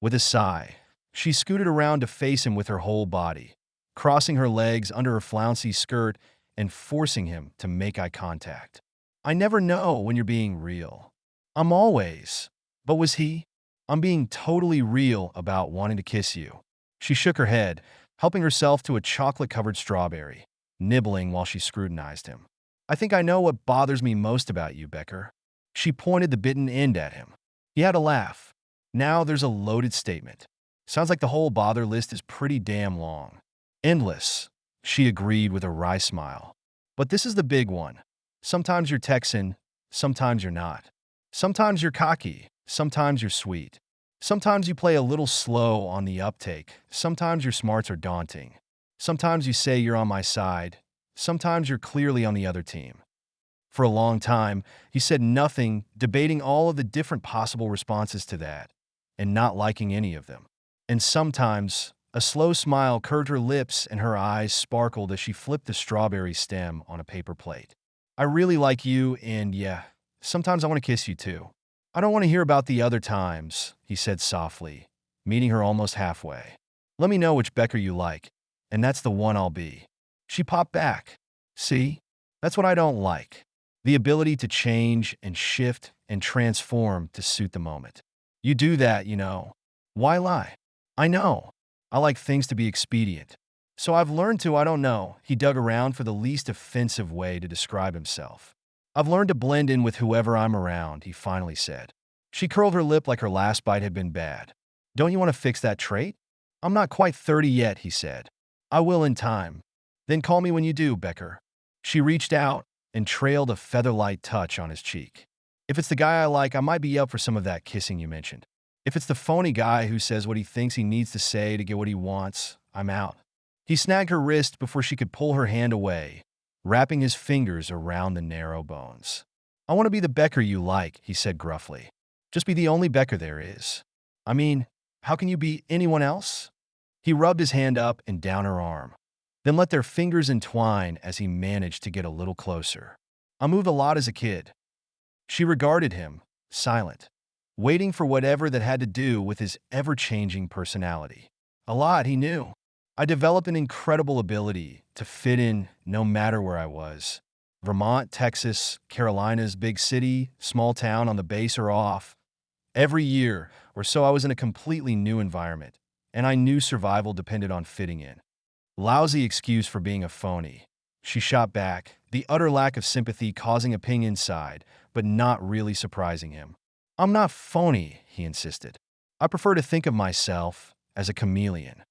Speaker 1: With a sigh, she scooted around to face him with her whole body, crossing her legs under her flouncy skirt and forcing him to make eye contact. "I never know when you're being real." "I'm always." But was he? "I'm being totally real about wanting to kiss you." She shook her head, helping herself to a chocolate-covered strawberry, nibbling while she scrutinized him. "I think I know what bothers me most about you, Becker." She pointed the bitten end at him. He had a laugh. "Now there's a loaded statement. Sounds like the whole bother list is pretty damn long." "Endless," she agreed with a wry smile. "But this is the big one. Sometimes you're Texan, sometimes you're not. Sometimes you're cocky, sometimes you're sweet. Sometimes you play a little slow on the uptake. Sometimes your smarts are daunting. Sometimes you say you're on my side. Sometimes you're clearly on the other team. For a long time, he said nothing, debating all of the different possible responses to that, and not liking any of them. And sometimes, a slow smile curved her lips and her eyes sparkled as she flipped the strawberry stem on a paper plate. I really like you, and yeah, sometimes I want to kiss you too. I don't want to hear about the other times, he said softly, meeting her almost halfway. Let me know which Becker you like, and that's the one I'll be. She popped back. See? That's what I don't like. The ability to change and shift and transform to suit the moment. You do that, you know. Why lie? I know. I like things to be expedient. So I've learned to, I don't know, he dug around for the least offensive way to describe himself. I've learned to blend in with whoever I'm around, he finally said. She curled her lip like her last bite had been bad. Don't you want to fix that trait? I'm not quite 30 yet, he said. I will in time. Then call me when you do, Becker. She reached out and trailed a feather-light touch on his cheek. If it's the guy I like, I might be up for some of that kissing you mentioned. If it's the phony guy who says what he thinks he needs to say to get what he wants, I'm out. He snagged her wrist before she could pull her hand away, wrapping his fingers around the narrow bones. I want to be the Becker you like, he said gruffly. Just be the only Becker there is. I mean, how can you be anyone else? He rubbed his hand up and down her arm, then let their fingers entwine as he managed to get a little closer. I moved a lot as a kid. She regarded him, silent, waiting for whatever that had to do with his ever-changing personality. A lot, he knew. I developed an incredible ability to fit in no matter where I was. Vermont, Texas, Carolinas, big city, small town on the base or off. Every year or so I was in a completely new environment, and I knew survival depended on fitting in. Lousy excuse for being a phony. She shot back, the utter lack of sympathy causing a ping inside, but not really surprising him. I'm not phony, he insisted. I prefer to think of myself as a chameleon.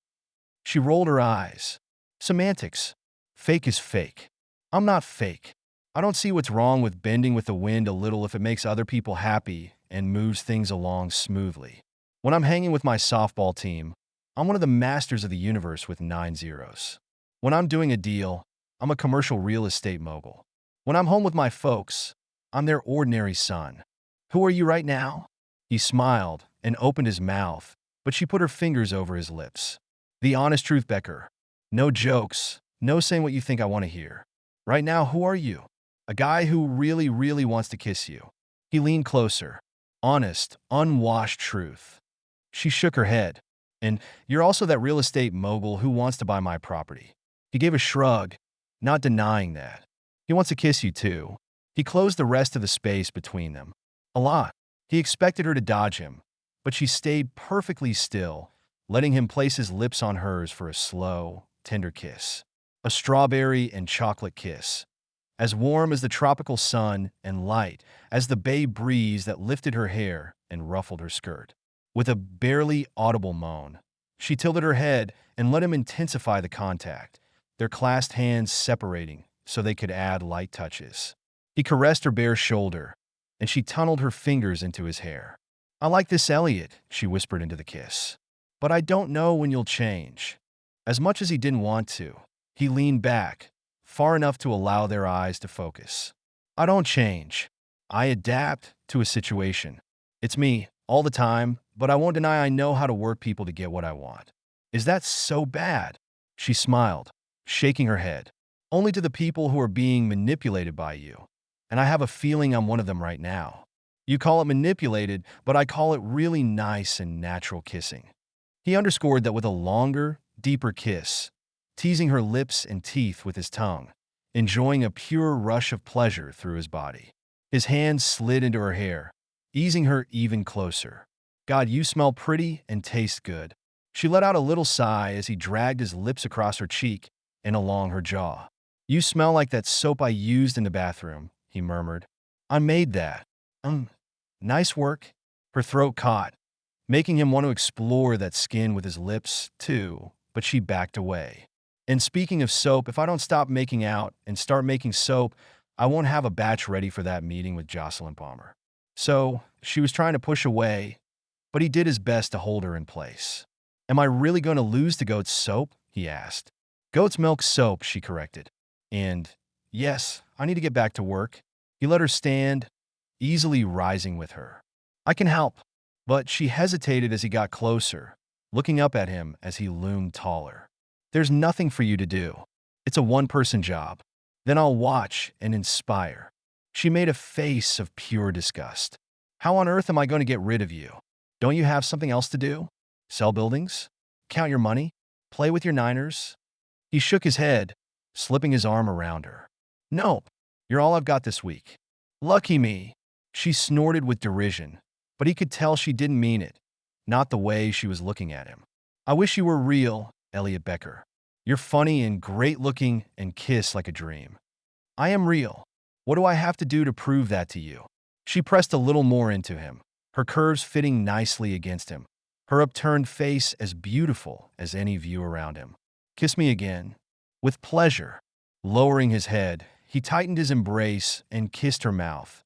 Speaker 1: She rolled her eyes. Semantics. Fake is fake. I'm not fake. I don't see what's wrong with bending with the wind a little if it makes other people happy and moves things along smoothly. When I'm hanging with my softball team, I'm one of the masters of the universe with 9 zeros. When I'm doing a deal, I'm a commercial real estate mogul. When I'm home with my folks, I'm their ordinary son. Who are you right now? He smiled and opened his mouth, but she put her fingers over his lips. The honest truth, Becker. No jokes, no saying what you think I want to hear. Right now, who are you? A guy who really, really wants to kiss you. He leaned closer. Honest, unwashed truth. She shook her head. And you're also that real estate mogul who wants to buy my property. He gave a shrug, not denying that. He wants to kiss you too. He closed the rest of the space between them. A lot. He expected her to dodge him, but she stayed perfectly still, letting him place his lips on hers for a slow, tender kiss. A strawberry and chocolate kiss. As warm as the tropical sun and light as the bay breeze that lifted her hair and ruffled her skirt. With a barely audible moan, she tilted her head and let him intensify the contact, their clasped hands separating so they could add light touches. He caressed her bare shoulder, and she tunneled her fingers into his hair. I like this, Elliott, she whispered into the kiss. But I don't know when you'll change. As much as he didn't want to, he leaned back, far enough to allow their eyes to focus. I don't change. I adapt to a situation. It's me, all the time, but I won't deny I know how to work people to get what I want. Is that so bad? She smiled, shaking her head. Only to the people who are being manipulated by you. And I have a feeling I'm one of them right now. You call it manipulated, but I call it really nice and natural kissing. He underscored that with a longer, deeper kiss, teasing her lips and teeth with his tongue, enjoying a pure rush of pleasure through his body. His hands slid into her hair, easing her even closer. God, you smell pretty and taste good. She let out a little sigh as he dragged his lips across her cheek and along her jaw. You smell like that soap I used in the bathroom, he murmured. I made that. Nice work. Her throat caught, making him want to explore that skin with his lips, too, but she backed away. And speaking of soap, if I don't stop making out and start making soap, I won't have a batch ready for that meeting with Jocelyn Palmer. So, she was trying to push away, but he did his best to hold her in place. Am I really going to lose to goat's soap? He asked. Goat's milk soap, she corrected. And, yes, I need to get back to work. He let her stand, easily rising with her. I can help. But she hesitated as he got closer, looking up at him as he loomed taller. There's nothing for you to do. It's a one-person job. Then I'll watch and inspire. She made a face of pure disgust. How on earth am I going to get rid of you? Don't you have something else to do? Sell buildings? Count your money? Play with your niners? He shook his head, slipping his arm around her. Nope, you're all I've got this week. Lucky me. She snorted with derision, but he could tell she didn't mean it, not the way she was looking at him. I wish you were real, Elliott Becker. You're funny and great-looking and kiss like a dream. I am real. What do I have to do to prove that to you? She pressed a little more into him, her curves fitting nicely against him, her upturned face as beautiful as any view around him. Kiss me again. With pleasure. Lowering his head, he tightened his embrace and kissed her mouth,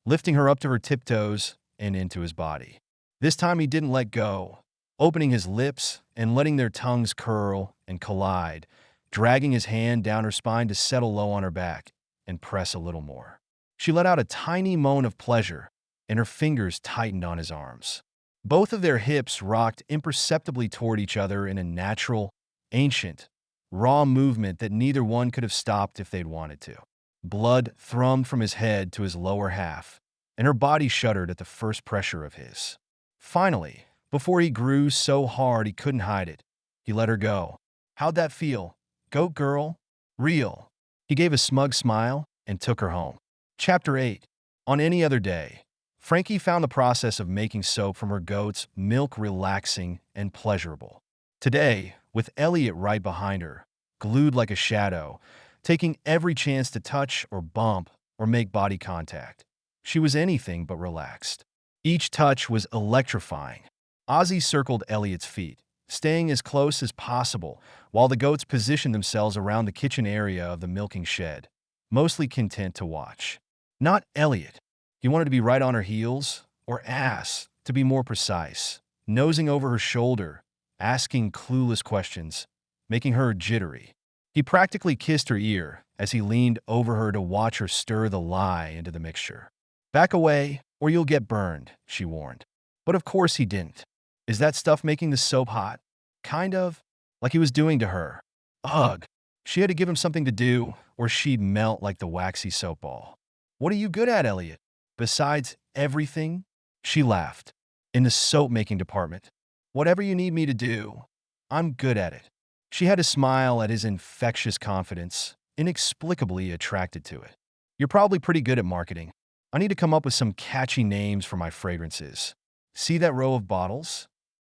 Speaker 1: lifting her up to her tiptoes and into his body. This time he didn't let go, opening his lips and letting their tongues curl and collide, dragging his hand down her spine to settle low on her back and press a little more. She let out a tiny moan of pleasure, and her fingers tightened on his arms. Both of their hips rocked imperceptibly toward each other in a natural, ancient, raw movement that neither one could have stopped if they'd wanted to. Blood thrummed from his head to his lower half, and her body shuddered at the first pressure of his. Finally, before he grew so hard he couldn't hide it, he let her go. How'd that feel? Goat girl? Real. He gave a smug smile and took her home. Chapter 8. On any other day, Frankie found the process of making soap from her goat's milk relaxing and pleasurable. Today, with Elliott right behind her, glued like a shadow, taking every chance to touch or bump or make body contact, she was anything but relaxed. Each touch was electrifying. Ozzy circled Elliott's feet, staying as close as possible while the goats positioned themselves around the kitchen area of the milking shed, mostly content to watch. Not Elliott. He wanted to be right on her heels, or ass, to be more precise, nosing over her shoulder, asking clueless questions, making her jittery. He practically kissed her ear as he leaned over her to watch her stir the lye into the mixture. Back away, or you'll get burned, she warned. But of course he didn't. Is that stuff making the soap hot? Kind of. Like he was doing to her. Ugh. She had to give him something to do, or she'd melt like the waxy soap ball. What are you good at, Elliott? Besides everything? She laughed. In the soap-making department. Whatever you need me to do, I'm good at it. She had to smile at his infectious confidence, inexplicably attracted to it. You're probably pretty good at marketing. I need to come up with some catchy names for my fragrances. See that row of bottles?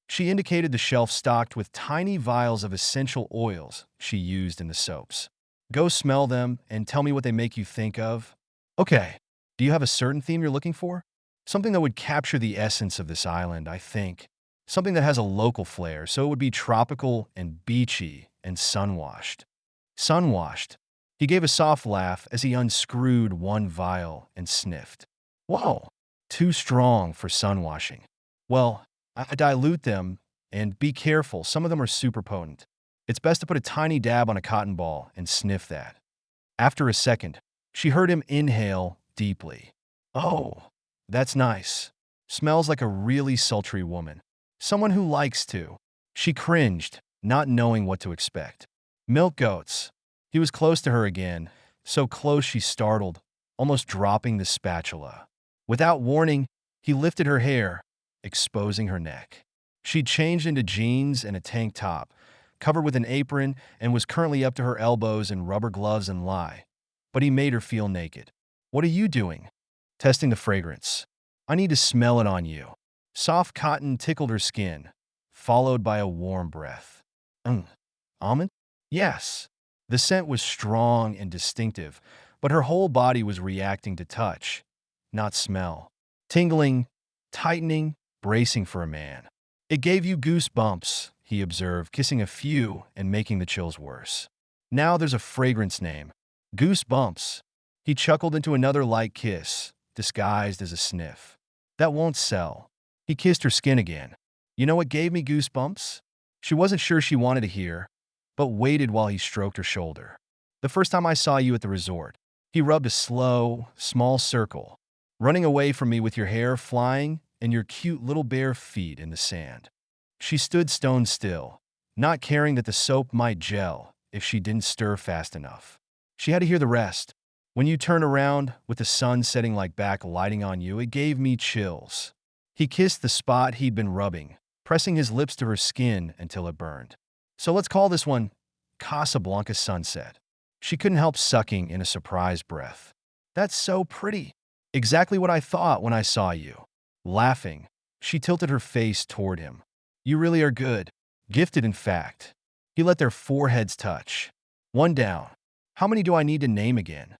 Speaker 1: She indicated the shelf stocked with tiny vials of essential oils she used in the soaps. Go smell them and tell me what they make you think of. Okay, do you have a certain theme you're looking for? Something that would capture the essence of this island, I think. Something that has a local flair, so it would be tropical and beachy and sun-washed. Sun-washed. He gave a soft laugh as he unscrewed one vial and sniffed. Whoa, too strong for sun-washing. Well, I dilute them, and be careful, some of them are super potent. It's best to put a tiny dab on a cotton ball and sniff that. After a second, she heard him inhale deeply. Oh, that's nice. Smells like a really sultry woman. Someone who likes to. She cringed, not knowing what to expect. Milk goats. He was close to her again, so close she startled, almost dropping the spatula. Without warning, he lifted her hair, exposing her neck. She'd changed into jeans and a tank top, covered with an apron, and was currently up to her elbows in rubber gloves and lye. But he made her feel naked. What are you doing? Testing the fragrance. I need to smell it on you. Soft cotton tickled her skin, followed by a warm breath. Almond? Yes. The scent was strong and distinctive, but her whole body was reacting to touch, not smell. Tingling, tightening, bracing for a man. It gave you goosebumps, he observed, kissing a few and making the chills worse. Now there's a fragrance name. Goosebumps. He chuckled into another light kiss, disguised as a sniff. That won't sell. He kissed her skin again. You know what gave me goosebumps? She wasn't sure she wanted to hear, but waited while he stroked her shoulder. The first time I saw you at the resort, he rubbed a slow, small circle, running away from me with your hair flying and your cute little bare feet in the sand. She stood stone still, not caring that the soap might gel if she didn't stir fast enough. She had to hear the rest. When you turned around with the sun setting like back lighting on you, it gave me chills. He kissed the spot he'd been rubbing, pressing his lips to her skin until it burned. So let's call this one Casablanca Sunset. She couldn't help sucking in a surprised breath. That's so pretty. Exactly what I thought when I saw you. Laughing, she tilted her face toward him. You really are good. Gifted, in fact. He let their foreheads touch. One down. How many do I need to name again?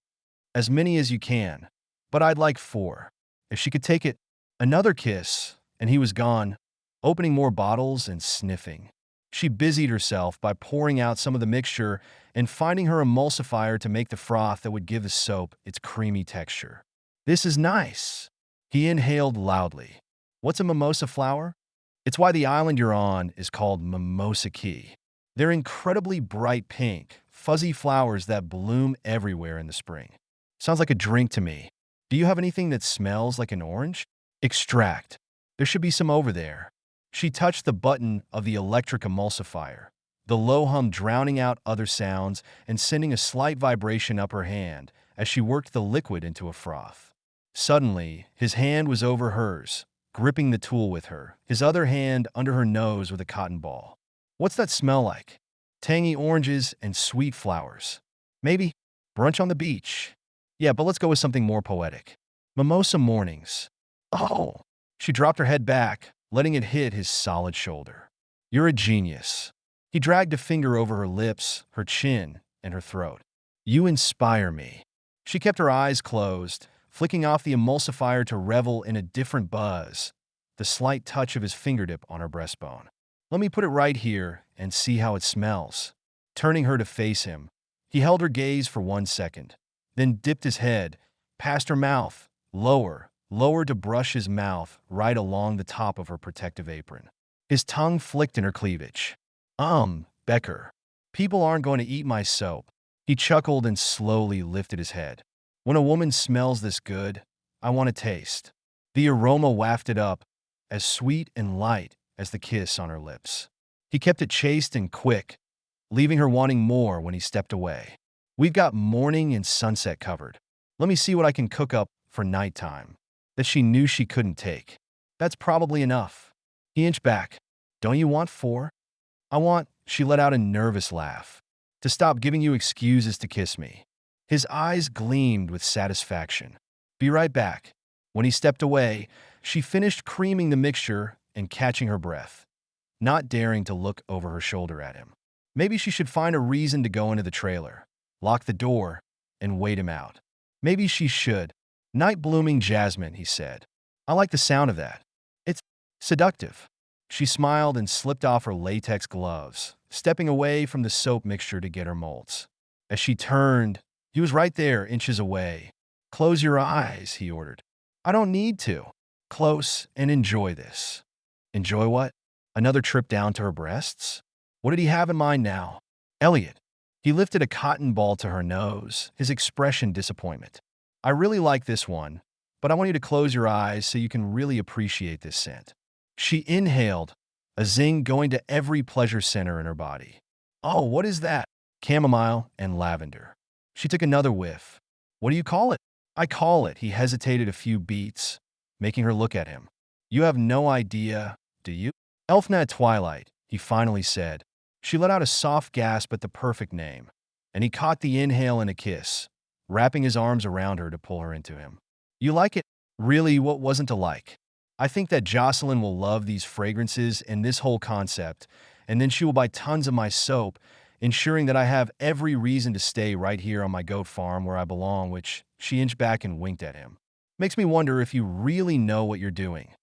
Speaker 1: As many as you can. But I'd like 4. If she could take it. Another kiss, and he was gone, opening more bottles and sniffing. She busied herself by pouring out some of the mixture and finding her emulsifier to make the froth that would give the soap its creamy texture. This is nice. He inhaled loudly. What's a mimosa flower? It's why the island you're on is called Mimosa Key. They're incredibly bright pink, fuzzy flowers that bloom everywhere in the spring. Sounds like a drink to me. Do you have anything that smells like an orange? Extract. There should be some over there. She touched the button of the electric emulsifier, the low hum drowning out other sounds and sending a slight vibration up her hand as she worked the liquid into a froth. Suddenly, his hand was over hers, gripping the tool with her, his other hand under her nose with a cotton ball. What's that smell like? Tangy oranges and sweet flowers. Maybe brunch on the beach. Yeah, but let's go with something more poetic. Mimosa mornings. Oh! She dropped her head back, letting it hit his solid shoulder. You're a genius. He dragged a finger over her lips, her chin, and her throat. You inspire me. She kept her eyes closed, flicking off the emulsifier to revel in a different buzz, the slight touch of his fingertip on her breastbone. Let me put it right here and see how it smells. Turning her to face him, he held her gaze for 1 second, then dipped his head, past her mouth, lower to brush his mouth right along the top of her protective apron. His tongue flicked in her cleavage. Becker. People aren't going to eat my soap. He chuckled and slowly lifted his head. When a woman smells this good, I want to taste. The aroma wafted up, as sweet and light as the kiss on her lips. He kept it chaste and quick, leaving her wanting more when he stepped away. We've got morning and sunset covered. Let me see what I can cook up for nighttime that she knew she couldn't take. That's probably enough. He inched back. Don't you want 4? She let out a nervous laugh. To stop giving you excuses to kiss me. His eyes gleamed with satisfaction. Be right back. When he stepped away, she finished creaming the mixture and catching her breath, not daring to look over her shoulder at him. Maybe she should find a reason to go into the trailer, lock the door, and wait him out. Maybe she should. Night blooming jasmine, he said. I like the sound of that. It's seductive. She smiled and slipped off her latex gloves, stepping away from the soap mixture to get her molds. As she turned, he was right there, inches away. Close your eyes, he ordered. I don't need to. Close and enjoy this. Enjoy what? Another trip down to her breasts? What did he have in mind now? Elliott. He lifted a cotton ball to her nose, his expression disappointment. I really like this one, but I want you to close your eyes so you can really appreciate this scent. She inhaled, a zing going to every pleasure center in her body. Oh, what is that? Chamomile and lavender. She took another whiff. What do you call it? I call it. He hesitated a few beats, making her look at him. You have no idea, do you? Elfna at twilight, he finally said. She let out a soft gasp at the perfect name, and he caught the inhale in a kiss, wrapping his arms around her to pull her into him. You like it? Really, what wasn't to like? I think that Jocelyn will love these fragrances and this whole concept, and then she will buy tons of my soap, ensuring that I have every reason to stay right here on my goat farm where I belong, which she inched back and winked at him. Makes me wonder if you really know what you're doing.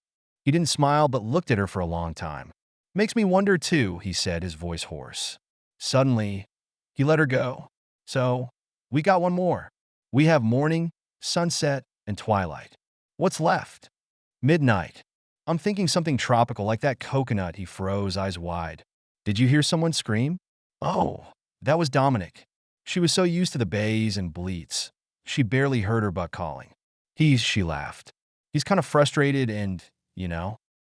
Speaker 1: He didn't smile but looked at her for a long time. Makes me wonder too, he said, his voice hoarse. Suddenly, he let her go. So, we got one more. We have morning, sunset, and twilight. What's left? Midnight. I'm thinking something tropical like that coconut. He froze, eyes wide. Did you hear someone scream? Oh, that was Dominic. She was so used to the bays and bleats. She barely heard her buck calling. She laughed. He's kind of frustrated and,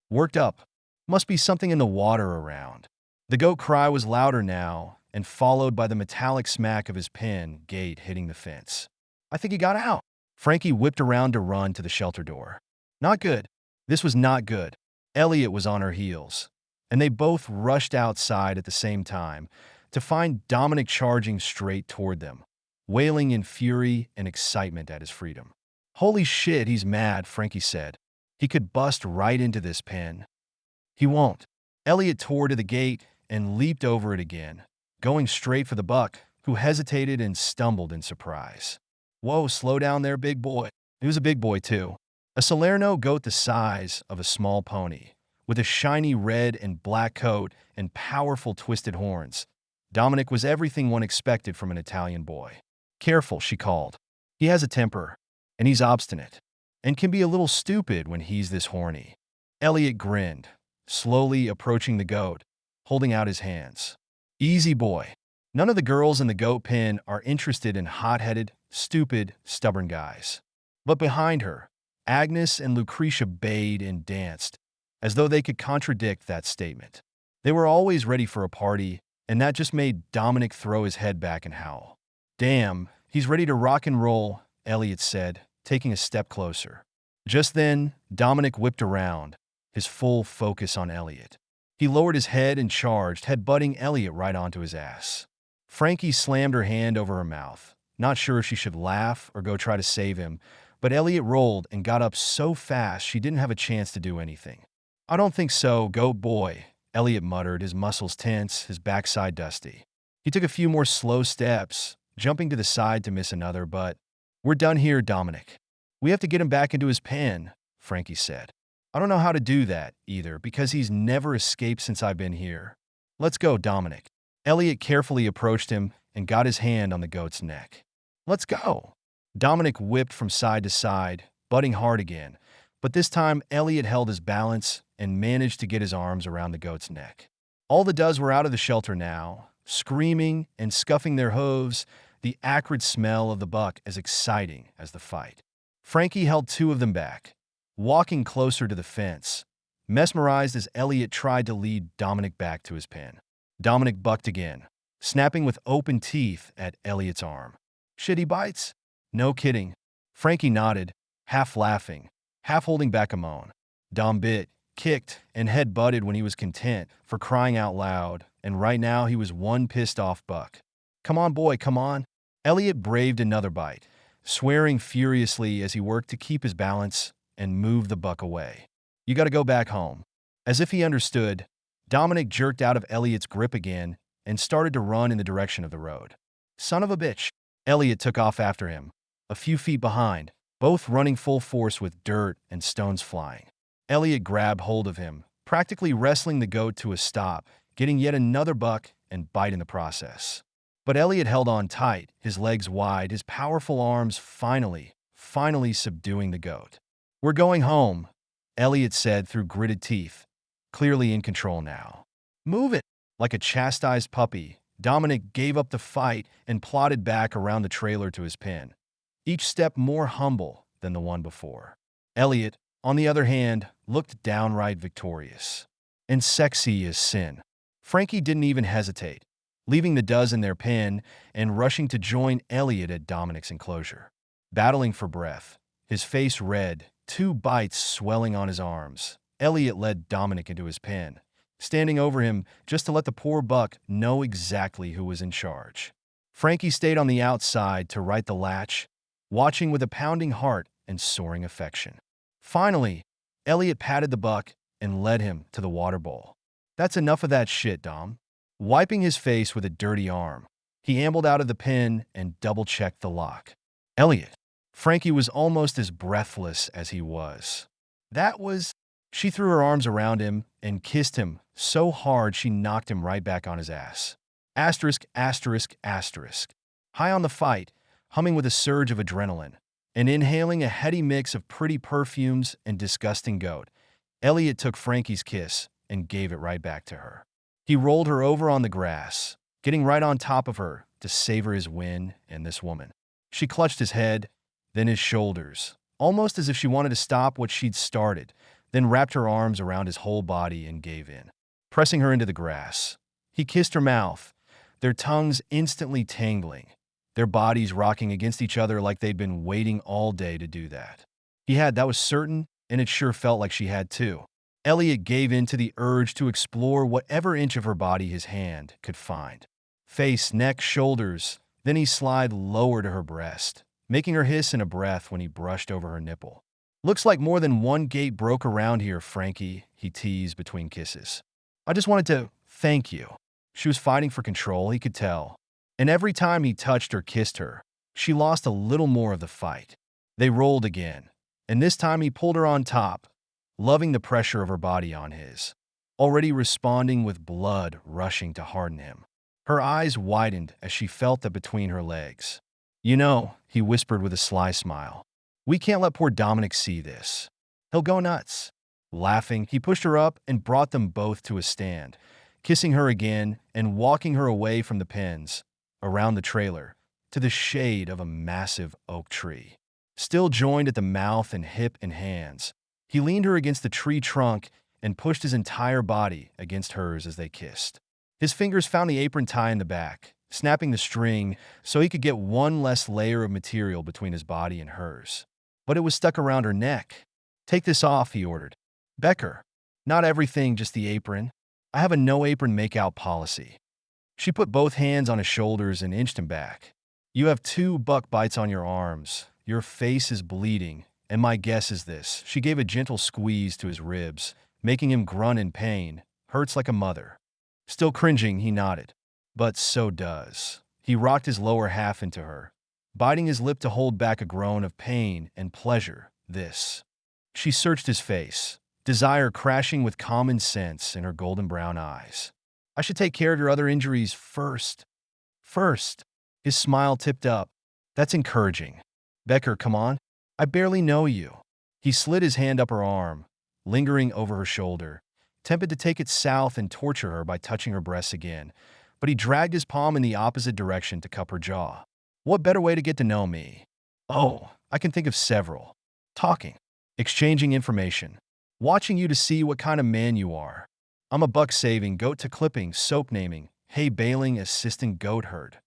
Speaker 1: worked up. Must be something in the water around. The goat cry was louder now and followed by the metallic smack of his pen gate hitting the fence. I think he got out. Frankie whipped around to run to the shelter door. Not good. This was not good. Elliott was on her heels, and they both rushed outside at the same time to find Dominic charging straight toward them, wailing in fury and excitement at his freedom. Holy shit, he's mad, Frankie said. He could bust right into this pen. He won't. Elliott tore to the gate and leaped over it again, going straight for the buck, who hesitated and stumbled in surprise. Whoa, slow down there, big boy. He was a big boy, too. A Salerno goat the size of a small pony, with a shiny red and black coat and powerful twisted horns. Dominic was everything one expected from an Italian boy. Careful, she called. He has a temper, and he's obstinate, and can be a little stupid when he's this horny. Elliott grinned, slowly approaching the goat, holding out his hands. Easy boy. None of the girls in the goat pen are interested in hot-headed, stupid, stubborn guys. But behind her, Agnes and Lucretia bayed and danced, as though they could contradict that statement. They were always ready for a party, and that just made Dominic throw his head back and howl. Damn, he's ready to rock and roll, Elliott said, taking a step closer. Just then, Dominic whipped around, his full focus on Elliott. He lowered his head and charged, headbutting Elliott right onto his ass. Frankie slammed her hand over her mouth, not sure if she should laugh or go try to save him, but Elliott rolled and got up so fast she didn't have a chance to do anything. I don't think so, goat boy, Elliott muttered, his muscles tense, his backside dusty. He took a few more slow steps, jumping to the side to miss another, but we're done here, Dominic. We have to get him back into his pen, Frankie said. I don't know how to do that, either, because he's never escaped since I've been here. Let's go, Dominic. Elliott carefully approached him and got his hand on the goat's neck. Let's go. Dominic whipped from side to side, butting hard again, but this time Elliott held his balance and managed to get his arms around the goat's neck. All the does were out of the shelter now, screaming and scuffing their hooves, the acrid smell of the buck as exciting as the fight. Frankie held two of them back, walking closer to the fence, mesmerized as Elliott tried to lead Dominic back to his pen. Dominic bucked again, snapping with open teeth at Elliott's arm. Shit, he bites? No kidding. Frankie nodded, half laughing, half holding back a moan. Dom bit, kicked, and head-butted when he was content, for crying out loud, and right now he was one pissed-off buck. Come on, boy, come on. Elliott braved another bite, swearing furiously as he worked to keep his balance and move the buck away. You gotta go back home. As if he understood, Dominic jerked out of Elliott's grip again and started to run in the direction of the road. Son of a bitch. Elliott took off after him, a few feet behind, both running full force with dirt and stones flying. Elliott grabbed hold of him, practically wrestling the goat to a stop, getting yet another buck and bite in the process. But Elliott held on tight, his legs wide, his powerful arms finally subduing the goat. We're going home, Elliott said through gritted teeth, clearly in control now. Move it! Like a chastised puppy, Dominic gave up the fight and plodded back around the trailer to his pen, each step more humble than the one before. Elliott, on the other hand, looked downright victorious. And sexy as sin. Frankie didn't even hesitate, leaving the does in their pen and rushing to join Elliott at Dominic's enclosure. Battling for breath, his face red, two bites swelling on his arms, Elliott led Dominic into his pen, standing over him just to let the poor buck know exactly who was in charge. Frankie stayed on the outside to right the latch, watching with a pounding heart and soaring affection. Finally, Elliott patted the buck and led him to the water bowl. That's enough of that shit, Dom. Wiping his face with a dirty arm, he ambled out of the pen and double-checked the lock. Elliott. Frankie was almost as breathless as he was. That was... She threw her arms around him and kissed him so hard she knocked him right back on his ass. Asterisk, asterisk, asterisk. High on the fight, humming with a surge of adrenaline, and inhaling a heady mix of pretty perfumes and disgusting goat, Elliott took Frankie's kiss and gave it right back to her. He rolled her over on the grass, getting right on top of her to savor his win and this woman. She clutched his head, then his shoulders, almost as if she wanted to stop what she'd started, then wrapped her arms around his whole body and gave in, pressing her into the grass. He kissed her mouth, their tongues instantly tangling, their bodies rocking against each other like they'd been waiting all day to do that. That was certain, and it sure felt like she had too. Elliott gave in to the urge to explore whatever inch of her body his hand could find. Face, neck, shoulders, then he slid lower to her breast, making her hiss in a breath when he brushed over her nipple. "Looks like more than one gate broke around here, Frankie," he teased between kisses. "I just wanted to thank you." She was fighting for control, he could tell. And every time he touched or kissed her, she lost a little more of the fight. They rolled again, and this time he pulled her on top, loving the pressure of her body on his, already responding with blood rushing to harden him. Her eyes widened as she felt that between her legs. "You know," he whispered with a sly smile, "we can't let poor Dominic see this. He'll go nuts." Laughing, he pushed her up and brought them both to a stand, kissing her again and walking her away from the pens, around the trailer, to the shade of a massive oak tree. Still joined at the mouth and hip and hands, he leaned her against the tree trunk and pushed his entire body against hers as they kissed. His fingers found the apron tie in the back, snapping the string so he could get one less layer of material between his body and hers. But it was stuck around her neck. "Take this off," he ordered. "Becker, not everything, just the apron. I have a no-apron make-out policy." She put both hands on his shoulders and inched him back. "You have 2 buck bites on your arms. Your face is bleeding, and my guess is this." She gave a gentle squeeze to his ribs, making him grunt in pain. "Hurts like a mother." Still cringing, he nodded. "But so does." He rocked his lower half into her, biting his lip to hold back a groan of pain and pleasure. "This." She searched his face, desire crashing with common sense in her golden brown eyes. "I should take care of your other injuries first." "First?" His smile tipped up. "That's encouraging. Becker, come on. I barely know you." He slid his hand up her arm, lingering over her shoulder, tempted to take it south and torture her by touching her breasts again, but he dragged his palm in the opposite direction to cup her jaw. "What better way to get to know me?" "Oh, I can think of several. Talking. Exchanging information. Watching you to see what kind of man you are. I'm a buck saving, goat to clipping, soap naming, hay baling, assistant goat herd."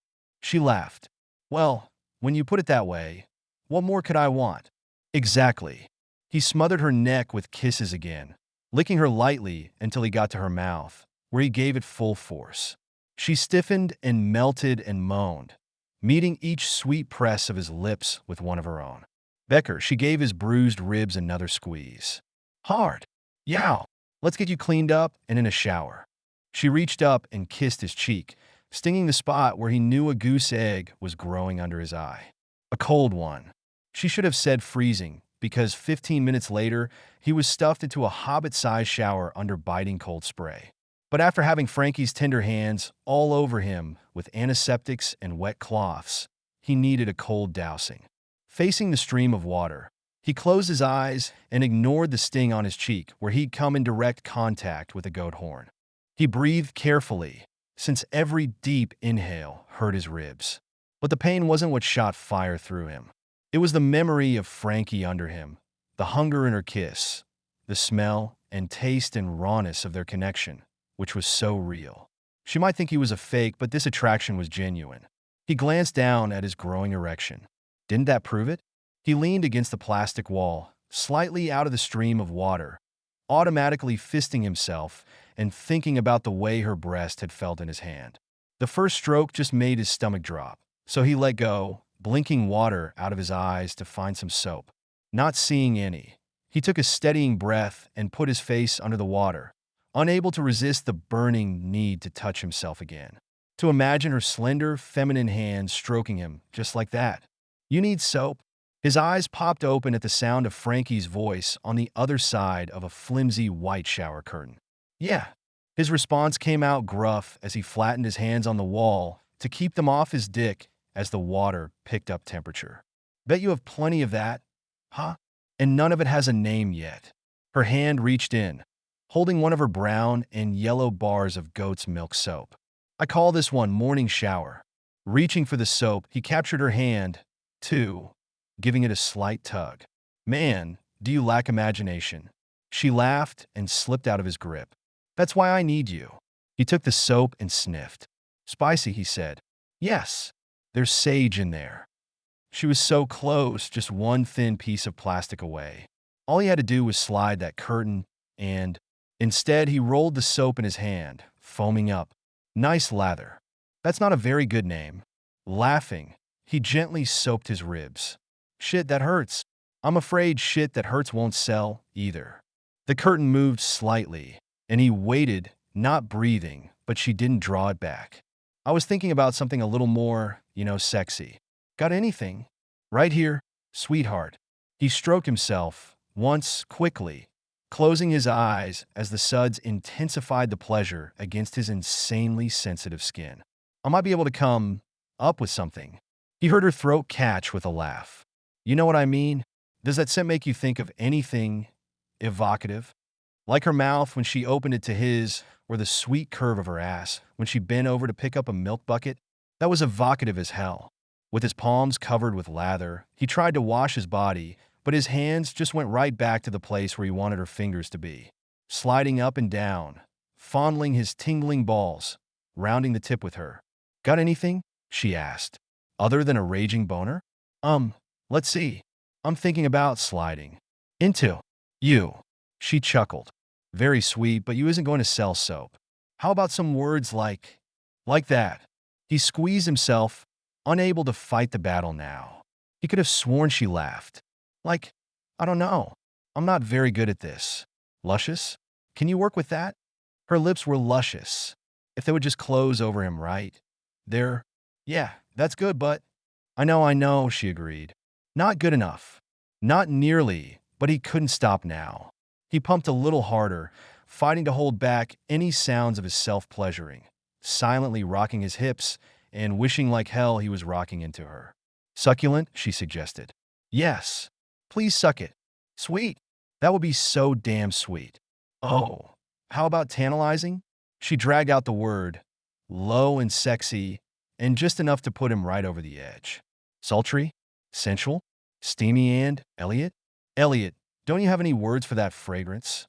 Speaker 1: She laughed. "Well, when you put it that way, what more could I want?" "Exactly." He smothered her neck with kisses again, licking her lightly until he got to her mouth, where he gave it full force. She stiffened and melted and moaned, meeting each sweet press of his lips with one of her own. "Becker," she gave his bruised ribs another squeeze. "Hard. Yow. Let's get you cleaned up and in a shower." She reached up and kissed his cheek, stinging the spot where he knew a goose egg was growing under his eye. A cold one. She should have said freezing, because 15 minutes later, he was stuffed into a hobbit-sized shower under biting cold spray. But after having Frankie's tender hands all over him with antiseptics and wet cloths, he needed a cold dousing. Facing the stream of water, he closed his eyes and ignored the sting on his cheek where he'd come in direct contact with a goat horn. He breathed carefully, since every deep inhale hurt his ribs. But the pain wasn't what shot fire through him. It was the memory of Frankie under him, the hunger in her kiss, the smell and taste and rawness of their connection, which was so real. She might think he was a fake, but this attraction was genuine. He glanced down at his growing erection. Didn't that prove it? He leaned against the plastic wall, slightly out of the stream of water, automatically fisting himself and thinking about the way her breast had felt in his hand. The first stroke just made his stomach drop, so he let go, blinking water out of his eyes to find some soap. Not seeing any, he took a steadying breath and put his face under the water, unable to resist the burning need to touch himself again. To imagine her slender, feminine hands stroking him just like that. "You need soap?" His eyes popped open at the sound of Frankie's voice on the other side of a flimsy white shower curtain. "Yeah." His response came out gruff as he flattened his hands on the wall to keep them off his dick as the water picked up temperature. "Bet you have plenty of that, huh? And none of it has a name yet." Her hand reached in, holding one of her brown and yellow bars of goat's milk soap. I call this one morning shower. Reaching for the soap, he captured her hand, too, giving it a slight tug. Man, do you lack imagination? She laughed and slipped out of his grip. That's why I need you. He took the soap and sniffed. Spicy, he said. Yes, there's sage in there. She was so close, just one thin piece of plastic away. All he had to do was slide that curtain, and instead he rolled the soap in his hand, foaming up. Nice lather. That's not a very good name. Laughing, he gently soaped his ribs. Shit, that hurts. I'm afraid shit that hurts won't sell, either. The curtain moved slightly, and he waited, not breathing, but she didn't draw it back. I was thinking about something a little more, sexy. Got anything? Right here, sweetheart. He stroked himself, once, quickly, closing his eyes as the suds intensified the pleasure against his insanely sensitive skin. I might be able to come up with something. He heard her throat catch with a laugh. You know what I mean? Does that scent make you think of anything evocative? Like her mouth when she opened it to his, or the sweet curve of her ass when she bent over to pick up a milk bucket? That was evocative as hell. With his palms covered with lather, he tried to wash his body, but his hands just went right back to the place where he wanted her fingers to be. Sliding up and down, fondling his tingling balls, rounding the tip with her. Got anything? She asked. Other than a raging boner? Let's see. I'm thinking about sliding. Into you. She chuckled. Very sweet, but you isn't going to sell soap. How about some words like that? He squeezed himself, unable to fight the battle now. He could have sworn she laughed. Like, I don't know. I'm not very good at this. Luscious? Can you work with that? Her lips were luscious. If they would just close over him, right? Yeah, that's good, but I know, she agreed. Not good enough. Not nearly, but he couldn't stop now. He pumped a little harder, fighting to hold back any sounds of his self-pleasuring, silently rocking his hips and wishing like hell he was rocking into her. Succulent, she suggested. Yes. Please suck it. Sweet. That would be so damn sweet. Oh, how about tantalizing? She dragged out the word, low and sexy, and just enough to put him right over the edge. Sultry? Sensual? Steamy and, Elliott? Elliott, don't you have any words for that fragrance?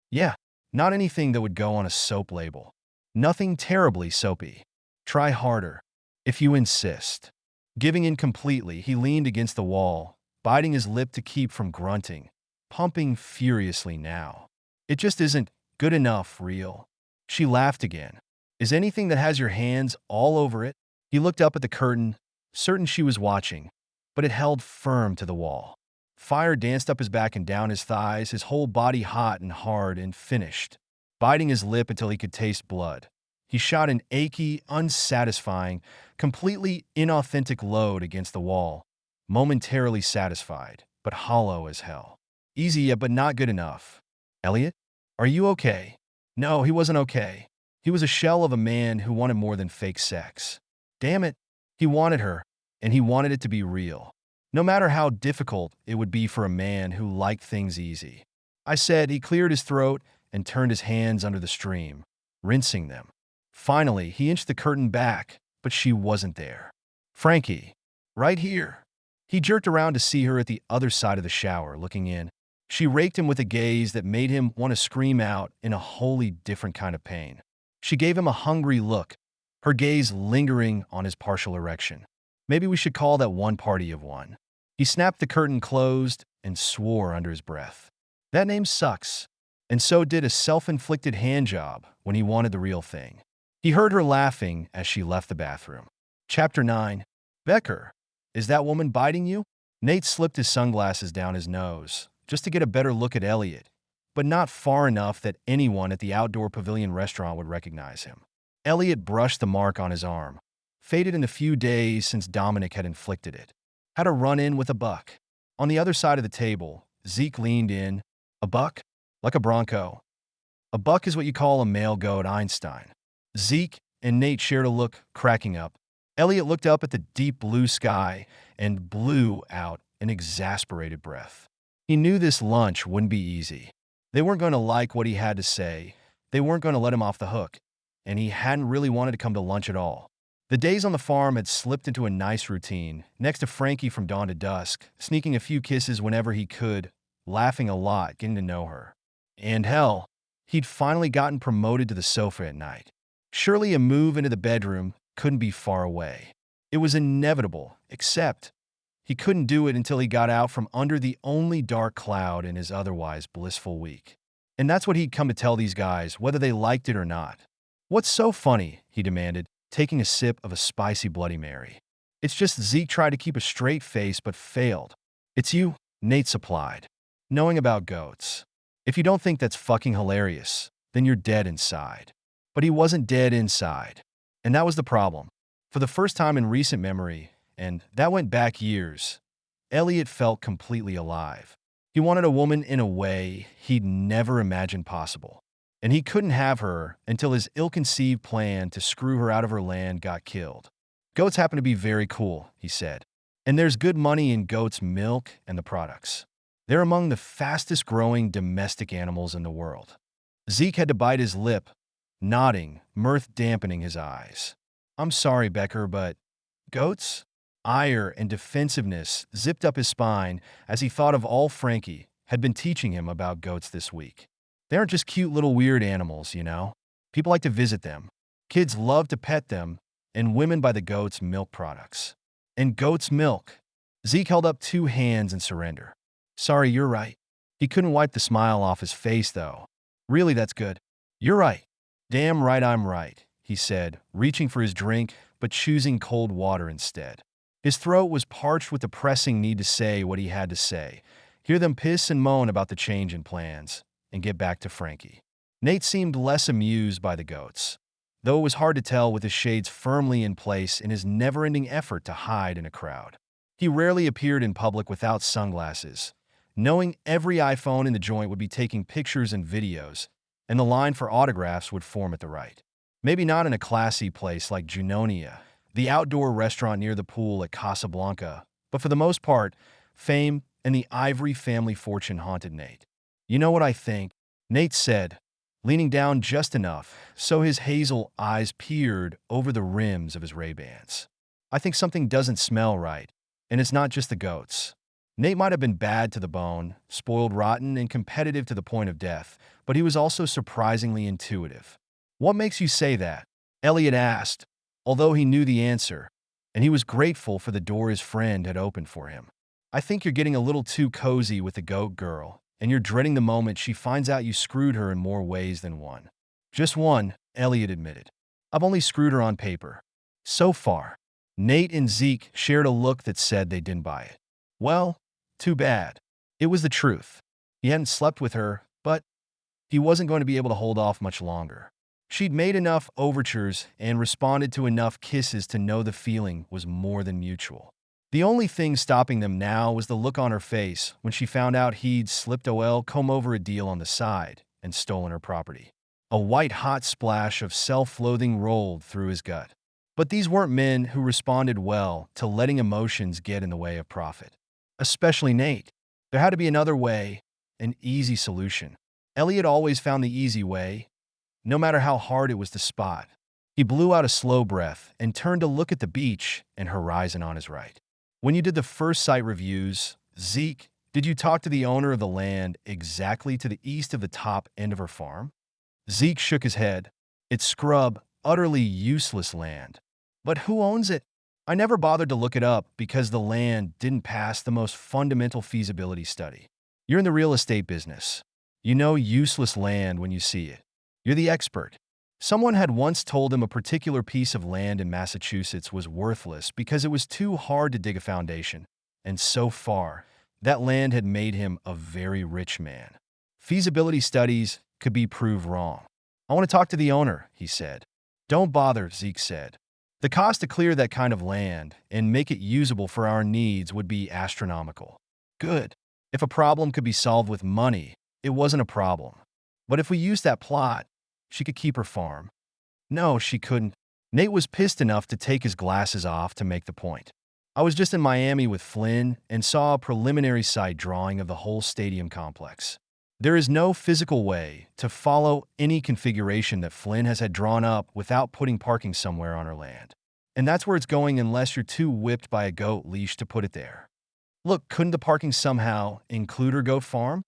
Speaker 1: Yeah, not anything that would go on a soap label. Nothing terribly soapy. Try harder, if you insist. Giving in completely, he leaned against the wall, biting his lip to keep from grunting, pumping furiously now. It just isn't good enough, real. She laughed again. Is anything that has your hands all over it? He looked up at the curtain, certain she was watching, but it held firm to the wall. Fire danced up his back and down his thighs, his whole body hot and hard and finished. Biting his lip until he could taste blood, he shot an achy, unsatisfying, completely inauthentic load against the wall, momentarily satisfied, but hollow as hell. Easy yet, but not good enough. Elliott, are you okay? No, he wasn't okay. He was a shell of a man who wanted more than fake sex. Damn it, he wanted her, and he wanted it to be real. No matter how difficult it would be for a man who liked things easy. I said. He cleared his throat and turned his hands under the stream, rinsing them. Finally, he inched the curtain back, but she wasn't there. Frankie, right here. He jerked around to see her at the other side of the shower, looking in. She raked him with a gaze that made him want to scream out in a wholly different kind of pain. She gave him a hungry look, her gaze lingering on his partial erection. Maybe we should call that one party of one. He snapped the curtain closed and swore under his breath. That name sucks. And so did a self-inflicted handjob when he wanted the real thing. He heard her laughing as she left the bathroom. Chapter 9. Becker, is that woman biting you? Nate slipped his sunglasses down his nose, just to get a better look at Elliott, but not far enough that anyone at the outdoor pavilion restaurant would recognize him. Elliott brushed the mark on his arm, faded in the few days since Dominic had inflicted it. Had a run-in with a buck. On the other side of the table, Zeke leaned in. A buck? Like a bronco. A buck is what you call a male goat, Einstein. Zeke and Nate shared a look, cracking up. Elliott looked up at the deep blue sky and blew out an exasperated breath. He knew this lunch wouldn't be easy. They weren't going to like what he had to say. They weren't going to let him off the hook. And he hadn't really wanted to come to lunch at all. The days on the farm had slipped into a nice routine, next to Frankie from dawn to dusk, sneaking a few kisses whenever he could, laughing a lot, getting to know her. And hell, he'd finally gotten promoted to the sofa at night. Surely a move into the bedroom couldn't be far away. It was inevitable, except he couldn't do it until he got out from under the only dark cloud in his otherwise blissful week. And that's what he'd come to tell these guys, whether they liked it or not. "What's so funny?" he demanded, taking a sip of a spicy Bloody Mary. "It's just Zeke tried to keep a straight face but failed." "It's you," Nate supplied, knowing about goats. "If you don't think that's fucking hilarious, then you're dead inside." But he wasn't dead inside. And that was the problem. For the first time in recent memory, and that went back years, Elliott felt completely alive. He wanted a woman in a way he'd never imagined possible. And he couldn't have her until his ill-conceived plan to screw her out of her land got killed. "Goats happen to be very cool," he said. "And there's good money in goat's milk and the products. They're among the fastest-growing domestic animals in the world." Zeke had to bite his lip, nodding, mirth dampening his eyes. "I'm sorry, Becker, but goats?" Ire and defensiveness zipped up his spine as he thought of all Frankie had been teaching him about goats this week. They aren't just cute little weird animals, you know? People like to visit them. Kids love to pet them, and women buy the goat's milk products. And goat's milk. Zeke held up two hands in surrender. "Sorry, you're right." He couldn't wipe the smile off his face, though. "Really, that's good." "You're right." "Damn right I'm right," he said, reaching for his drink, but choosing cold water instead. His throat was parched with the pressing need to say what he had to say, hear them piss and moan about the change in plans, and get back to Frankie. Nate seemed less amused by the goats, though it was hard to tell with his shades firmly in place in his never-ending effort to hide in a crowd. He rarely appeared in public without sunglasses, knowing every iPhone in the joint would be taking pictures and videos, and the line for autographs would form at the right. Maybe not in a classy place like Junonia, the outdoor restaurant near the pool at Casablanca, but for the most part, fame and the Ivory family fortune haunted Nate. "You know what I think?" Nate said, leaning down just enough so his hazel eyes peered over the rims of his Ray-Bans. "I think something doesn't smell right, and it's not just the goats." Nate might have been bad to the bone, spoiled rotten, and competitive to the point of death, but he was also surprisingly intuitive. "What makes you say that?" Elliott asked, although he knew the answer, and he was grateful for the door his friend had opened for him. "I think you're getting a little too cozy with the goat girl, and you're dreading the moment she finds out you screwed her in more ways than one." "Just one," Elliott admitted. "I've only screwed her on paper. So far." Nate and Zeke shared a look that said they didn't buy it. Well, too bad. It was the truth. He hadn't slept with her, but he wasn't going to be able to hold off much longer. She'd made enough overtures and responded to enough kisses to know the feeling was more than mutual. The only thing stopping them now was the look on her face when she found out he'd slipped come over a deal on the side and stolen her property. A white-hot splash of self-loathing rolled through his gut. But these weren't men who responded well to letting emotions get in the way of profit. Especially Nate. There had to be another way, an easy solution. Elliott always found the easy way, no matter how hard it was to spot. He blew out a slow breath and turned to look at the beach and horizon on his right. "When you did the first site reviews, Zeke, did you talk to the owner of the land exactly to the east of the top end of her farm?" Zeke shook his head. "It's scrub, utterly useless land. But who owns it? I never bothered to look it up because the land didn't pass the most fundamental feasibility study. You're in the real estate business. You know useless land when you see it. You're the expert." Someone had once told him a particular piece of land in Massachusetts was worthless because it was too hard to dig a foundation, and so far, that land had made him a very rich man. Feasibility studies could be proved wrong. "I want to talk to the owner," he said. "Don't bother," Zeke said. "The cost to clear that kind of land and make it usable for our needs would be astronomical." Good. If a problem could be solved with money, it wasn't a problem. But if we used that plot, she could keep her farm. No, she couldn't. Nate was pissed enough to take his glasses off to make the point. "I was just in Miami with Flynn and saw a preliminary site drawing of the whole stadium complex. There is no physical way to follow any configuration that Flynn has had drawn up without putting parking somewhere on her land. And that's where it's going unless you're too whipped by a goat leash to put it there. Look, couldn't the parking somehow include her goat farm?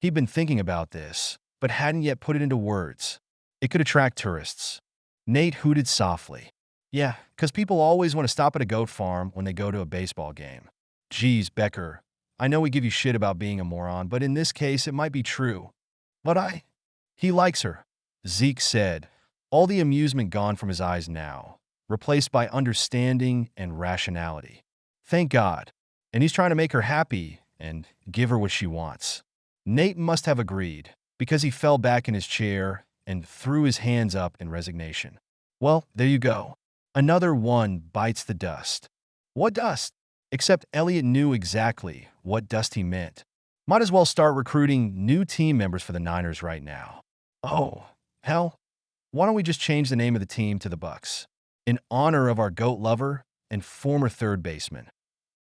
Speaker 1: He'd been thinking about this, but hadn't yet put it into words. It could attract tourists. Nate hooted softly. Yeah, 'cause people always want to stop at a goat farm when they go to a baseball game. Geez, Becker, I know we give you shit about being a moron, but in this case it might be true. But he likes her, Zeke said, all the amusement gone from his eyes now, replaced by understanding and rationality. Thank God. And he's trying to make her happy and give her what she wants. Nate must have agreed, because he fell back in his chair and threw his hands up in resignation. Well, there you go. Another one bites the dust. What dust? Except Elliott knew exactly what dust he meant. Might as well start recruiting new team members for the Niners right now. Oh, hell, why don't we just change the name of the team to the Bucks, in honor of our goat lover and former third baseman?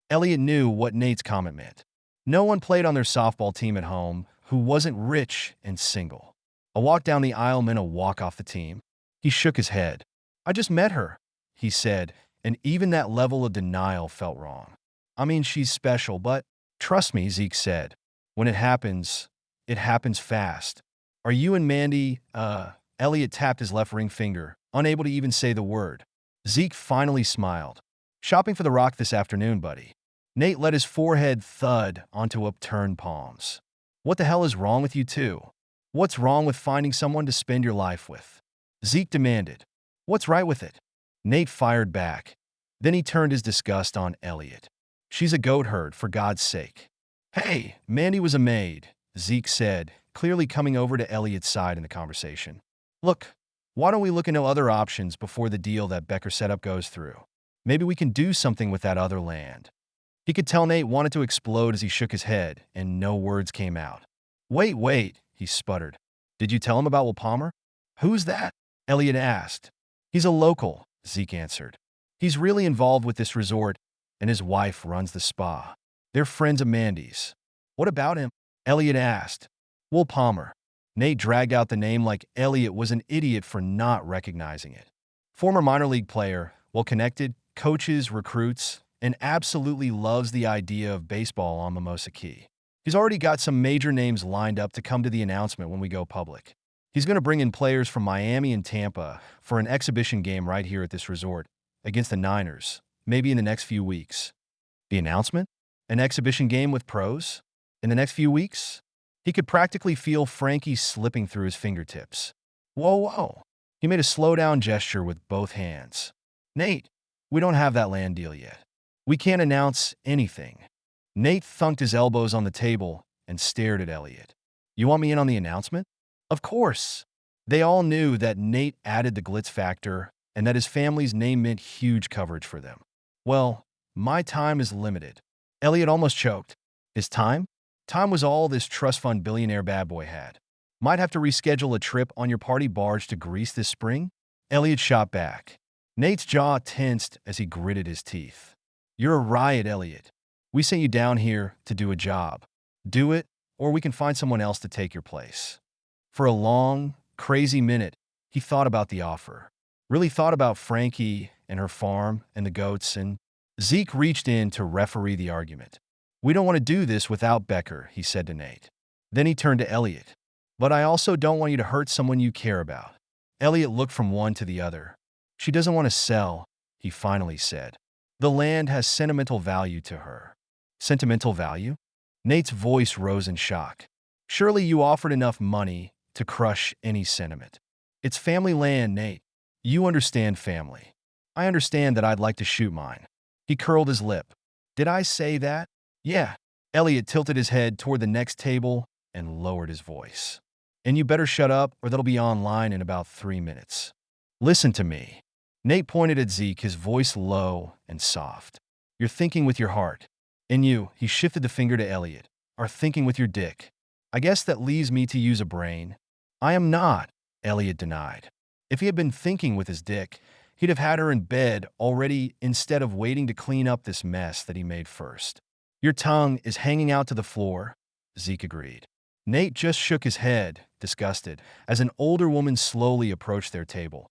Speaker 1: Elliott knew what Nate's comment meant. No one played on their softball team at home who wasn't rich and single. A walk down the aisle meant a walk off the team. He shook his head. I just met her, he said, and even that level of denial felt wrong. I mean, she's special, but trust me, Zeke said. When it happens fast. Are you and Mandy, Elliott tapped his left ring finger, unable to even say the word. Zeke finally smiled. Shopping for the Rock this afternoon, buddy. Nate let his forehead thud onto upturned palms. What the hell is wrong with you two? What's wrong with finding someone to spend your life with? Zeke demanded. What's right with it? Nate fired back. Then he turned his disgust on Elliott. She's a goat herd, for God's sake. Hey, Mandy was a maid, Zeke said, clearly coming over to Elliott's side in the conversation. Look, why don't we look into other options before the deal that Becker set up goes through? Maybe we can do something with that other land. He could tell Nate wanted to explode as he shook his head, and no words came out. Wait, he sputtered. Did you tell him about Will Palmer? Who's that? Elliott asked. He's a local, Zeke answered. He's really involved with this resort, and his wife runs the spa. They're friends of Mandy's. What about him? Elliott asked. Will Palmer. Nate dragged out the name like Elliott was an idiot for not recognizing it. Former minor league player, well-connected, coaches, recruits, and absolutely loves the idea of baseball on Mimosa Key. He's already got some major names lined up to come to the announcement when we go public. He's going to bring in players from Miami and Tampa for an exhibition game right here at this resort against the Niners, maybe in the next few weeks. The announcement? An exhibition game with pros? In the next few weeks? He could practically feel Frankie slipping through his fingertips. Whoa. He made a slow-down gesture with both hands. Nate, we don't have that land deal yet. We can't announce anything. Nate thunked his elbows on the table and stared at Elliott. You want me in on the announcement? Of course. They all knew that Nate added the glitz factor and that his family's name meant huge coverage for them. Well, my time is limited. Elliott almost choked. His time? Time was all this trust fund billionaire bad boy had. Might have to reschedule a trip on your party barge to Greece this spring? Elliott shot back. Nate's jaw tensed as he gritted his teeth. You're a riot, Elliott. We sent you down here to do a job. Do it, or we can find someone else to take your place. For a long, crazy minute, he thought about the offer. Really thought about Frankie and her farm and the goats, and Zeke reached in to referee the argument. We don't want to do this without Becker, he said to Nate. Then he turned to Elliott. But I also don't want you to hurt someone you care about. Elliott looked from one to the other. She doesn't want to sell, he finally said. The land has sentimental value to her. Sentimental value? Nate's voice rose in shock. Surely you offered enough money to crush any sentiment. It's family land, Nate. You understand family. I understand that I'd like to shoot mine. He curled his lip. Did I say that? Yeah. Elliott tilted his head toward the next table and lowered his voice. And you better shut up or that'll be online in about 3 minutes. Listen to me. Nate pointed at Zeke, his voice low and soft. You're thinking with your heart. And you, he shifted the finger to Elliott, are thinking with your dick. I guess that leaves me to use a brain. I am not, Elliott denied. If he had been thinking with his dick, he'd have had her in bed already instead of waiting to clean up this mess that he made first. Your tongue is hanging out to the floor, Zeke agreed. Nate just shook his head, disgusted, as an older woman slowly approached their table,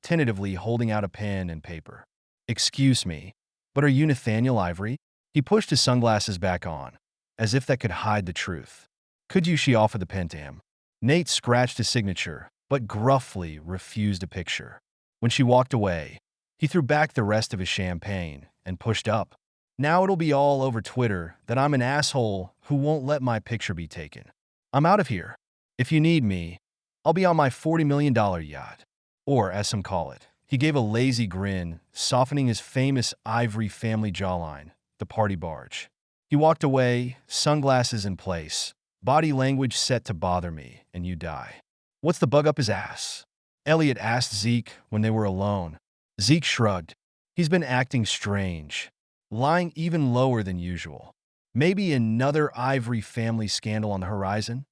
Speaker 1: tentatively holding out a pen and paper. "Excuse me, but are you Nathaniel Ivory?" He pushed his sunglasses back on, as if that could hide the truth. "Could you?" She offered the pen to him. Nate scratched his signature, but gruffly refused a picture. When she walked away, he threw back the rest of his champagne and pushed up. "Now it'll be all over Twitter that I'm an asshole who won't let my picture be taken. I'm out of here. If you need me, I'll be on my $40 million yacht." Or, as some call it. He gave a lazy grin, softening his famous Ivory family jawline, the party barge. He walked away, sunglasses in place, body language set to bother me, and you die. "What's the bug up his ass?" Elliott asked Zeke when they were alone. Zeke shrugged. "He's been acting strange, lying even lower than usual. Maybe another Ivory family scandal on the horizon?"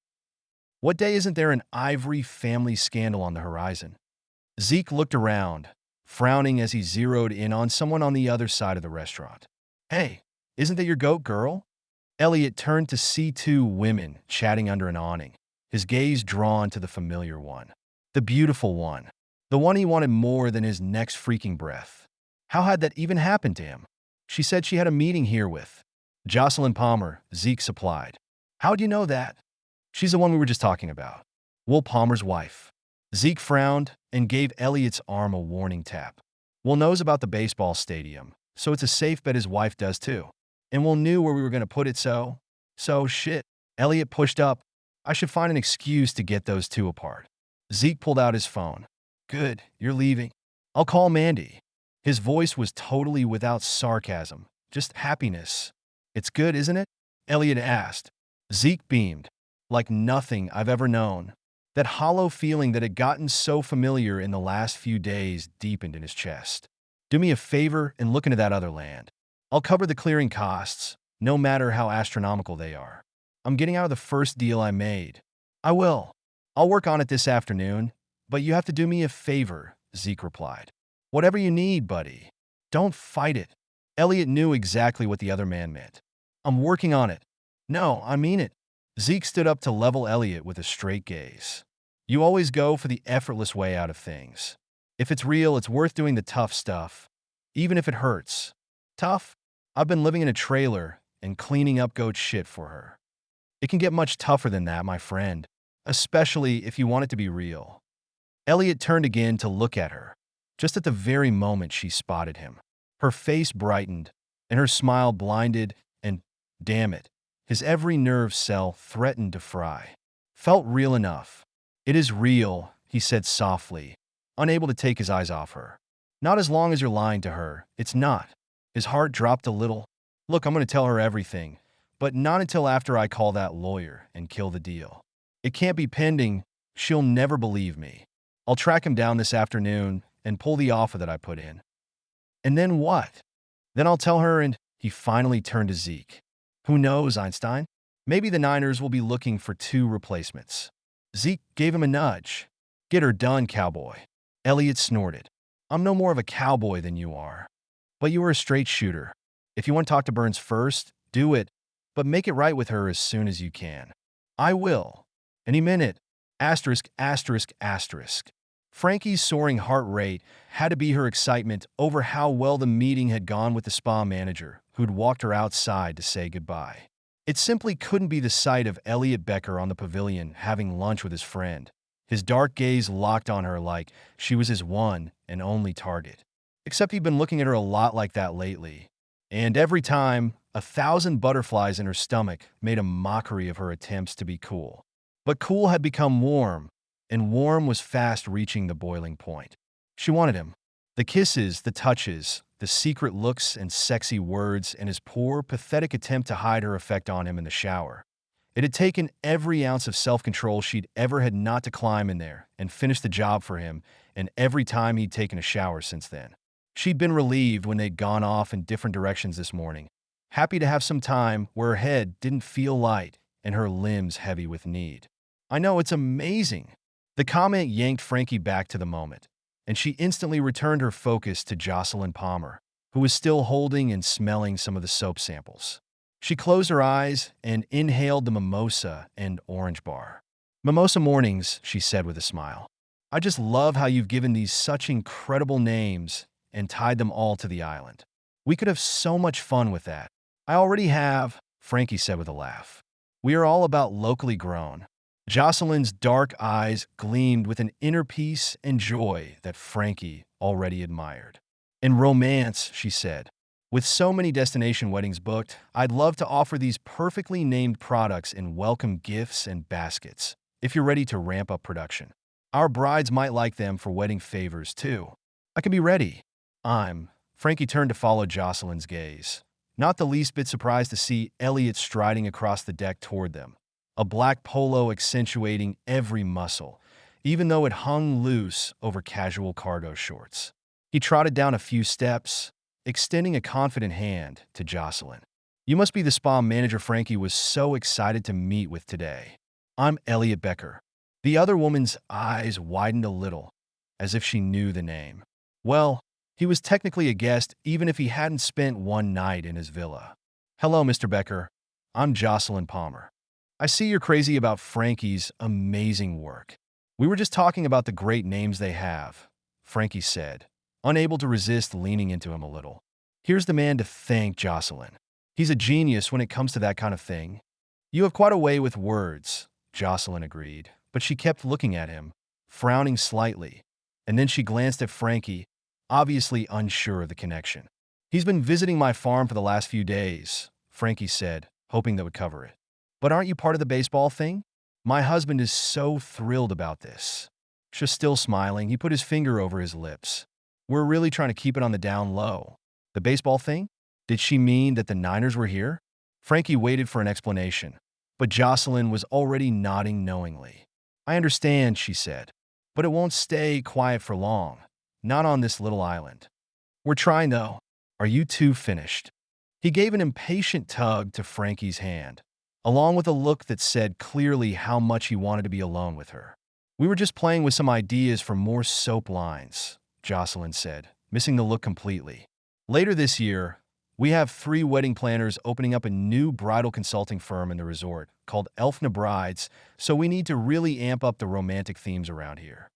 Speaker 1: "What day isn't there an Ivory family scandal on the horizon?" Zeke looked around, frowning as he zeroed in on someone on the other side of the restaurant. "Hey, isn't that your goat girl?" Elliott turned to see two women chatting under an awning, his gaze drawn to the familiar one. The beautiful one. The one he wanted more than his next freaking breath. How had that even happened to him? "She said she had a meeting here with Jocelyn Palmer," Zeke supplied. "How'd you know that?" "She's the one we were just talking about. Will Palmer's wife." Zeke frowned and gave Elliott's arm a warning tap. "Will knows about the baseball stadium, so it's a safe bet his wife does too. And Will knew where we were going to put it, so shit." Elliott pushed up. "I should find an excuse to get those two apart." Zeke pulled out his phone. "Good, you're leaving. I'll call Mandy." His voice was totally without sarcasm, just happiness. "It's good, isn't it?" Elliott asked. Zeke beamed. "Like nothing I've ever known." That hollow feeling that had gotten so familiar in the last few days deepened in his chest. "Do me a favor and look into that other land. I'll cover the clearing costs, no matter how astronomical they are. I'm getting out of the first deal I made." "I will. I'll work on it this afternoon, but you have to do me a favor," Zeke replied. "Whatever you need, buddy. Don't fight it." Elliott knew exactly what the other man meant. "I'm working on it." "No, I mean it." Zeke stood up to level Elliott with a straight gaze. "You always go for the effortless way out of things. If it's real, it's worth doing the tough stuff, even if it hurts." "Tough? I've been living in a trailer and cleaning up goat shit for her. It can get much tougher than that, my friend, especially if you want it to be real." Elliott turned again to look at her, just at the very moment she spotted him. Her face brightened, and her smile blinded, and, damn it, his every nerve cell threatened to fry. "Felt real enough." "It is real," he said softly, unable to take his eyes off her. "Not as long as you're lying to her. It's not." His heart dropped a little. "Look, I'm going to tell her everything, but not until after I call that lawyer and kill the deal. It can't be pending. She'll never believe me. I'll track him down this afternoon and pull the offer that I put in." "And then what?" "Then I'll tell her," and he finally turned to Zeke. "Who knows, Einstein? Maybe the Niners will be looking for 2 replacements." Zeke gave him a nudge. "Get her done, cowboy." Elliott snorted. "I'm no more of a cowboy than you are. But you are a straight shooter. If you want to talk to Burns first, do it, but make it right with her as soon as you can." "I will." Any minute. Asterisk, asterisk, asterisk. Frankie's soaring heart rate had to be her excitement over how well the meeting had gone with the spa manager, who'd walked her outside to say goodbye. It simply couldn't be the sight of Elliott Becker on the pavilion having lunch with his friend, his dark gaze locked on her like she was his one and only target. Except he'd been looking at her a lot like that lately. And every time, 1,000 butterflies in her stomach made a mockery of her attempts to be cool. But cool had become warm, and warm was fast reaching the boiling point. She wanted him. The kisses, the touches, the secret looks and sexy words, and his poor, pathetic attempt to hide her effect on him in the shower. It had taken every ounce of self-control she'd ever had not to climb in there and finish the job for him, and every time he'd taken a shower since then. She'd been relieved when they'd gone off in different directions this morning, happy to have some time where her head didn't feel light and her limbs heavy with need. "I know, it's amazing." The comment yanked Frankie back to the moment, and she instantly returned her focus to Jocelyn Palmer, who was still holding and smelling some of the soap samples. She closed her eyes and inhaled the mimosa and orange bar. Mimosa mornings, she said with a smile. I just love how you've given these such incredible names and tied them all to the island. We could have so much fun with that. I already have, Frankie said with a laugh. We are all about locally grown. Jocelyn's dark eyes gleamed with an inner peace and joy that Frankie already admired. In romance, she said, with so many destination weddings booked, I'd love to offer these perfectly named products in welcome gifts and baskets, if you're ready to ramp up production. Our brides might like them for wedding favors, too. I can be ready. Frankie turned to follow Jocelyn's gaze, not the least bit surprised to see Elliott striding across the deck toward them, a black polo accentuating every muscle, even though it hung loose over casual cargo shorts. He trotted down a few steps, extending a confident hand to Jocelyn. You must be the spa manager Frankie was so excited to meet with today. I'm Elliott Becker. The other woman's eyes widened a little, as if she knew the name. Well, he was technically a guest even if he hadn't spent one night in his villa. Hello, Mr. Becker. I'm Jocelyn Palmer. I see you're crazy about Frankie's amazing work. We were just talking about the great names they have, Frankie said, unable to resist leaning into him a little. Here's the man to thank, Jocelyn. He's a genius when it comes to that kind of thing. You have quite a way with words, Jocelyn agreed, but she kept looking at him, frowning slightly, and then she glanced at Frankie, obviously unsure of the connection. He's been visiting my farm for the last few days, Frankie said, hoping that would cover it. But aren't you part of the baseball thing? My husband is so thrilled about this. Just still smiling, he put his finger over his lips. We're really trying to keep it on the down low. The baseball thing? Did she mean that the Niners were here? Frankie waited for an explanation, but Jocelyn was already nodding knowingly. I understand, she said, but it won't stay quiet for long. Not on this little island. We're trying, though. Are you two finished? He gave an impatient tug to Frankie's hand, along with a look that said clearly how much he wanted to be alone with her. We were just playing with some ideas for more soap lines, Jocelyn said, missing the look completely. Later this year, we have 3 wedding planners opening up a new bridal consulting firm in the resort called Elfna Brides, so we need to really amp up the romantic themes around here.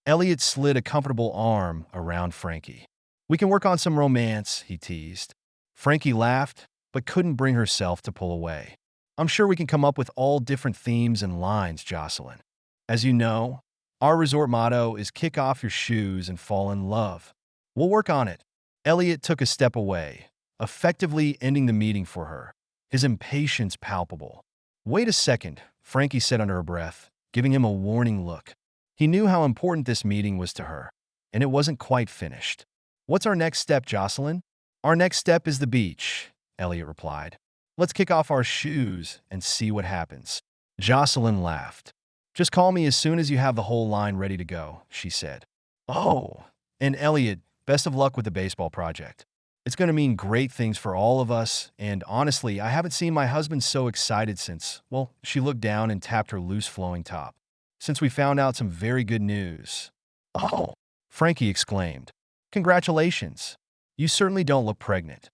Speaker 1: Elliott slid a comfortable arm around Frankie. We can work on some romance, he teased. Frankie laughed, but couldn't bring herself to pull away. I'm sure we can come up with all different themes and lines, Jocelyn. As you know, our resort motto is kick off your shoes and fall in love. We'll work on it. Elliott took a step away, effectively ending the meeting for her, his impatience palpable. Wait a second, Frankie said under her breath, giving him a warning look. He knew how important this meeting was to her, and it wasn't quite finished. What's our next step, Jocelyn? Our next step is the beach, Elliott replied. Let's kick off our shoes and see what happens. Jocelyn laughed. Just call me as soon as you have the whole line ready to go, she said. Oh, and Elliott, best of luck with the baseball project. It's going to mean great things for all of us, and honestly, I haven't seen my husband so excited since, well, she looked down and tapped her loose flowing top. Since we found out some very good news. Oh, Frankie exclaimed. Congratulations. You certainly don't look pregnant.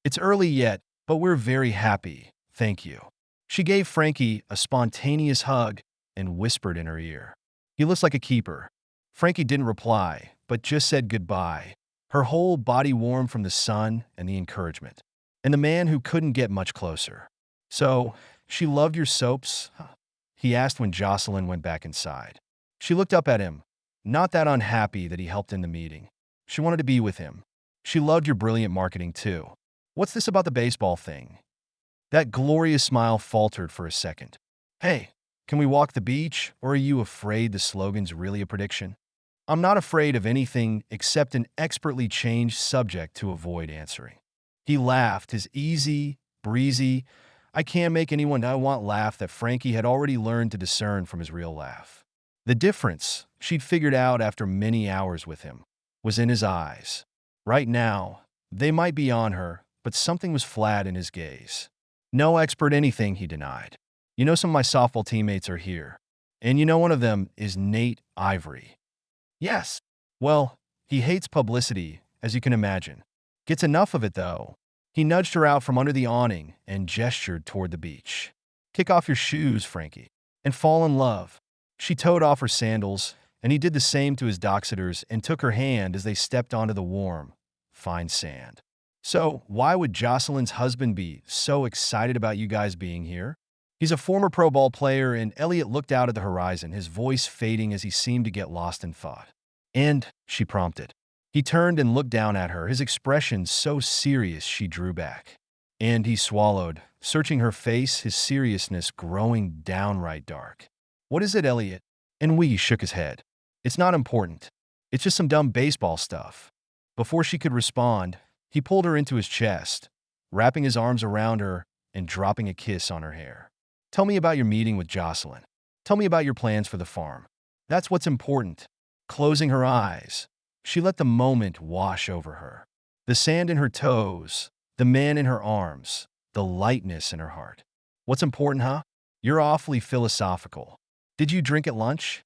Speaker 1: It's early yet, but we're very happy, thank you. She gave Frankie a spontaneous hug and whispered in her ear. He looks like a keeper. Frankie didn't reply, but just said goodbye, her whole body warm from the sun and the encouragement. And the man who couldn't get much closer. So, she loved your soaps? He asked when Jocelyn went back inside. She looked up at him, not that unhappy that he helped in the meeting. She wanted to be with him. She loved your brilliant marketing, too. What's this about the baseball thing? That glorious smile faltered for a second. Hey, can we walk the beach, or are you afraid the slogan's really a prediction? I'm not afraid of anything except an expertly changed subject to avoid answering. He laughed, his easy, breezy, I can't make anyone I want laugh that Frankie had already learned to discern from his real laugh. The difference, she'd figured out after many hours with him, was in his eyes. Right now, they might be on her, but something was flat in his gaze. No expert anything, he denied. You know some of my softball teammates are here, and you know one of them is Nate Ivory. Yes. Well, he hates publicity, as you can imagine. Gets enough of it, though. He nudged her out from under the awning and gestured toward the beach. Kick off your shoes, Frankie, and fall in love. She towed off her sandals, and he did the same to his docksiders and took her hand as they stepped onto the warm, fine sand. So, why would Jocelyn's husband be so excited about you guys being here? He's a former pro ball player, and Elliott looked out at the horizon, his voice fading as he seemed to get lost in thought. And, she prompted. He turned and looked down at her, his expression so serious she drew back. And he swallowed, searching her face, his seriousness growing downright dark. What is it, Elliott? And Wee shook his head. It's not important. It's just some dumb baseball stuff. Before she could respond, he pulled her into his chest, wrapping his arms around her and dropping a kiss on her hair. Tell me about your meeting with Jocelyn. Tell me about your plans for the farm. That's what's important. Closing her eyes, she let the moment wash over her. The sand in her toes, the man in her arms, the lightness in her heart. What's important, huh? You're awfully philosophical. Did you drink at lunch?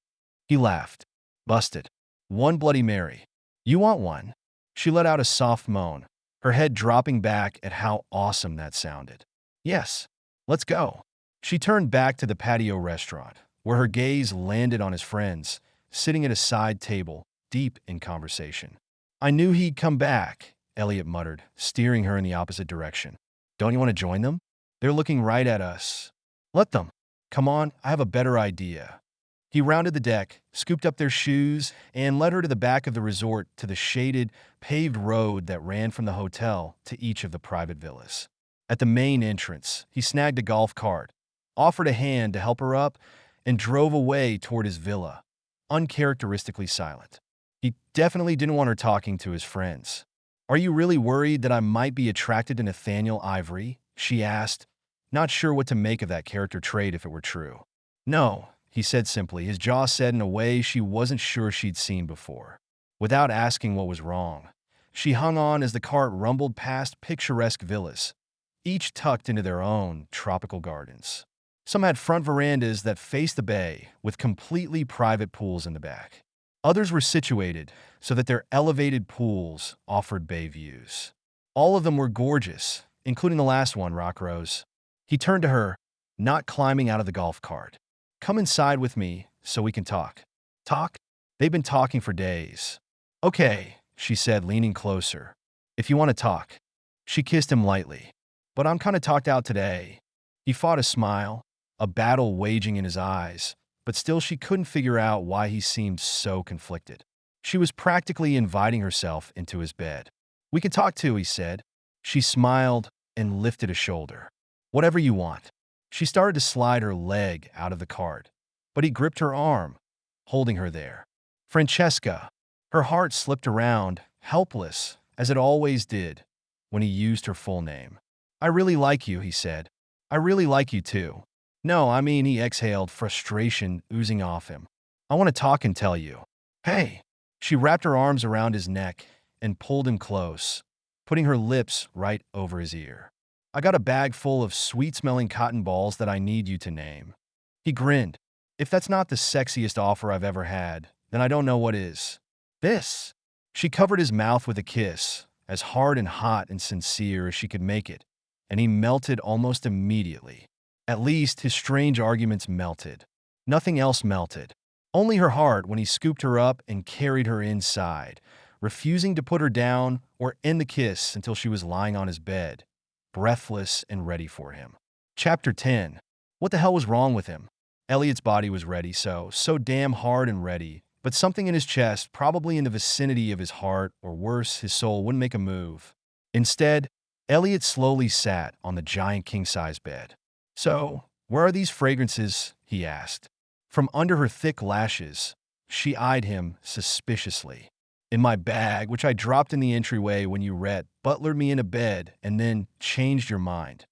Speaker 1: He laughed. Busted. One Bloody Mary. You want one? She let out a soft moan, her head dropping back at how awesome that sounded. Yes. Let's go. She turned back to the patio restaurant, where her gaze landed on his friends, sitting at a side table, deep in conversation. I knew he'd come back, Elliott muttered, steering her in the opposite direction. Don't you want to join them? They're looking right at us. Let them. Come on, I have a better idea. He rounded the deck, scooped up their shoes, and led her to the back of the resort to the shaded, paved road that ran from the hotel to each of the private villas. At the main entrance, he snagged a golf cart, offered a hand to help her up, and drove away toward his villa, uncharacteristically silent. He definitely didn't want her talking to his friends. Are you really worried that I might be attracted to Nathaniel Ivory? She asked, not sure what to make of that character trait if it were true. No, he said simply, his jaw set in a way she wasn't sure she'd seen before. Without asking what was wrong, she hung on as the cart rumbled past picturesque villas, each tucked into their own tropical gardens. Some had front verandas that faced the bay, with completely private pools in the back. Others were situated so that their elevated pools offered bay views. All of them were gorgeous, including the last one, Rock Rose. He turned to her, not climbing out of the golf cart. Come inside with me so we can talk. Talk? They've been talking for days. Okay, she said, leaning closer. If you want to talk. She kissed him lightly. But I'm kind of talked out today. He fought a smile, a battle waging in his eyes, but still she couldn't figure out why he seemed so conflicted. She was practically inviting herself into his bed. We can talk too, he said. She smiled and lifted a shoulder. Whatever you want. She started to slide her leg out of the cart, but he gripped her arm, holding her there. Francesca. Her heart slipped around, helpless, as it always did, when he used her full name. I really like you, he said. I really like you too. No, I mean, he exhaled, frustration oozing off him. I want to talk and tell you. Hey. She wrapped her arms around his neck and pulled him close, putting her lips right over his ear. I got a bag full of sweet-smelling cotton balls that I need you to name. He grinned. If that's not the sexiest offer I've ever had, then I don't know what is. This. She covered his mouth with a kiss, as hard and hot and sincere as she could make it, and he melted almost immediately. At least his strange arguments melted. Nothing else melted. Only her heart when he scooped her up and carried her inside, refusing to put her down or end the kiss until she was lying on his bed, breathless and ready for him. Chapter 10. What the hell was wrong with him? Elliott's body was ready, so damn hard and ready, but something in his chest, probably in the vicinity of his heart, or worse, his soul, wouldn't make a move. Instead, Elliott slowly sat on the giant king-size bed. So, where are these fragrances? He asked. From under her thick lashes, she eyed him suspiciously. In my bag, which I dropped in the entryway when you butlered me into bed and then changed your mind.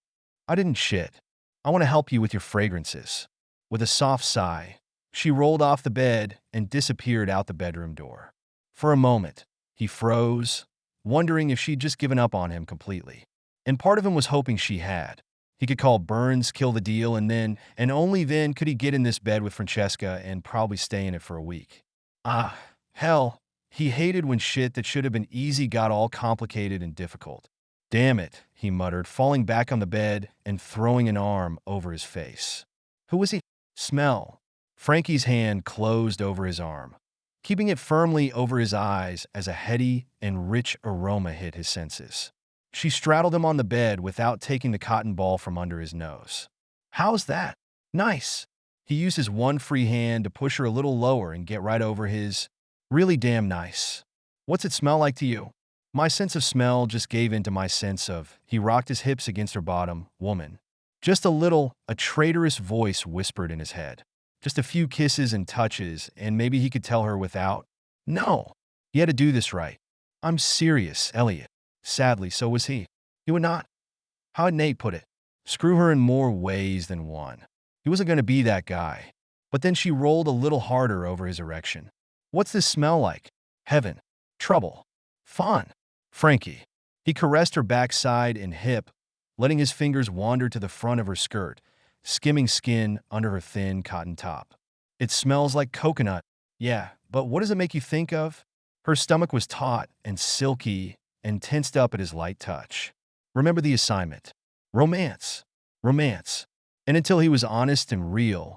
Speaker 1: I didn't shit. I want to help you with your fragrances. With a soft sigh, she rolled off the bed and disappeared out the bedroom door. For a moment, he froze, wondering if she'd just given up on him completely. And part of him was hoping she had. He could call Burns, kill the deal, and only then could he get in this bed with Francesca and probably stay in it for a week. Hell, he hated when shit that should have been easy got all complicated and difficult. Damn it, he muttered, falling back on the bed and throwing an arm over his face. Who was he? Smell. Frankie's hand closed over his arm, keeping it firmly over his eyes as a heady and rich aroma hit his senses. She straddled him on the bed without taking the cotton ball from under his nose. How's that? Nice. He used his one free hand to push her a little lower and get right over his. Really damn nice. What's it smell like to you? My sense of smell just gave in to my sense of. He rocked his hips against her bottom. Woman. Just a little, a traitorous voice whispered in his head. Just a few kisses and touches, and maybe he could tell her without. No. He had to do this right. I'm serious, Elliott. Sadly, so was he. He would not. How had Nate put it? Screw her in more ways than one. He wasn't going to be that guy. But then she rolled a little harder over his erection. What's this smell like? Heaven. Trouble. Fun. Frankie. He caressed her backside and hip, letting his fingers wander to the front of her skirt, skimming skin under her thin cotton top. It smells like coconut. Yeah, but what does it make you think of? Her stomach was taut and silky and tensed up at his light touch. Remember the assignment. Romance. Romance. And until he was honest and real,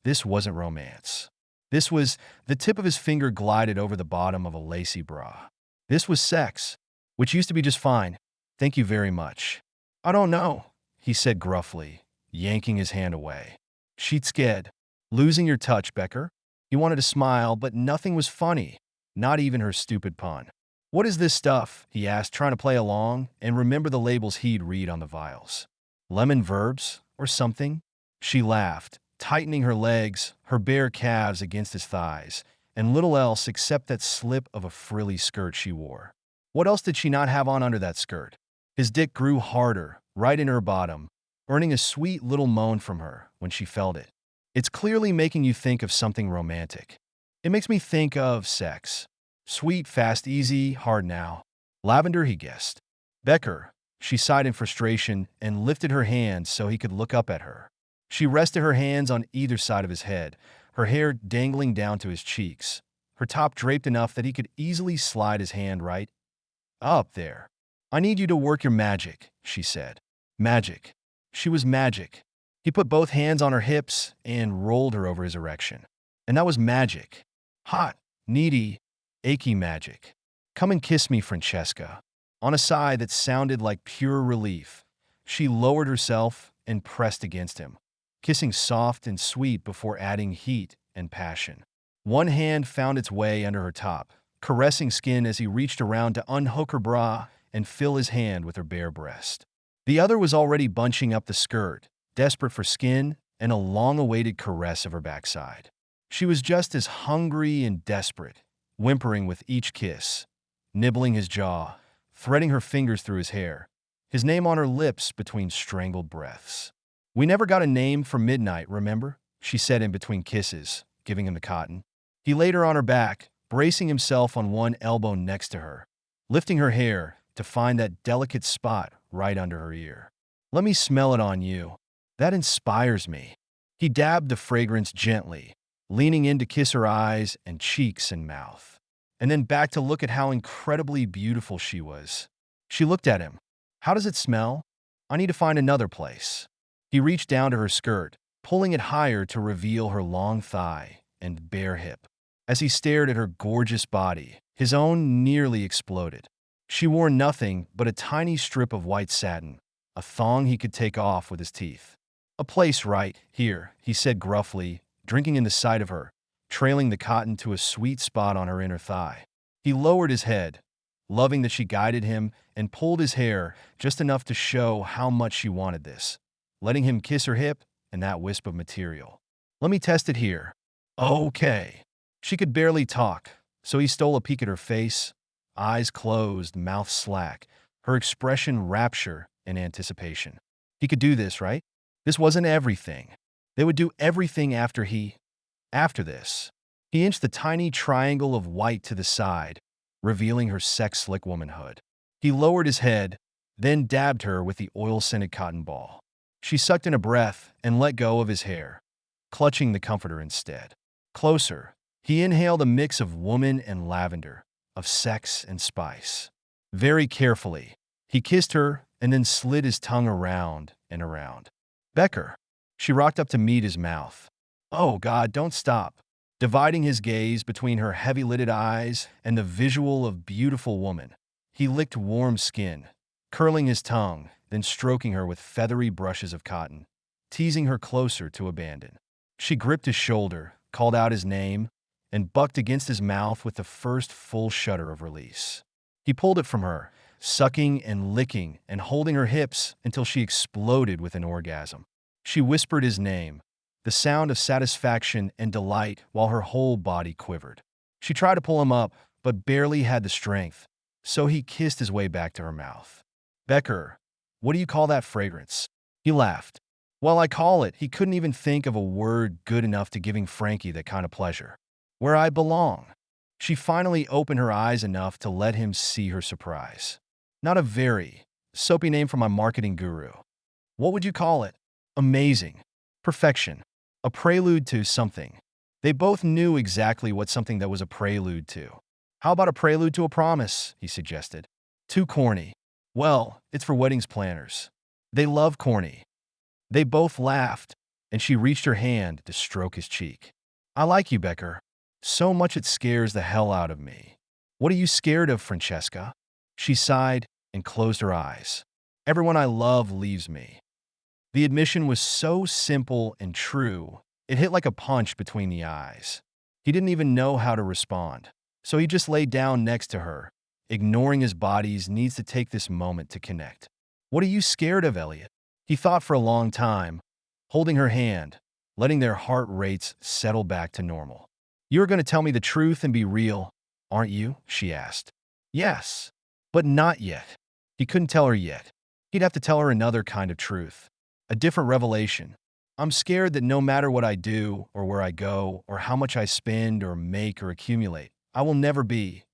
Speaker 1: this wasn't romance. This was the tip of his finger glided over the bottom of a lacy bra. This was sex, which used to be just fine. Thank you very much. I don't know, he said gruffly, yanking his hand away. She's scared. Losing your touch, Becker? He wanted to smile, but nothing was funny, not even her stupid pun. What is this stuff? He asked, trying to play along and remember the labels he'd read on the vials. Lemon verbs or something? She laughed, tightening her legs, her bare calves against his thighs, and little else except that slip of a frilly skirt she wore. What else did she not have on under that skirt? His dick grew harder, right in her bottom, earning a sweet little moan from her when she felt it. It's clearly making you think of something romantic. It makes me think of sex. Sweet, fast, easy, hard now. Lavender, he guessed. Becker, she sighed in frustration and lifted her hands so he could look up at her. She rested her hands on either side of his head, her hair dangling down to his cheeks, her top draped enough that he could easily slide his hand right up there. I need you to work your magic, she said. Magic. She was magic. He put both hands on her hips and rolled her over his erection. And that was magic. Hot, needy, achy magic. Come and kiss me, Francesca. On a sigh that sounded like pure relief, she lowered herself and pressed against him, kissing soft and sweet before adding heat and passion. One hand found its way under her top, caressing skin as he reached around to unhook her bra and fill his hand with her bare breast. The other was already bunching up the skirt, desperate for skin and a long-awaited caress of her backside. She was just as hungry and desperate, whimpering with each kiss, nibbling his jaw, threading her fingers through his hair, his name on her lips between strangled breaths. We never got a name for midnight, remember? She said in between kisses, giving him the cotton. He laid her on her back, bracing himself on one elbow next to her, lifting her hair to find that delicate spot right under her ear. Let me smell it on you. That inspires me. He dabbed the fragrance gently, leaning in to kiss her eyes and cheeks and mouth, and then back to look at how incredibly beautiful she was. She looked at him. How does it smell? I need to find another place. He reached down to her skirt, pulling it higher to reveal her long thigh and bare hip. As he stared at her gorgeous body, his own nearly exploded. She wore nothing but a tiny strip of white satin, a thong he could take off with his teeth. A place right here, he said gruffly, drinking in the sight of her, trailing the cotton to a sweet spot on her inner thigh. He lowered his head, loving that she guided him, and pulled his hair just enough to show how much she wanted this, letting him kiss her hip and that wisp of material. Let me test it here. Okay. She could barely talk, so he stole a peek at her face, eyes closed, mouth slack, her expression rapture and anticipation. He could do this, right? This wasn't everything. They would do everything after this. He inched the tiny triangle of white to the side, revealing her sex-slick womanhood. He lowered his head, then dabbed her with the oil-scented cotton ball. She sucked in a breath and let go of his hair, clutching the comforter instead. Closer, he inhaled a mix of woman and lavender, of sex and spice. Very carefully, he He kissed her and then slid his tongue around and around. Becker. She rocked up to meet his mouth. Oh, God, don't stop. Dividing his gaze between her heavy-lidded eyes and the visual of beautiful woman. He licked warm skin, curling his tongue, then stroking her with feathery brushes of cotton, teasing her closer to abandon. She gripped his shoulder, called out his name, and bucked against his mouth with the first full shudder of release. He pulled it from her, sucking and licking and holding her hips until she exploded with an orgasm. She whispered his name, the sound of satisfaction and delight while her whole body quivered. She tried to pull him up, but barely had the strength, so he kissed his way back to her mouth. Becker, what do you call that fragrance? He laughed. Well, I call it, he couldn't even think of a word good enough to giving Frankie that kind of pleasure. Where I belong. She finally opened her eyes enough to let him see her surprise. Not a very soapy name for my marketing guru. What would you call it? Amazing. Perfection. A prelude to something. They both knew exactly what something that was a prelude to. How about a prelude to a promise, he suggested. Too corny. Well, it's for weddings planners. They love corny. They both laughed, and she reached her hand to stroke his cheek. I like you, Becker. So much it scares the hell out of me. What are you scared of, Francesca? She sighed and closed her eyes. Everyone I love leaves me. The admission was so simple and true, it hit like a punch between the eyes. He didn't even know how to respond, so he just lay down next to her, ignoring his body's needs to take this moment to connect. What are you scared of, Elliott? He thought for a long time, holding her hand, letting their heart rates settle back to normal. You're going to tell me the truth and be real, aren't you? She asked. Yes, but not yet. He couldn't tell her yet. He'd have to tell her another kind of truth. A different revelation. I'm scared that no matter what I do or where I go or how much I spend or make or accumulate, I will never be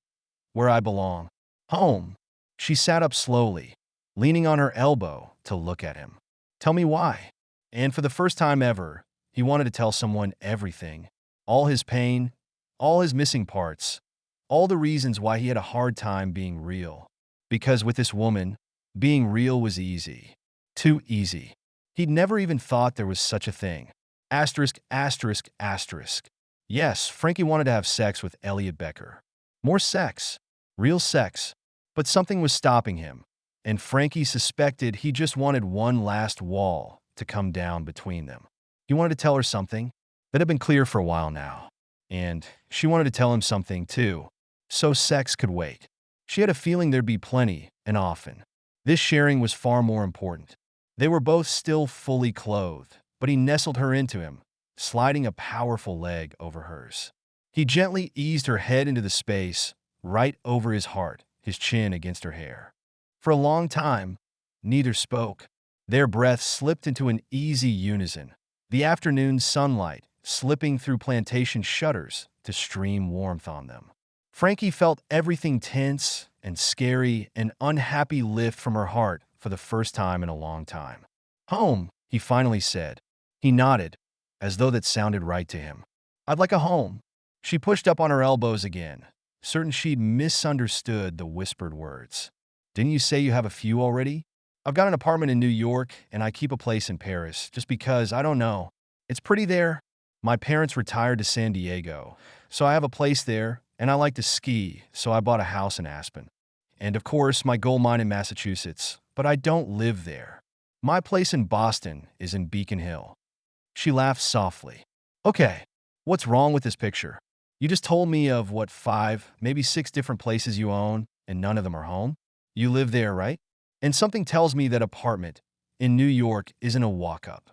Speaker 1: where I belong. Home. She sat up slowly, leaning on her elbow to look at him. Tell me why. And for the first time ever, he wanted to tell someone everything. All his pain, all his missing parts, all the reasons why he had a hard time being real. Because with this woman, being real was easy. Too easy. He'd never even thought there was such a thing. Asterisk, asterisk, asterisk. Yes, Frankie wanted to have sex with Elliott Becker. More sex. Real sex. But something was stopping him, and Frankie suspected he just wanted one last wall to come down between them. He wanted to tell her something that had been clear for a while now, and she wanted to tell him something too, so sex could wait. She had a feeling there'd be plenty and often. This sharing was far more important. They were both still fully clothed, but he nestled her into him, sliding a powerful leg over hers. He gently eased her head into the space, right over his heart, his chin against her hair. For a long time, neither spoke. Their breaths slipped into an easy unison, the afternoon sunlight slipping through plantation shutters to stream warmth on them. Frankie felt everything tense and scary and unhappy lift from her heart for the first time in a long time. Home, he finally said. He nodded, as though that sounded right to him. I'd like a home. She pushed up on her elbows again, certain she'd misunderstood the whispered words. Didn't you say you have a few already? I've got an apartment in New York, and I keep a place in Paris, just because, I don't know. It's pretty there. My parents retired to San Diego, so I have a place there, and I like to ski, so I bought a house in Aspen. And of course, my gold mine in Massachusetts, but I don't live there. My place in Boston is in Beacon Hill. She laughed softly. Okay, what's wrong with this picture? You just told me of, what, 5, maybe 6 different places you own, and none of them are home? You live there, right? And something tells me that apartment in New York isn't a walk-up.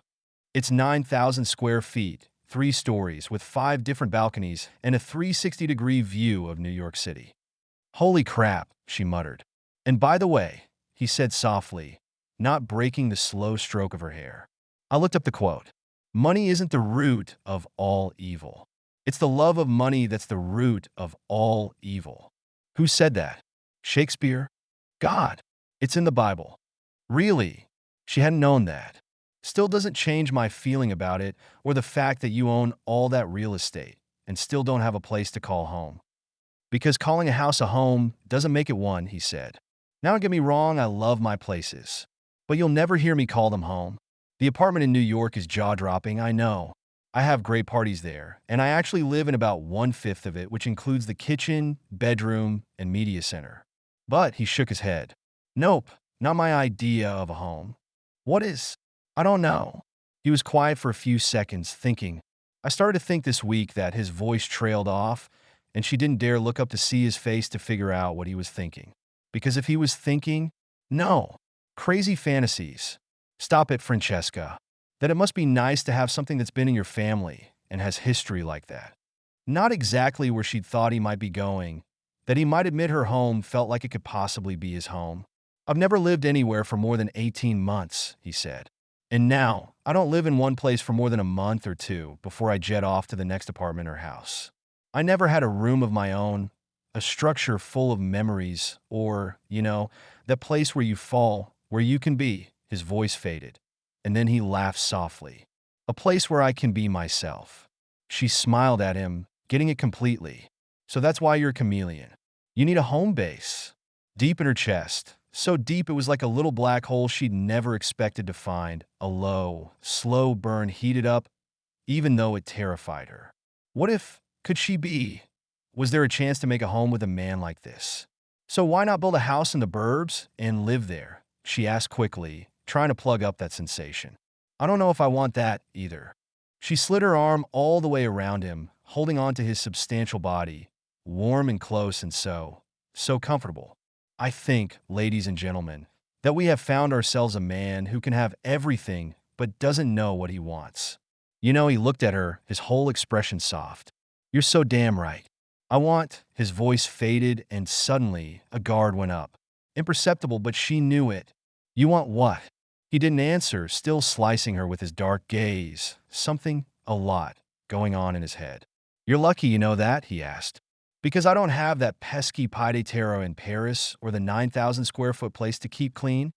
Speaker 1: It's 9,000 square feet, 3 stories, with 5 different balconies and a 360-degree view of New York City. Holy crap, she muttered. And by the way, he said softly, not breaking the slow stroke of her hair. I looked up the quote. Money isn't the root of all evil. It's the love of money that's the root of all evil. Who said that? Shakespeare? God. It's in the Bible. Really? She hadn't known that. Still doesn't change my feeling about it or the fact that you own all that real estate and still don't have a place to call home. Because calling a house a home doesn't make it one, he said. Now don't get me wrong, I love my places. But you'll never hear me call them home. The apartment in New York is jaw-dropping, I know. I have great parties there, and I actually live in about one-fifth of it, which includes the kitchen, bedroom, and media center. But he shook his head. Nope, not my idea of a home. What is? I don't know. He was quiet for a few seconds, thinking. I started to think this week that his voice trailed off, and she didn't dare look up to see his face to figure out what he was thinking. Because if he was thinking, no, crazy fantasies. Stop it, Francesca. That it must be nice to have something that's been in your family and has history like that. Not exactly where she'd thought he might be going, that he might admit her home felt like it could possibly be his home. I've never lived anywhere for more than 18 months, he said. And now, I don't live in one place for more than a month or two before I jet off to the next apartment or house. I never had a room of my own, a structure full of memories, or, that place where you fall, where you can be. His voice faded, and then he laughed softly. A place where I can be myself. She smiled at him, getting it completely. So that's why you're a chameleon. You need a home base. Deep in her chest, so deep it was like a little black hole she'd never expected to find, a low, slow burn heated up, even though it terrified her. What if, could she be? Was there a chance to make a home with a man like this? So why not build a house in the burbs and live there? She asked quickly, trying to plug up that sensation. I don't know if I want that either. She slid her arm all the way around him, holding on to his substantial body, warm and close and so comfortable. I think, ladies and gentlemen, that we have found ourselves a man who can have everything but doesn't know what he wants. He looked at her, his whole expression soft. You're so damn right. I want, his voice faded and suddenly a guard went up. Imperceptible, but she knew it. You want what? He didn't answer, still slicing her with his dark gaze. Something, a lot, going on in his head. You're lucky you know that, he asked. Because I don't have that pesky Pied de Terre in Paris or the 9,000 square foot place to keep clean.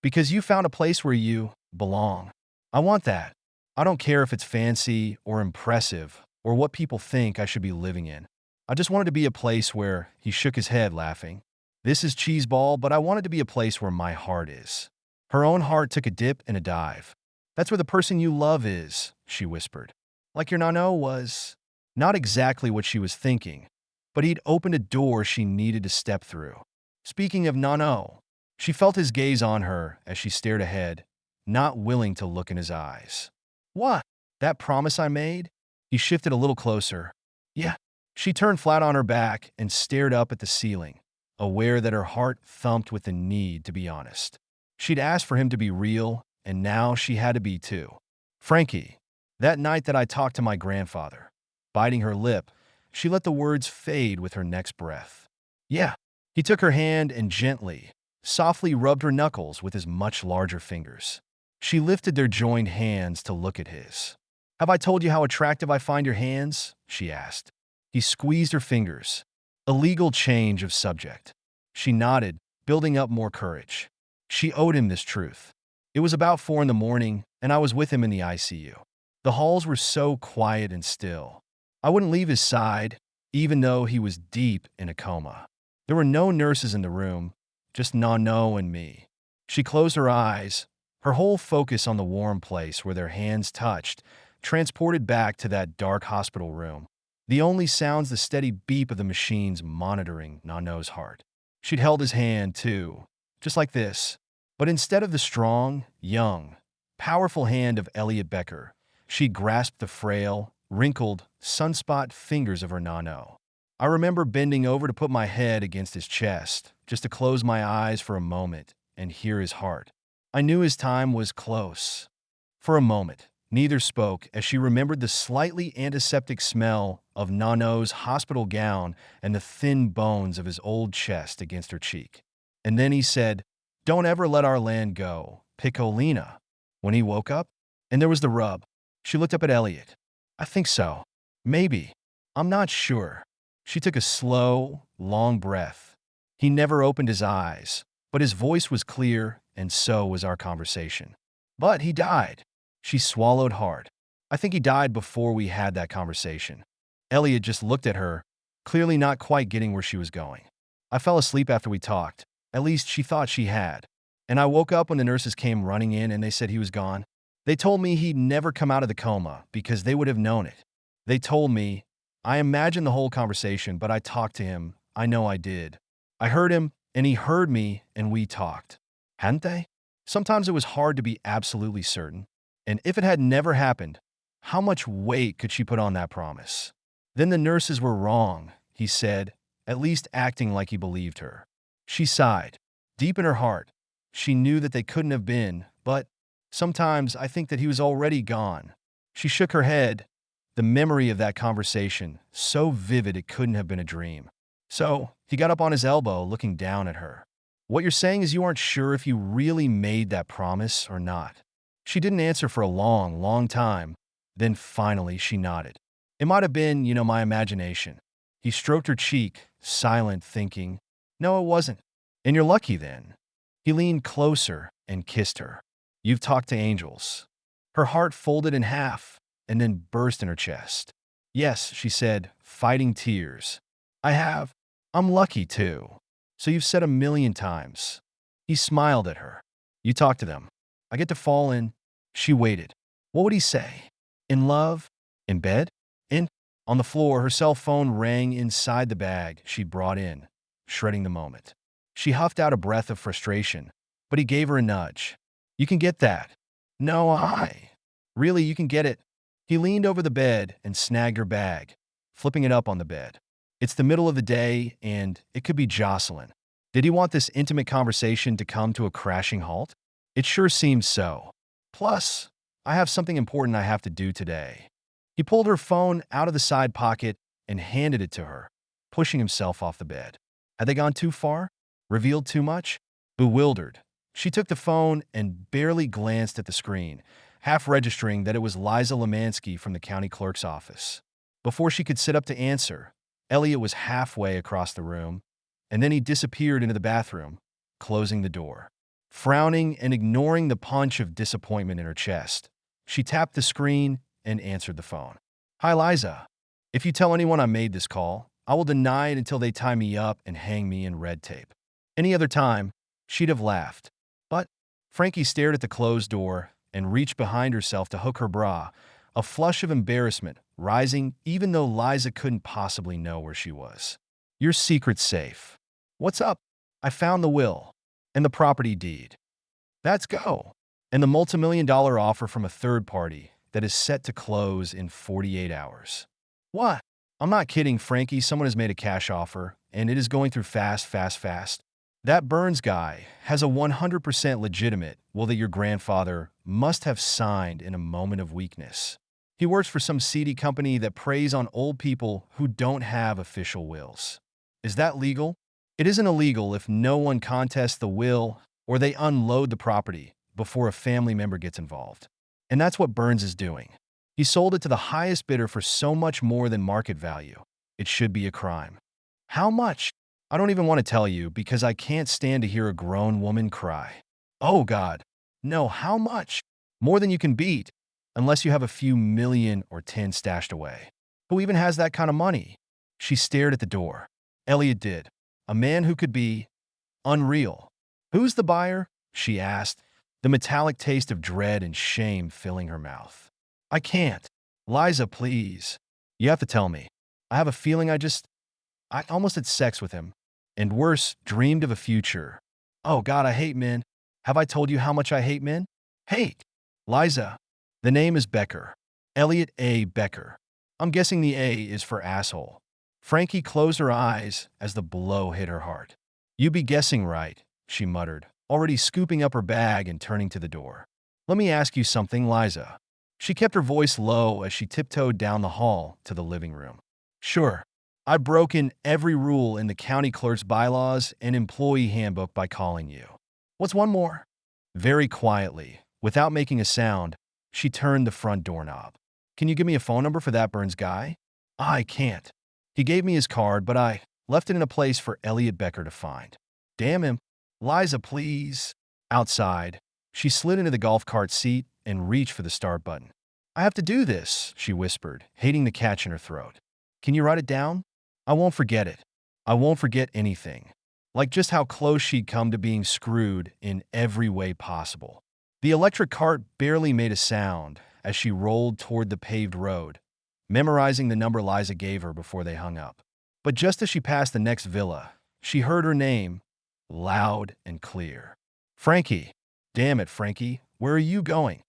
Speaker 1: Because you found a place where you belong. I want that. I don't care if it's fancy or impressive or what people think I should be living in. I just wanted to be a place where, he shook his head, laughing. This is cheeseball, but I wanted to be a place where my heart is. Her own heart took a dip and a dive. That's where the person you love is, she whispered. Like your Nano was. Not exactly what she was thinking, but he'd opened a door she needed to step through. Speaking of Nano, she felt his gaze on her as she stared ahead, not willing to look in his eyes. What? That promise I made? He shifted a little closer. Yeah. She turned flat on her back and stared up at the ceiling, aware that her heart thumped with the need to be honest. She'd asked for him to be real, and now she had to be too. Frankie, that night that I talked to my grandfather. Biting her lip, she let the words fade with her next breath. Yeah. He took her hand and gently, softly rubbed her knuckles with his much larger fingers. She lifted their joined hands to look at his. Have I told you how attractive I find your hands? She asked. He squeezed her fingers. A legal change of subject. She nodded, building up more courage. She owed him this truth. It was about 4 a.m, and I was with him in the ICU. The halls were so quiet and still. I wouldn't leave his side, even though he was deep in a coma. There were no nurses in the room, just Nano and me. She closed her eyes, her whole focus on the warm place where their hands touched, transported back to that dark hospital room. The only sounds the steady beep of the machines monitoring Nano's heart. She'd held his hand, too, just like this. But instead of the strong, young, powerful hand of Elliott Becker, she grasped the frail, wrinkled, sunspot fingers of her Nano. I remember bending over to put my head against his chest, just to close my eyes for a moment and hear his heart. I knew his time was close. For a moment, neither spoke as she remembered the slightly antiseptic smell of Nano's hospital gown and the thin bones of his old chest against her cheek. And then he said, "Don't ever let our land go, Piccolina." When he woke up, and there was the rub. She looked up at Elliott. I think so. Maybe. I'm not sure. She took a slow, long breath. He never opened his eyes, but his voice was clear, and so was our conversation. But he died. She swallowed hard. I think he died before we had that conversation. Elliott just looked at her, clearly not quite getting where she was going. I fell asleep after we talked. At least she thought she had. And I woke up when the nurses came running in and they said he was gone. They told me he'd never come out of the coma because they would have known it. They told me, I imagined the whole conversation, but I talked to him. I know I did. I heard him, and he heard me, and we talked. Hadn't they? Sometimes it was hard to be absolutely certain. And if it had never happened, how much weight could she put on that promise? Then the nurses were wrong, he said, at least acting like he believed her. She sighed. Deep in her heart, she knew that they couldn't have been, but sometimes I think that he was already gone. She shook her head, the memory of that conversation, so vivid it couldn't have been a dream. So he got up on his elbow, looking down at her. What you're saying is you aren't sure if you really made that promise or not. She didn't answer for a long, long time. Then finally she nodded. It might have been, my imagination. He stroked her cheek, silent, thinking, no, it wasn't. And you're lucky then. He leaned closer and kissed her. You've talked to angels. Her heart folded in half and then burst in her chest. Yes, she said, fighting tears. I have. I'm lucky too. So you've said 1,000,000 times. He smiled at her. You talk to them. I get to fall in. She waited. What would he say? In love? In bed? On the floor, her cell phone rang inside the bag she'd brought in, shredding the moment. She huffed out a breath of frustration, but he gave her a nudge. You can get that. No, Really, you can get it. He leaned over the bed and snagged her bag, flipping it up on the bed. It's the middle of the day, and it could be Jocelyn. Did he want this intimate conversation to come to a crashing halt? It sure seemed so. Plus, I have something important I have to do today. He pulled her phone out of the side pocket and handed it to her, pushing himself off the bed. Had they gone too far? Revealed too much? Bewildered, she took the phone and barely glanced at the screen, half registering that it was Liza Lemansky from the county clerk's office. Before she could sit up to answer, Elliott was halfway across the room, and then he disappeared into the bathroom, closing the door. Frowning and ignoring the punch of disappointment in her chest, she tapped the screen and answered the phone. Hi, Liza. If you tell anyone I made this call, I will deny it until they tie me up and hang me in red tape. Any other time, she'd have laughed. But Frankie stared at the closed door and reached behind herself to hook her bra, a flush of embarrassment rising even though Liza couldn't possibly know where she was. Your secret's safe. What's up? I found the will and the property deed. Let's go. And the multimillion-dollar offer from a third party that is set to close in 48 hours. What? I'm not kidding, Frankie. Someone has made a cash offer, and it is going through fast. That Burns guy has a 100% legitimate will that your grandfather must have signed in a moment of weakness. He works for some seedy company that preys on old people who don't have official wills. Is that legal? It isn't illegal if no one contests the will or they unload the property before a family member gets involved. And that's what Burns is doing. He sold it to the highest bidder for so much more than market value. It should be a crime. How much? I don't even want to tell you because I can't stand to hear a grown woman cry. Oh, God. No, how much? More than you can beat, unless you have a few million or 10 stashed away. Who even has that kind of money? She stared at the door. Elliott did. A man who could be unreal. Who's the buyer? She asked, the metallic taste of dread and shame filling her mouth. I can't. Liza, please. You have to tell me. I have a feeling I almost had sex with him. And worse, dreamed of a future. Oh, God, I hate men. Have I told you how much I hate men? Hate. Liza. The name is Becker. Elliott A. Becker. I'm guessing the A is for asshole. Frankie closed her eyes as the blow hit her heart. You be guessing right, she muttered, already scooping up her bag and turning to the door. Let me ask you something, Liza. She kept her voice low as she tiptoed down the hall to the living room. Sure. I've broken every rule in the county clerk's bylaws and employee handbook by calling you. What's one more? Very quietly, without making a sound, she turned the front doorknob. Can you give me a phone number for that Burns guy? I can't. He gave me his card, but I left it in a place for Elliott Becker to find. Damn him. Liza, please. Outside, she slid into the golf cart seat and reached for the start button. I have to do this, she whispered, hating the catch in her throat. Can you write it down? I won't forget it. I won't forget anything. like just how close she'd come to being screwed in every way possible. The electric cart barely made a sound as she rolled toward the paved road, memorizing the number Liza gave her before they hung up. But just as she passed the next villa, she heard her name, loud and clear. Frankie. Damn it, Frankie. Where are you going?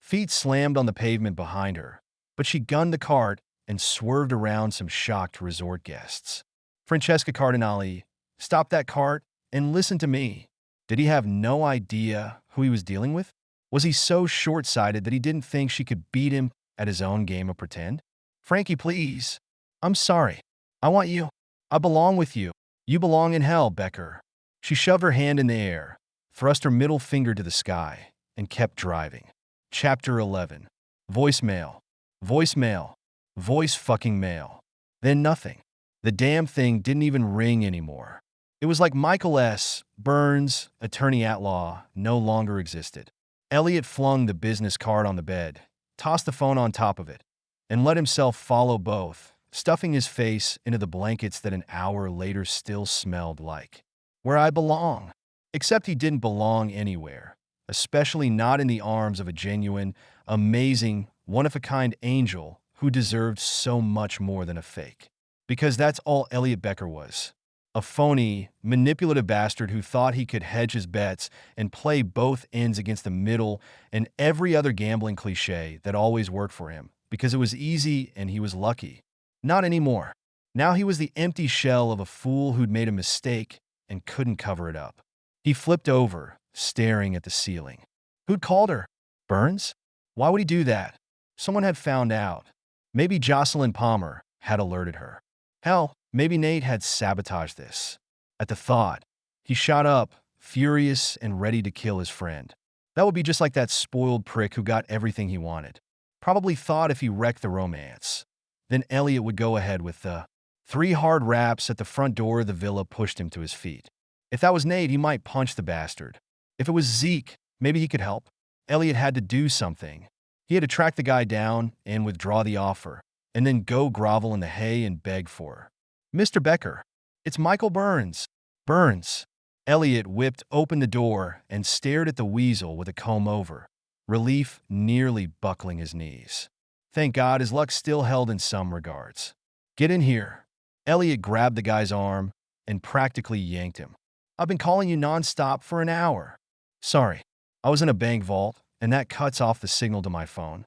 Speaker 1: Feet slammed on the pavement behind her, but she gunned the cart and swerved around some shocked resort guests. Francesca Cardinale, stop that cart and listen to me. Did he have no idea who he was dealing with? Was he so short-sighted that he didn't think she could beat him at his own game of pretend? Frankie, please. I'm sorry. I want you. I belong with you. You belong in hell, Becker. She shoved her hand in the air, thrust her middle finger to the sky, and kept driving. Chapter 11. Voicemail. Voicemail. Voice fucking mail. Then nothing. The damn thing didn't even ring anymore. It was like Michael S. Burns, attorney at law, no longer existed. Elliott flung the business card on the bed, tossed the phone on top of it, and let himself follow both, stuffing his face into the blankets that an hour later still smelled like where I belong. Except he didn't belong anywhere, especially not in the arms of a genuine, amazing, one-of-a-kind angel who deserved so much more than a fake. Because that's all Elliott Becker was. A phony, manipulative bastard who thought he could hedge his bets and play both ends against the middle and every other gambling cliche that always worked for him, because it was easy and he was lucky. Not anymore. Now he was the empty shell of a fool who'd made a mistake and couldn't cover it up. He flipped over, staring at the ceiling. Who'd called her? Burns? Why would he do that? Someone had found out. Maybe Jocelyn Palmer had alerted her. Hell, maybe Nate had sabotaged this. At the thought, he shot up, furious and ready to kill his friend. That would be just like that spoiled prick who got everything he wanted. Probably thought if he wrecked the romance, then Elliott would go ahead with the 3 hard raps at the front door of the villa pushed him to his feet. If that was Nate, he might punch the bastard. If it was Zeke, maybe he could help. Elliott had to do something. He had to track the guy down and withdraw the offer, and then go grovel in the hay and beg for her. Mr. Becker, it's Michael Burns. Burns. Elliott whipped open the door and stared at the weasel with a comb-over, relief nearly buckling his knees. Thank God his luck still held in some regards. Get in here. Elliott grabbed the guy's arm and practically yanked him. I've been calling you nonstop for an hour. Sorry, I was in a bank vault, and that cuts off the signal to my phone.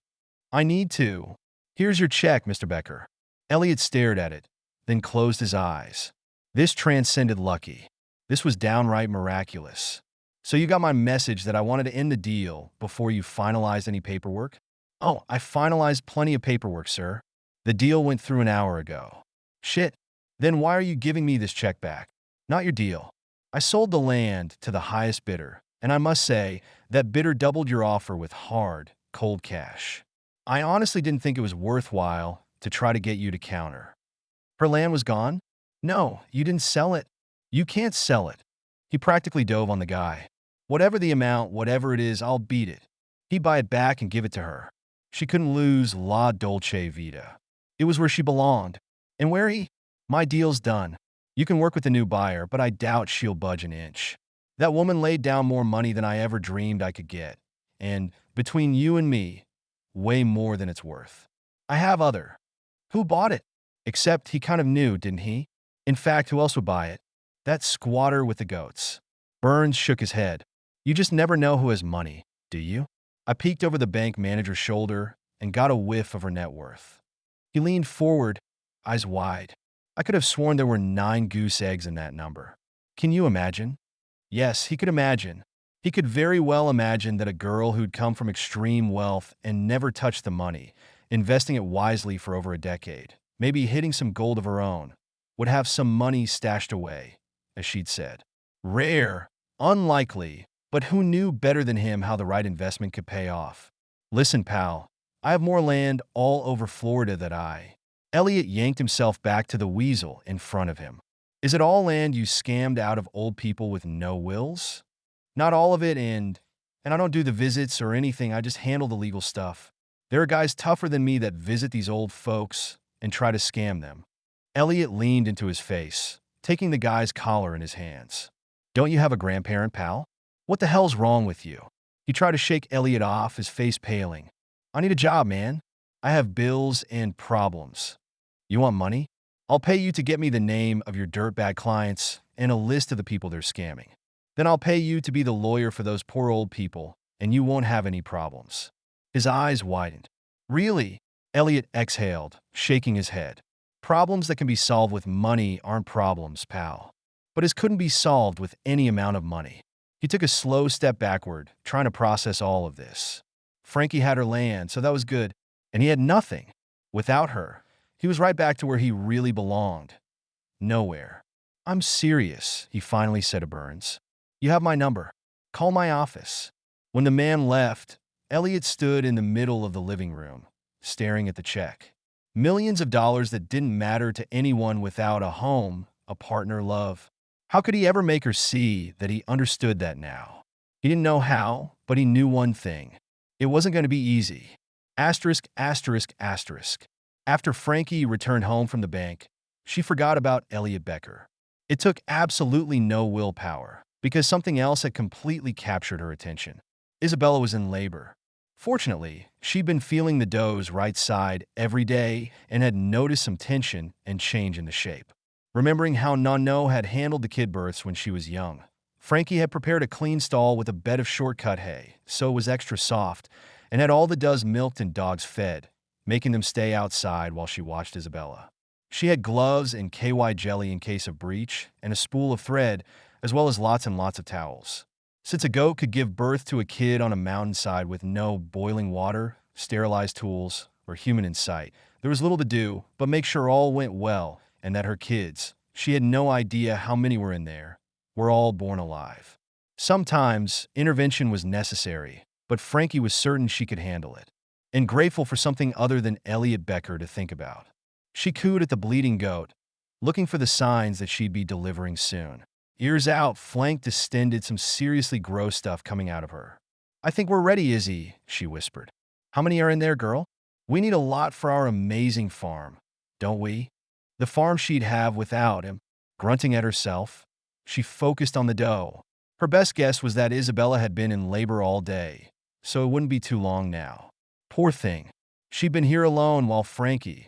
Speaker 1: I need to. Here's your check, Mr. Becker. Elliott stared at it, then closed his eyes. This transcended lucky. This was downright miraculous. So you got my message that I wanted to end the deal before you finalized any paperwork? Oh, I finalized plenty of paperwork, sir. The deal went through an hour ago. Shit. Then why are you giving me this check back? Not your deal. I sold the land to the highest bidder, and I must say, that bidder doubled your offer with hard, cold cash. I honestly didn't think it was worthwhile to try to get you to counter. Her land was gone? No, you didn't sell it. You can't sell it. He practically dove on the guy. Whatever the amount, whatever it is, I'll beat it. He'd buy it back and give it to her. She couldn't lose La Dolce Vita. It was where she belonged. And where he? My deal's done. You can work with the new buyer, but I doubt she'll budge an inch. That woman laid down more money than I ever dreamed I could get. And between you and me, way more than it's worth. I have other. Who bought it? Except he kind of knew, didn't he? In fact, who else would buy it? That squatter with the goats. Burns shook his head. You just never know who has money, do you? I peeked over the bank manager's shoulder and got a whiff of her net worth. He leaned forward, eyes wide. I could have sworn there were 9 goose eggs in that number. Can you imagine? Yes, he could imagine. He could very well imagine that a girl who'd come from extreme wealth and never touched the money, investing it wisely for over a decade, maybe hitting some gold of her own, would have some money stashed away, as she'd said. Rare, unlikely, but who knew better than him how the right investment could pay off? Listen, pal, I have more land all over Florida than Elliott yanked himself back to the weasel in front of him. Is it all land you scammed out of old people with no wills? Not all of it, and I don't do the visits or anything, I just handle the legal stuff. There are guys tougher than me that visit these old folks and try to scam them. Elliott leaned into his face, taking the guy's collar in his hands. "Don't you have a grandparent, pal? What the hell's wrong with you?" He tried to shake Elliott off, his face paling. "I need a job, man. I have bills and problems." "You want money? I'll pay you to get me the name of your dirtbag clients and a list of the people they're scamming. Then I'll pay you to be the lawyer for those poor old people, and you won't have any problems." His eyes widened. "Really?" Elliott exhaled, shaking his head. "Problems that can be solved with money aren't problems, pal." But his couldn't be solved with any amount of money. He took a slow step backward, trying to process all of this. Frankie had her land, so that was good, and he had nothing. Without her, he was right back to where he really belonged. Nowhere. "I'm serious," he finally said to Burns. "You have my number. Call my office." When the man left, Elliott stood in the middle of the living room, staring at the check. Millions of dollars that didn't matter to anyone without a home, a partner, love. How could he ever make her see that he understood that now? He didn't know how, but he knew one thing. It wasn't going to be easy. Asterisk, asterisk, asterisk. After Frankie returned home from the bank, she forgot about Elliott Becker. It took absolutely no willpower, because something else had completely captured her attention. Isabella was in labor. Fortunately, she'd been feeling the dough's right side every day and had noticed some tension and change in the shape. Remembering how Nonno had handled the kid births when she was young, Frankie had prepared a clean stall with a bed of short-cut hay, so it was extra soft, and had all the does milked and dogs fed, making them stay outside while she watched Isabella. She had gloves and KY jelly in case of breach, and a spool of thread, as well as lots and lots of towels. Since a goat could give birth to a kid on a mountainside with no boiling water, sterilized tools, or human in sight, there was little to do but make sure all went well and that her kids, she had no idea how many were in there, were all born alive. Sometimes, intervention was necessary, but Frankie was certain she could handle it, and grateful for something other than Elliott Becker to think about. She cooed at the bleeding goat, looking for the signs that she'd be delivering soon. Ears out, flank distended, some seriously gross stuff coming out of her. "I think we're ready, Izzy," she whispered. "How many are in there, girl? We need a lot for our amazing farm, don't we?" The farm she'd have without him. Grunting at herself, she focused on the dough. Her best guess was that Isabella had been in labor all day, so it wouldn't be too long now. Poor thing. She'd been here alone while Frankie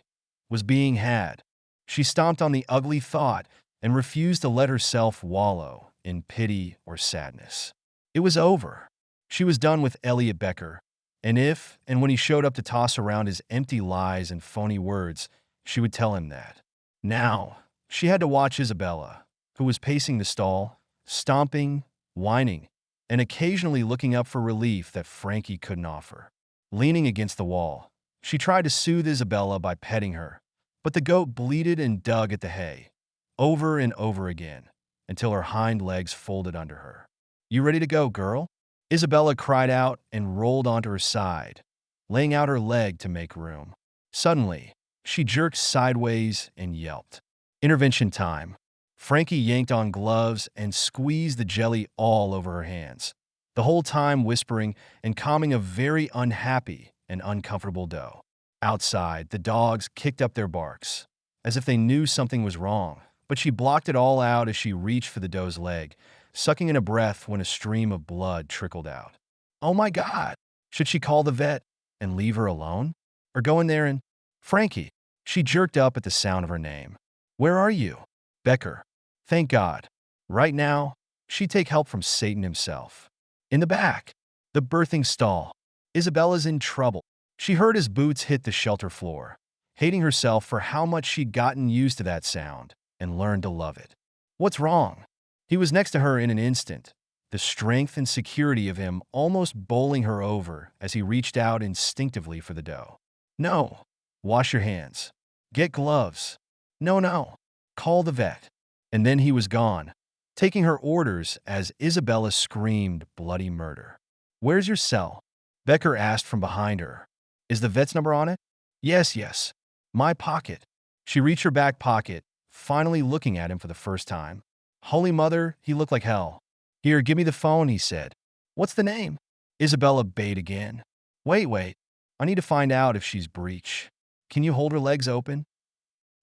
Speaker 1: was being had. She stomped on the ugly thought and refused to let herself wallow in pity or sadness. It was over. She was done with Elliott Becker, and if and when he showed up to toss around his empty lies and phony words, she would tell him that. Now, she had to watch Isabella, who was pacing the stall, stomping, whining, and occasionally looking up for relief that Frankie couldn't offer. Leaning against the wall, she tried to soothe Isabella by petting her, but the goat bleated and dug at the hay, over and over again, until her hind legs folded under her. "You ready to go, girl?" Isabella cried out and rolled onto her side, laying out her leg to make room. Suddenly, she jerked sideways and yelped. Intervention time. Frankie yanked on gloves and squeezed the jelly all over her hands, the whole time whispering and calming a very unhappy and uncomfortable doe. Outside, the dogs kicked up their barks, as if they knew something was wrong, but she blocked it all out as she reached for the doe's leg, sucking in a breath when a stream of blood trickled out. Oh my God! Should she call the vet and leave her alone? Or go in there and... Frankie! She jerked up at the sound of her name. "Where are you?" "Becker." Thank God. Right now, she'd take help from Satan himself. In the back, the birthing stall. Isabella's in trouble. She heard his boots hit the shelter floor, hating herself for how much she'd gotten used to that sound and learned to love it. What's wrong? He was next to her in an instant, the strength and security of him almost bowling her over as he reached out instinctively for the dough. "No. Wash your hands. Get gloves. No. Call the vet." And then he was gone, taking her orders as Isabella screamed bloody murder. "Where's your cell?" Becker asked from behind her. "Is the vet's number on it?" Yes. "My pocket." She reached her back pocket, finally looking at him for the first time. Holy Mother, he looked like hell. "Here, give me the phone," he said. "What's the name?" Isabella bayed again. Wait. I need to find out if she's breech. Can you hold her legs open?"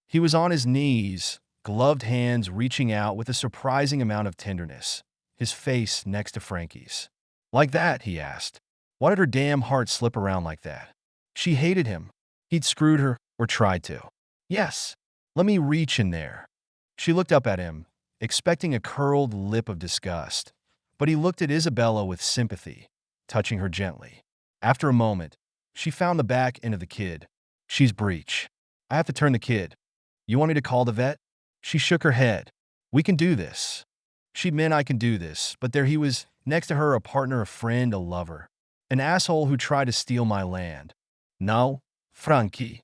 Speaker 1: He was on his knees, gloved hands reaching out with a surprising amount of tenderness, his face next to Frankie's. Like that, he asked. Why did her damn heart slip around like that? She hated him. He'd screwed her, or tried to. Yes. Let me reach in there. She looked up at him, expecting a curled lip of disgust, but he looked at Isabella with sympathy, touching her gently. After a moment, she found the back end of the kid. She's breech. I have to turn the kid. You want me to call the vet? She shook her head. We can do this. She meant I can do this, but there he was, next to her, a partner, a friend, a lover. An asshole who tried to steal my land. No, Frankie.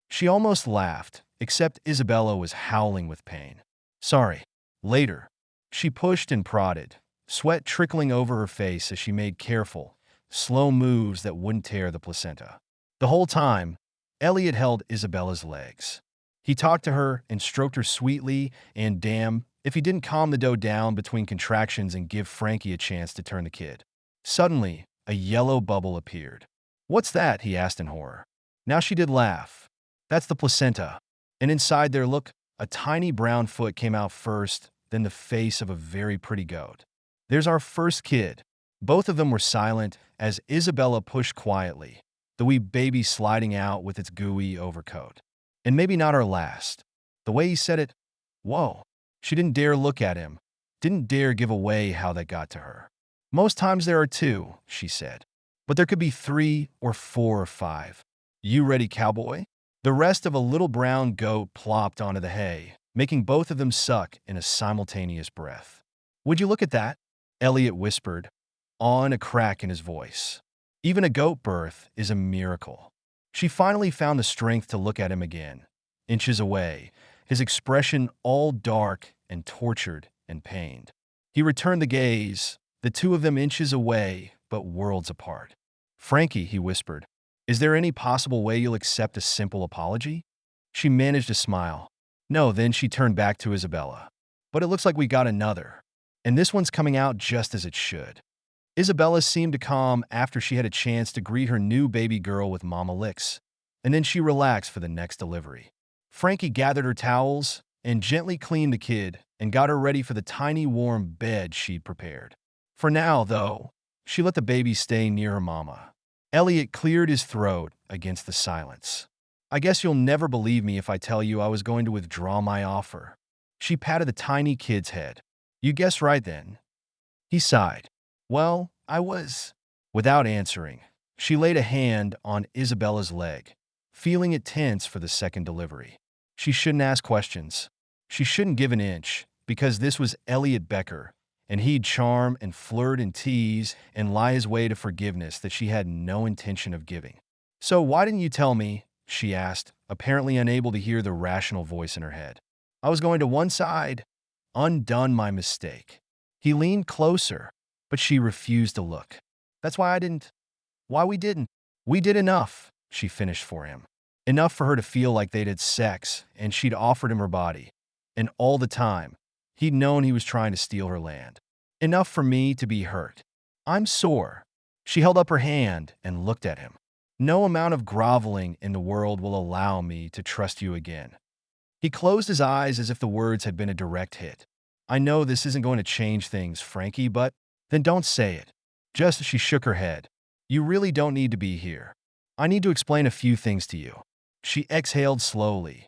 Speaker 1: She almost laughed, except Isabella was howling with pain. Sorry. Later. She pushed and prodded, sweat trickling over her face as she made careful, slow moves that wouldn't tear the placenta. The whole time, Elliott held Isabella's legs. He talked to her and stroked her sweetly, and damn, if he didn't calm the dough down between contractions and give Frankie a chance to turn the kid. Suddenly, a yellow bubble appeared. What's that? He asked in horror. Now she did laugh. That's the placenta. And inside there, look, a tiny brown foot came out first, then the face of a very pretty goat. There's our first kid. Both of them were silent as Isabella pushed quietly, the wee baby sliding out with its gooey overcoat. And maybe not our last. The way he said it, whoa. She didn't dare look at him, didn't dare give away how that got to her. Most times there are two, she said. But there could be 3 or 4 or 5. You ready, cowboy? The rest of a little brown goat plopped onto the hay, making both of them suck in a simultaneous breath. Would you look at that? Elliott whispered, awe and a crack in his voice. Even a goat birth is a miracle. She finally found the strength to look at him again, inches away, his expression all dark and tortured and pained. He returned the gaze, the two of them inches away, but worlds apart. Frankie, he whispered, is there any possible way you'll accept a simple apology? She managed a smile. No, then she turned back to Isabella. But it looks like we got another. And this one's coming out just as it should. Isabella seemed to calm after she had a chance to greet her new baby girl with mama licks. And then she relaxed for the next delivery. Frankie gathered her towels and gently cleaned the kid and got her ready for the tiny warm bed she'd prepared. For now, though, she let the baby stay near her mama. Elliott cleared his throat against the silence. I guess you'll never believe me if I tell you I was going to withdraw my offer. She patted the tiny kid's head. You guessed right then. He sighed. Well, I was. Without answering, she laid a hand on Isabella's leg, feeling it tense for the second delivery. She shouldn't ask questions. She shouldn't give an inch, because this was Elliott Becker, and he'd charm and flirt and tease and lie his way to forgiveness that she had no intention of giving. So why didn't you tell me? She asked, apparently unable to hear the rational voice in her head. I was going to one side. Undone my mistake. He leaned closer, but she refused to look. That's why I didn't. Why we didn't. We did enough, she finished for him. Enough for her to feel like they'd had sex, and she'd offered him her body. And all the time, he'd known he was trying to steal her land. Enough for me to be hurt. I'm sore. She held up her hand and looked at him. No amount of groveling in the world will allow me to trust you again. He closed his eyes as if the words had been a direct hit. I know this isn't going to change things, Frankie, but then don't say it. Just as she shook her head. You really don't need to be here. I need to explain a few things to you. She exhaled slowly,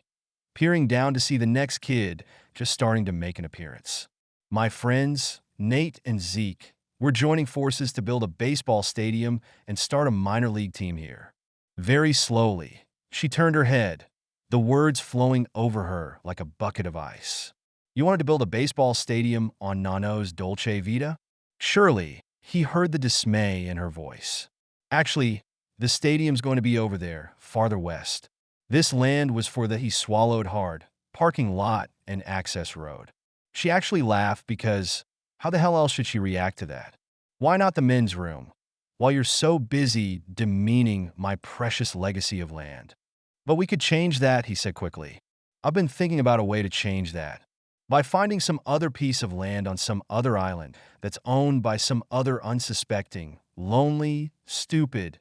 Speaker 1: peering down to see the next kid just starting to make an appearance. My friends, Nate and Zeke, we're joining forces to build a baseball stadium and start a minor league team here. Very slowly, she turned her head, the words flowing over her like a bucket of ice. You wanted to build a baseball stadium on Nano's Dolce Vita? Surely, he heard the dismay in her voice. Actually, the stadium's going to be over there, farther west. This land was for the he swallowed hard, parking lot and access road. She actually laughed because how the hell else should she react to that? Why not the men's room? While you're so busy demeaning my precious legacy of land. But we could change that, he said quickly. I've been thinking about a way to change that. By finding some other piece of land on some other island that's owned by some other unsuspecting, lonely, stupid,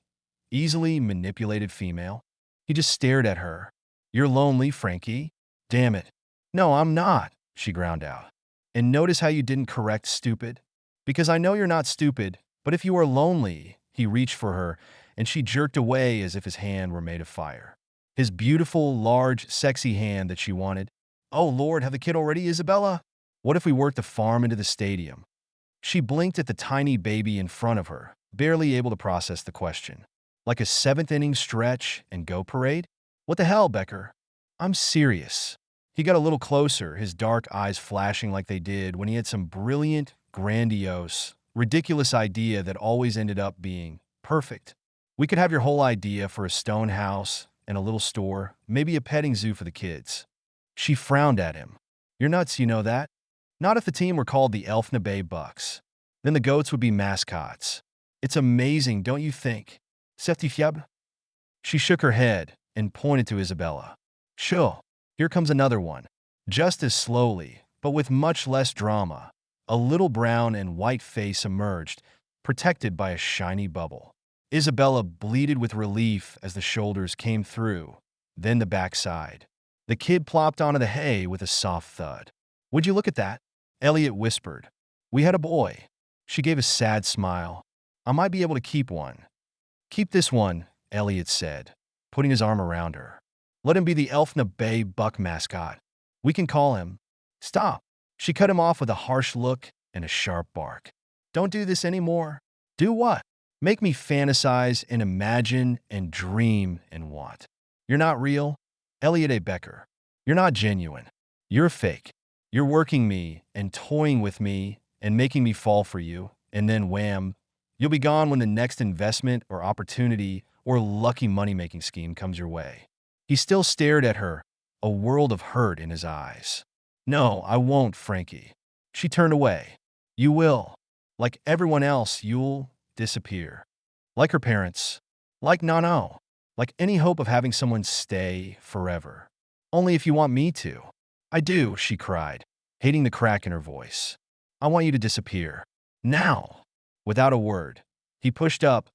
Speaker 1: easily manipulated female. He just stared at her. You're lonely, Frankie? Damn it. No, I'm not, she ground out. And notice how you didn't correct stupid? Because I know you're not stupid, but if you are lonely, he reached for her, and she jerked away as if his hand were made of fire. His beautiful, large, sexy hand that she wanted. Oh, Lord, have the kid already, Isabella? What if we worked the farm into the stadium? She blinked at the tiny baby in front of her, barely able to process the question. Like a seventh-inning stretch and go parade? What the hell, Becker? I'm serious. He got a little closer, his dark eyes flashing like they did when he had some brilliant, grandiose, ridiculous idea that always ended up being perfect. We could have your whole idea for a stone house and a little store, maybe a petting zoo for the kids. She frowned at him. You're nuts, you know that? Not if the team were called the Elfna Bay Bucks. Then the goats would be mascots. It's amazing, don't you think? Certifiable? She shook her head and pointed to Isabella. Sure, here comes another one. Just as slowly, but with much less drama, a little brown and white face emerged, protected by a shiny bubble. Isabella bleated with relief as the shoulders came through, then the backside. The kid plopped onto the hay with a soft thud. Would you look at that? Elliott whispered. We had a boy. She gave a sad smile. I might be able to keep one. Keep this one, Elliott said, putting his arm around her. Let him be the Elfna Bay Buck mascot. We can call him. Stop. She cut him off with a harsh look and a sharp bark. Don't do this anymore. Do what? Make me fantasize and imagine and dream and want. You're not real, Elliott Becker. You're not genuine. You're fake. You're working me and toying with me and making me fall for you, and then wham, you'll be gone when the next investment or opportunity or lucky money-making scheme comes your way. He still stared at her, a world of hurt in his eyes. No, I won't, Frankie. She turned away. You will. Like everyone else, you'll disappear. Like her parents. Like Nano. Like any hope of having someone stay forever. Only if you want me to. I do, she cried, hating the crack in her voice. I want you to disappear. Now. Without a word, he pushed up,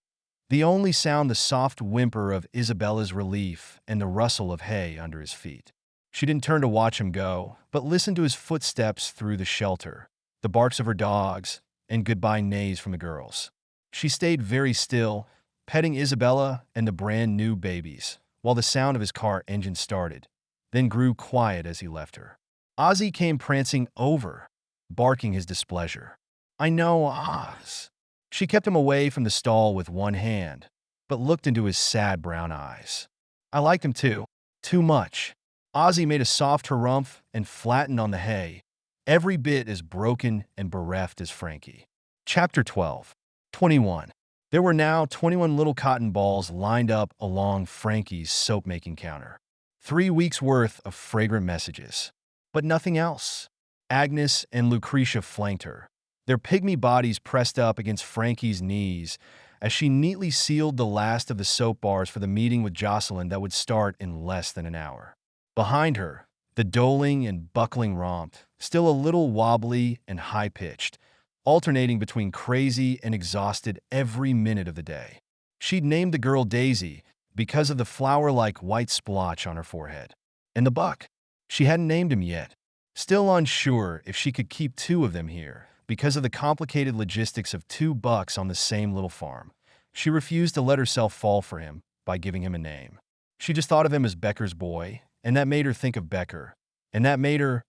Speaker 1: the only sound the soft whimper of Isabella's relief and the rustle of hay under his feet. She didn't turn to watch him go, but listened to his footsteps through the shelter, the barks of her dogs, and goodbye neighs from the girls. She stayed very still, petting Isabella and the brand-new babies, while the sound of his car engine started, then grew quiet as he left her. Ozzy came prancing over, barking his displeasure. I know, Oz. She kept him away from the stall with one hand, but looked into his sad brown eyes. I liked him too. Too much. Ozzy made a soft harumph and flattened on the hay, every bit as broken and bereft as Frankie. Chapter 12. 21. There were now 21 little cotton balls lined up along Frankie's soap-making counter. 3 weeks' worth of fragrant messages. But nothing else. Agnes and Lucretia flanked her, their pygmy bodies pressed up against Frankie's knees as she neatly sealed the last of the soap bars for the meeting with Jocelyn that would start in less than an hour. Behind her, the doling and buckling romped, still a little wobbly and high-pitched, alternating between crazy and exhausted every minute of the day. She'd named the girl Daisy because of the flower-like white splotch on her forehead. And the buck, she hadn't named him yet, still unsure if she could keep 2 of them here because of the complicated logistics of 2 bucks on the same little farm. She refused to let herself fall for him by giving him a name. She just thought of him as Becker's boy, and that made her think of Becker, and that made her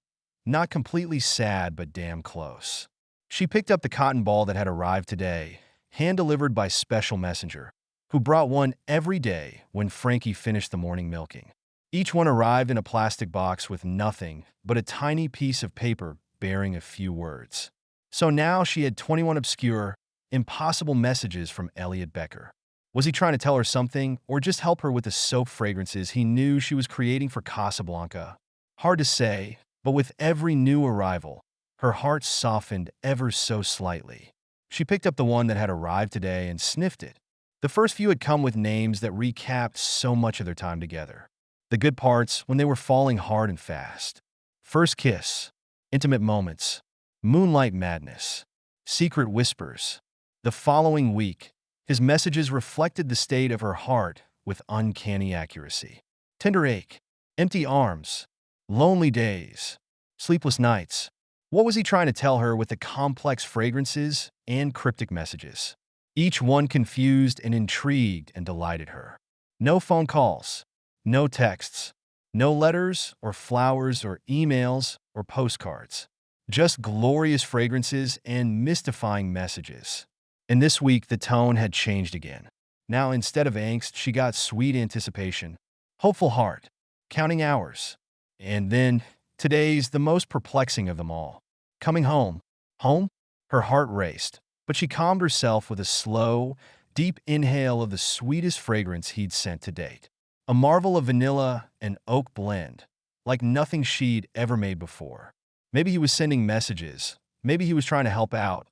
Speaker 1: not completely sad but damn close. She picked up the cotton ball that had arrived today, hand-delivered by special messenger, who brought one every day when Frankie finished the morning milking. Each one arrived in a plastic box with nothing but a tiny piece of paper bearing a few words. So now she had 21 obscure, impossible messages from Elliott Becker. Was he trying to tell her something, or just help her with the soap fragrances he knew she was creating for Casablanca? Hard to say, but with every new arrival, her heart softened ever so slightly. She picked up the one that had arrived today and sniffed it. The first few had come with names that recapped so much of their time together. The good parts when they were falling hard and fast. First kiss, intimate moments, moonlight madness, secret whispers. The following week, his messages reflected the state of her heart with uncanny accuracy. Tender ache, empty arms, Lonely days. Sleepless nights. What was he trying to tell her with the complex fragrances and cryptic messages? Each one confused and intrigued and delighted her. No phone calls. No texts. No letters or flowers or emails or postcards. Just glorious fragrances and mystifying messages. And this week, the tone had changed again. Now, instead of angst, she got sweet anticipation, hopeful heart, counting hours. And then, today's the most perplexing of them all. Coming home. Home? Her heart raced, but she calmed herself with a slow, deep inhale of the sweetest fragrance he'd sent to date. A marvel of vanilla and oak blend, like nothing she'd ever made before. Maybe he was sending messages. Maybe he was trying to help out.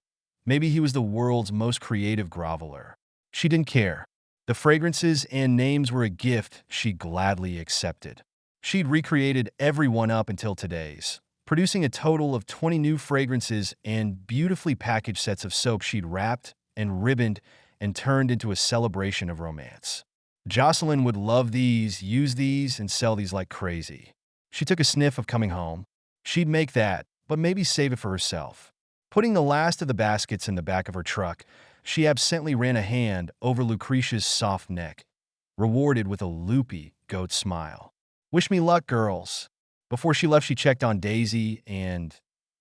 Speaker 1: Maybe he was the world's most creative groveler. She didn't care. The fragrances and names were a gift she gladly accepted. She'd recreated every one up until today's, producing a total of 20 new fragrances and beautifully packaged sets of soap she'd wrapped and ribboned and turned into a celebration of romance. Jocelyn would love these, use these, and sell these like crazy. She took a sniff of coming home. She'd make that, but maybe save it for herself. Putting the last of the baskets in the back of her truck, she absently ran a hand over Lucretia's soft neck, rewarded with a loopy goat smile. "Wish me luck, girls." Before she left, she checked on Daisy, and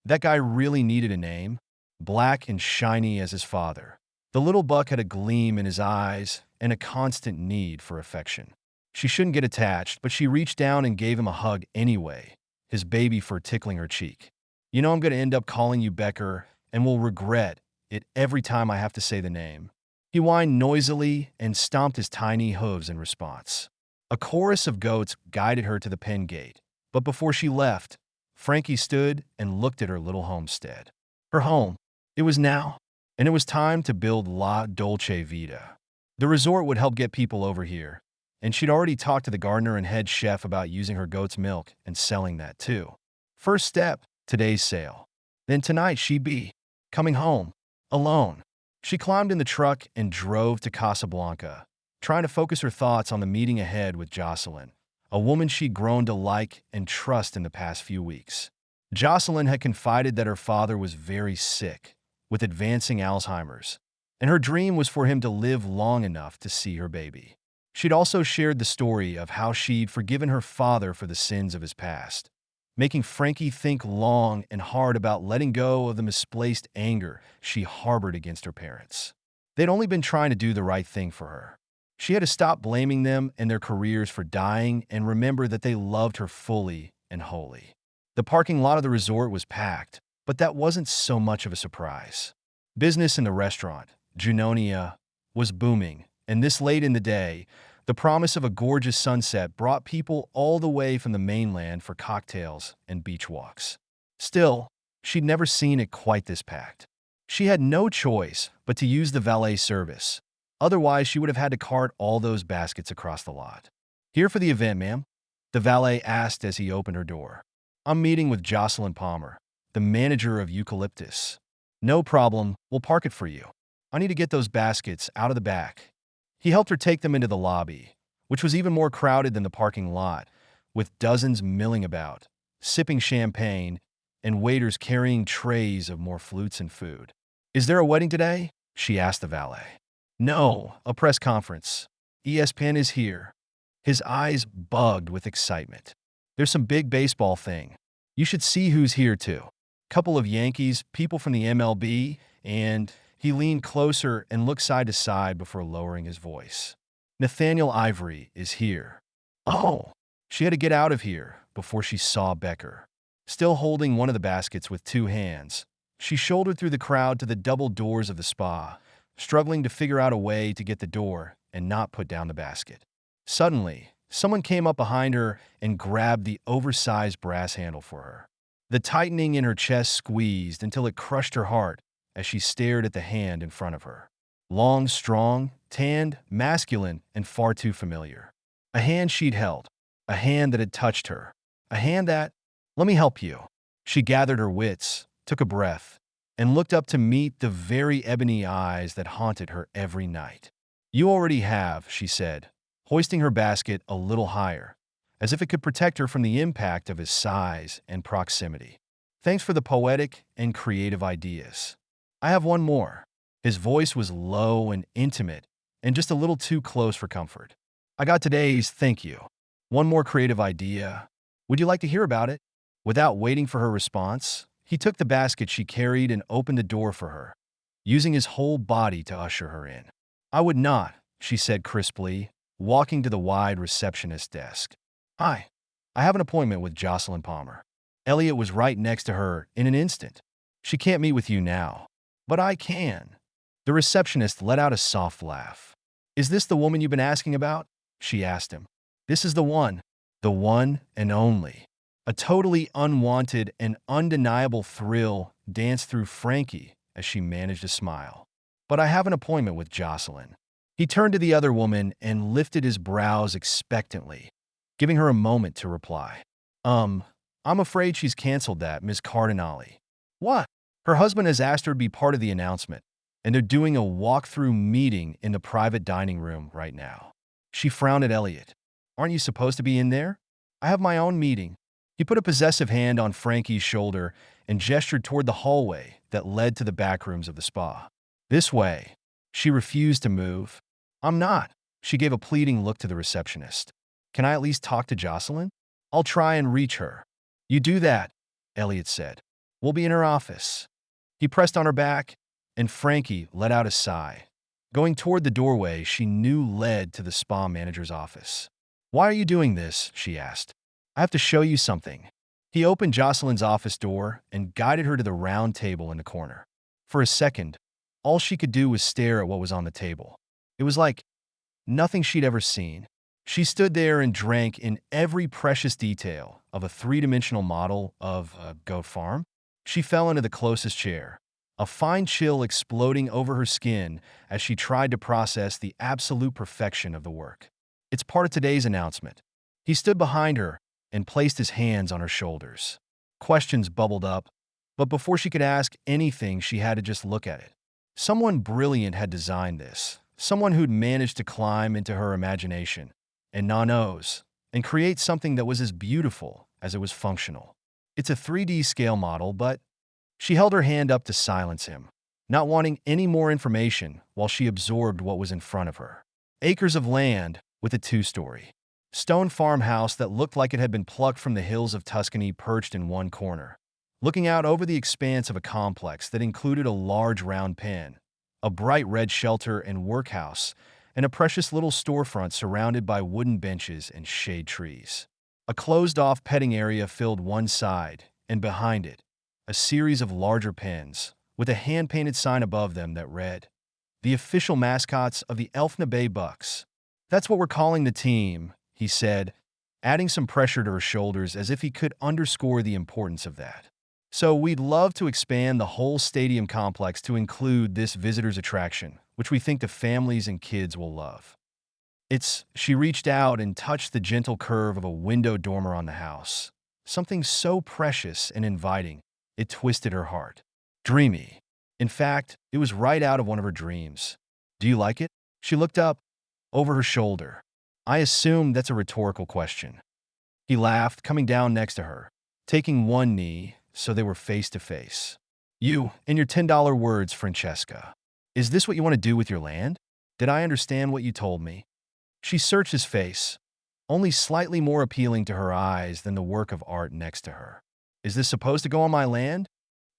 Speaker 1: that guy really needed a name, black and shiny as his father. The little buck had a gleam in his eyes and a constant need for affection. She shouldn't get attached, but she reached down and gave him a hug anyway, his baby fur tickling her cheek. "You know I'm going to end up calling you Becker, and will regret it every time I have to say the name." He whined noisily and stomped his tiny hooves in response. A chorus of goats guided her to the pen gate, but before she left, Frankie stood and looked at her little homestead. Her home. It was now, and it was time to build La Dolce Vita. The resort would help get people over here, and she'd already talked to the gardener and head chef about using her goat's milk and selling that too. First step, today's sale. Then tonight she'd be coming home, alone. She climbed in the truck and drove to Casablanca, trying to focus her thoughts on the meeting ahead with Jocelyn, a woman she'd grown to like and trust in the past few weeks. Jocelyn had confided that her father was very sick, with advancing Alzheimer's, and her dream was for him to live long enough to see her baby. She'd also shared the story of how she'd forgiven her father for the sins of his past, making Frankie think long and hard about letting go of the misplaced anger she harbored against her parents. They'd only been trying to do the right thing for her. She had to stop blaming them and their careers for dying and remember that they loved her fully and wholly. The parking lot of the resort was packed, but that wasn't so much of a surprise. Business in the restaurant, Junonia, was booming, and this late in the day, the promise of a gorgeous sunset brought people all the way from the mainland for cocktails and beach walks. Still, she'd never seen it quite this packed. She had no choice but to use the valet service. Otherwise, she would have had to cart all those baskets across the lot. "Here for the event, ma'am?" the valet asked as he opened her door. "I'm meeting with Jocelyn Palmer, the manager of Eucalyptus." "No problem, we'll park it for you. I need to get those baskets out of the back." He helped her take them into the lobby, which was even more crowded than the parking lot, with dozens milling about, sipping champagne, and waiters carrying trays of more flutes and food. "Is there a wedding today?" she asked the valet. "No, a press conference. ESPN is here." His eyes bugged with excitement. "There's some big baseball thing. You should see who's here too. Couple of Yankees, people from the MLB, and..." He leaned closer and looked side to side before lowering his voice. "Nathaniel Ivory is here." Oh! She had to get out of here before she saw Becker. Still holding one of the baskets with two hands, she shouldered through the crowd to the double doors of the spa, struggling to figure out a way to get the door and not put down the basket. Suddenly, someone came up behind her and grabbed the oversized brass handle for her. The tightening in her chest squeezed until it crushed her heart as she stared at the hand in front of her. Long, strong, tanned, masculine, and far too familiar. A hand she'd held, a hand that had touched her, a hand that, "Let me help you." She gathered her wits, took a breath, and looked up to meet the very ebony eyes that haunted her every night. "You already have," she said, hoisting her basket a little higher, as if it could protect her from the impact of his size and proximity. Thanks for the poetic and creative ideas. I have one more. His voice was low and intimate, and just a little too close for comfort. I got today's thank you. One more creative idea. Would you like to hear about it? Without waiting for her response, he took the basket she carried and opened the door for her, using his whole body to usher her in. I would not, she said crisply, walking to the wide receptionist desk. Hi. I have an appointment with Jocelyn Palmer. Elliott was right next to her in an instant. She can't meet with you now, but I can. The receptionist let out a soft laugh. Is this the woman you've been asking about? She asked him. This is the one and only. A totally unwanted and undeniable thrill danced through Frankie as she managed a smile. But I have an appointment with Jocelyn. He turned to the other woman and lifted his brows expectantly, giving her a moment to reply. I'm afraid she's canceled that, Miss Cardinale. What? Her husband has asked her to be part of the announcement, and they're doing a walk-through meeting in the private dining room right now. She frowned at Elliott. Aren't you supposed to be in there? I have my own meeting. He put a possessive hand on Frankie's shoulder and gestured toward the hallway that led to the back rooms of the spa. This way. She refused to move. I'm not. She gave a pleading look to the receptionist. Can I at least talk to Jocelyn? I'll try and reach her. You do that, Elliott said. We'll be in her office. He pressed on her back, and Frankie let out a sigh, going toward the doorway she knew led to the spa manager's office. Why are you doing this? She asked. I have to show you something. He opened Jocelyn's office door and guided her to the round table in the corner. For a second, all she could do was stare at what was on the table. It was like nothing she'd ever seen. She stood there and drank in every precious detail of a three-dimensional model of a goat farm. She fell into the closest chair, a fine chill exploding over her skin as she tried to process the absolute perfection of the work. It's part of today's announcement. He stood behind her and placed his hands on her shoulders. Questions bubbled up, but before she could ask anything, she had to just look at it. Someone brilliant had designed this, someone who'd managed to climb into her imagination and nanos and create something that was as beautiful as it was functional. It's a 3D scale model, but she held her hand up to silence him, not wanting any more information while she absorbed what was in front of her. Acres of land with a two-story stone farmhouse that looked like it had been plucked from the hills of Tuscany perched in one corner, looking out over the expanse of a complex that included a large round pen, a bright red shelter and workhouse, and a precious little storefront surrounded by wooden benches and shade trees. A closed-off petting area filled one side, and behind it, a series of larger pens, with a hand-painted sign above them that read, "The official mascots of the Elfna Bay Bucks." That's what we're calling the team, he said, adding some pressure to her shoulders as if he could underscore the importance of that. So we'd love to expand the whole stadium complex to include this visitor's attraction, which we think the families and kids will love. She reached out and touched the gentle curve of a window dormer on the house. Something so precious and inviting, it twisted her heart. Dreamy. In fact, it was right out of one of her dreams. Do you like it? She looked up, over her shoulder. I assume that's a rhetorical question. He laughed, coming down next to her, taking one knee so they were face to face. You, in your $10 words, Francesca. Is this what you want to do with your land? Did I understand what you told me? She searched his face, only slightly more appealing to her eyes than the work of art next to her. Is this supposed to go on my land?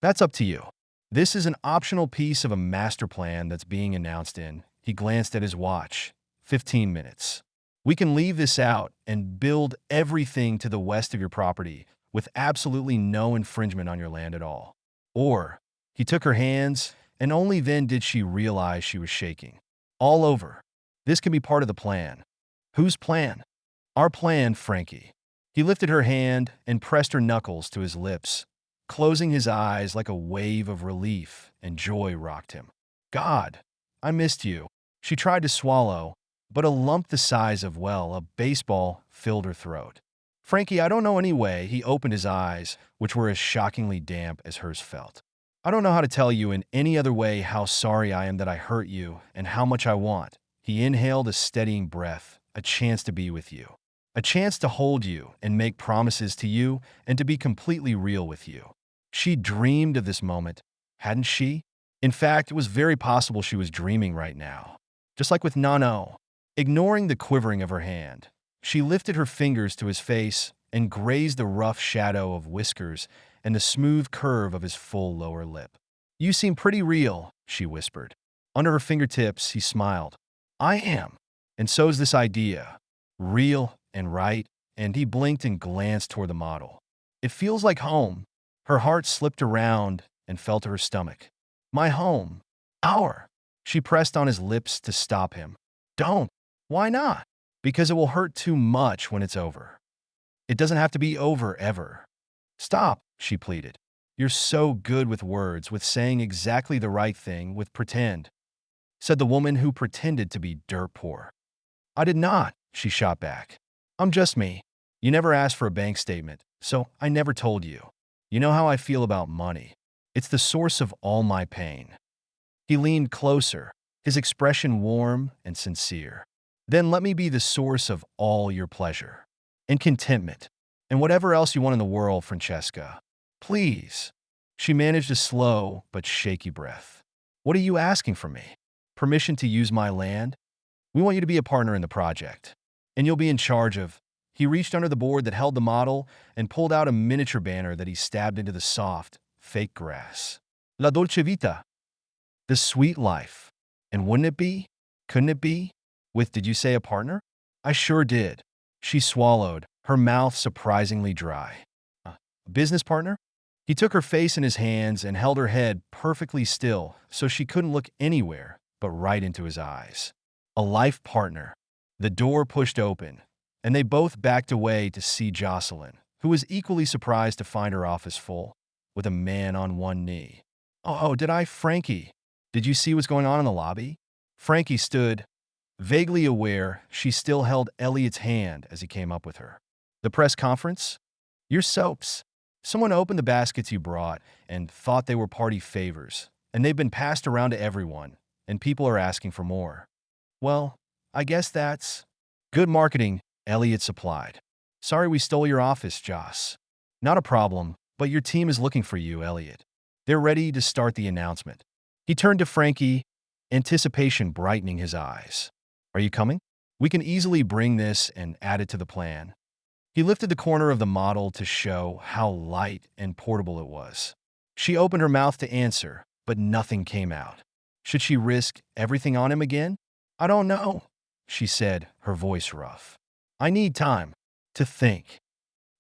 Speaker 1: That's up to you. This is an optional piece of a master plan that's being announced in. He glanced at his watch. 15 minutes. We can leave this out and build everything to the west of your property with absolutely no infringement on your land at all. Or, he took her hands, and only then did she realize she was shaking. All over. This can be part of the plan. Whose plan? Our plan, Frankie. He lifted her hand and pressed her knuckles to his lips, closing his eyes like a wave of relief and joy rocked him. God, I missed you. She tried to swallow, but a lump the size of, well, a baseball filled her throat. Frankie, I don't know any way. He opened his eyes, which were as shockingly damp as hers felt. I don't know how to tell you in any other way how sorry I am that I hurt you and how much I want. He inhaled a steadying breath, a chance to be with you. A chance to hold you and make promises to you and to be completely real with you. She dreamed of this moment, hadn't she? In fact, it was very possible she was dreaming right now. Just like with Nano. Ignoring the quivering of her hand, she lifted her fingers to his face and grazed the rough shadow of whiskers and the smooth curve of his full lower lip. "You seem pretty real," she whispered. Under her fingertips, he smiled. "I am. And so's this idea. Real and right." And he blinked and glanced toward the model. "It feels like home." Her heart slipped around and fell to her stomach. "My home. Our." She pressed on his lips to stop him. "Don't." "Why not?" "Because it will hurt too much when it's over." "It doesn't have to be over ever." "Stop," she pleaded. "You're so good with words, with saying exactly the right thing, with pretend," said the woman who pretended to be dirt poor. "I did not," she shot back. "I'm just me. You never asked for a bank statement, so I never told you. You know how I feel about money. It's the source of all my pain." He leaned closer, his expression warm and sincere. "Then let me be the source of all your pleasure and contentment and whatever else you want in the world, Francesca. Please." She managed a slow but shaky breath. "What are you asking from me? Permission to use my land? We want you to be a partner in the project. And you'll be in charge of—" He reached under the board that held the model and pulled out a miniature banner that he stabbed into the soft, fake grass. "La dolce vita." The sweet life. And wouldn't it be? Couldn't it be? With, did you say, a partner? "I sure did." She swallowed, her mouth surprisingly dry. A business partner?" He took her face in his hands and held her head perfectly still so she couldn't look anywhere but right into his eyes. "A life partner." The door pushed open, and they both backed away to see Jocelyn, who was equally surprised to find her office full, with a man on one knee. Oh, did I, Frankie? Did you see what's going on in the lobby?" Frankie stood, vaguely aware she still held Elliott's hand as he came up with her. "The press conference? Your soaps. Someone opened the baskets you brought and thought they were party favors, and they've been passed around to everyone, and people are asking for more." "Well, I guess that's—" "Good marketing," Elliott supplied. "Sorry we stole your office, Joss." "Not a problem, but your team is looking for you, Elliott. They're ready to start the announcement." He turned to Frankie, anticipation brightening his eyes. "Are you coming? We can easily bring this and add it to the plan." He lifted the corner of the model to show how light and portable it was. She opened her mouth to answer, but nothing came out. Should she risk everything on him again? "I don't know," she said, her voice rough. "I need time to think."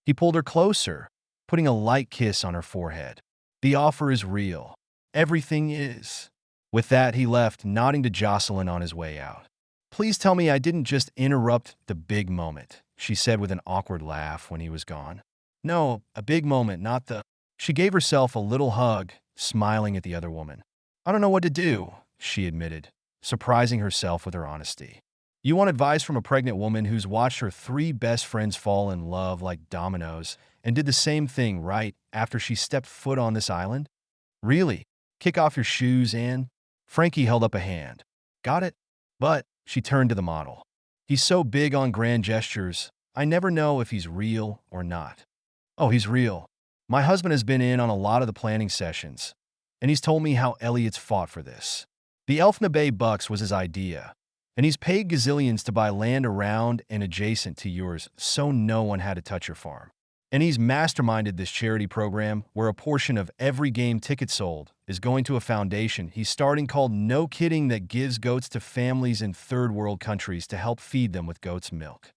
Speaker 1: He pulled her closer, putting a light kiss on her forehead. "The offer is real. Everything is." With that, he left, nodding to Jocelyn on his way out. "Please tell me I didn't just interrupt the big moment," she said with an awkward laugh when he was gone. "No, a big moment, not the—" She gave herself a little hug, smiling at the other woman. "I don't know what to do," she admitted, surprising herself with her honesty. "You want advice from a pregnant woman who's watched her 3 best friends fall in love like dominoes and did the same thing right after she stepped foot on this island? Really? Kick off your shoes and—" Frankie held up a hand. "Got it? But," she turned to the model, "he's so big on grand gestures, I never know if he's real or not." "Oh, he's real. My husband has been in on a lot of the planning sessions, and he's told me how Elliott's fought for this. The Elfna Bay Bucks was his idea, and he's paid gazillions to buy land around and adjacent to yours so no one had to touch your farm. And he's masterminded this charity program where a portion of every game ticket sold is going to a foundation he's starting called No Kidding that gives goats to families in third world countries to help feed them with goat's milk."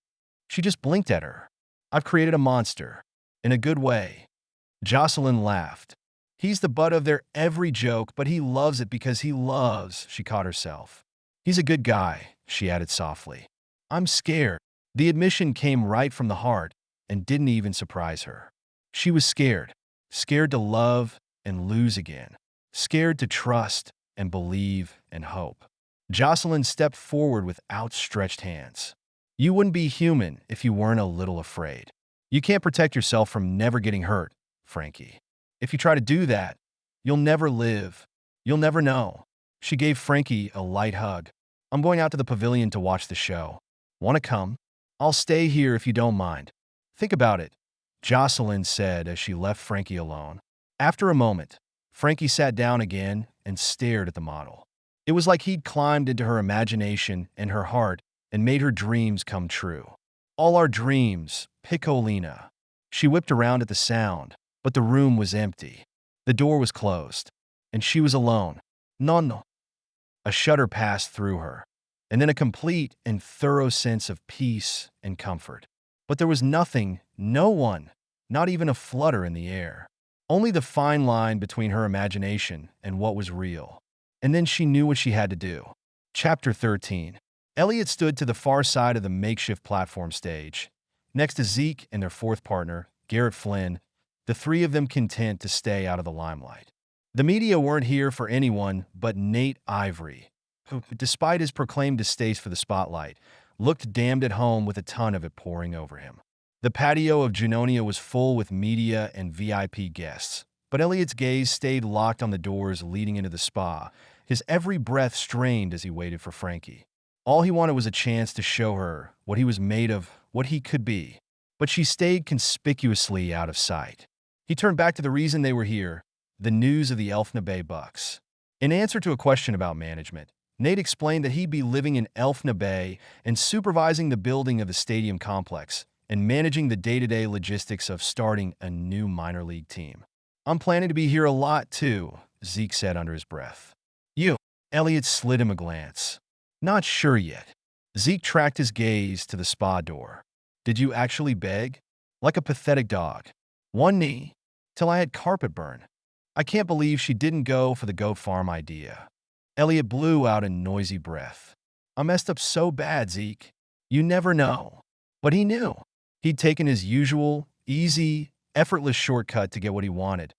Speaker 1: She just blinked at her. "I've created a monster. In a good way." Jocelyn laughed. "He's the butt of their every joke, but he loves it because he loves—" She caught herself. "He's a good guy," she added softly. "I'm scared." The admission came right from the heart and didn't even surprise her. She was scared. Scared to love and lose again. Scared to trust and believe and hope. Jocelyn stepped forward with outstretched hands. "You wouldn't be human if you weren't a little afraid. You can't protect yourself from never getting hurt, Frankie. If you try to do that, you'll never live. You'll never know." She gave Frankie a light hug. "I'm going out to the pavilion to watch the show. Want to come?" I'll stay here if you don't mind. Think about it, Jocelyn said as she left Frankie alone. After a moment, Frankie sat down again and stared at the model. It was like he'd climbed into her imagination and her heart and made her dreams come true. All our dreams, Piccolina. She whipped around at the sound, but the room was empty. The door was closed, and she was alone. Nonno. A shudder passed through her, and then a complete and thorough sense of peace and comfort. But there was nothing, no one, not even a flutter in the air. Only the fine line between her imagination and what was real. And then she knew what she had to do. Chapter 13. Elliott stood to the far side of the makeshift platform stage, next to Zeke and their fourth partner, Garrett Flynn, the three of them content to stay out of the limelight. The media weren't here for anyone but Nate Ivory, who, despite his proclaimed distaste for the spotlight, looked damned at home with a ton of it pouring over him. The patio of Junonia was full with media and VIP guests, but Elliott's gaze stayed locked on the doors leading into the spa, his every breath strained as he waited for Frankie. All he wanted was a chance to show her what he was made of, what he could be. But she stayed conspicuously out of sight. He turned back to the reason they were here, the news of the Elfna Bay Bucks. In answer to a question about management, Nate explained that he'd be living in Elfna Bay and supervising the building of the stadium complex and managing the day-to-day logistics of starting a new minor league team. I'm planning to be here a lot, too, Zeke said under his breath. You. Elliott slid him a glance. Not sure yet. Zeke tracked his gaze to the spa door. Did you actually beg? Like a pathetic dog. One knee, till I had carpet burn. I can't believe she didn't go for the goat farm idea. Elliott blew out a noisy breath. I messed up so bad, Zeke. You never know. But he knew. He'd taken his usual, easy, effortless shortcut to get what he wanted,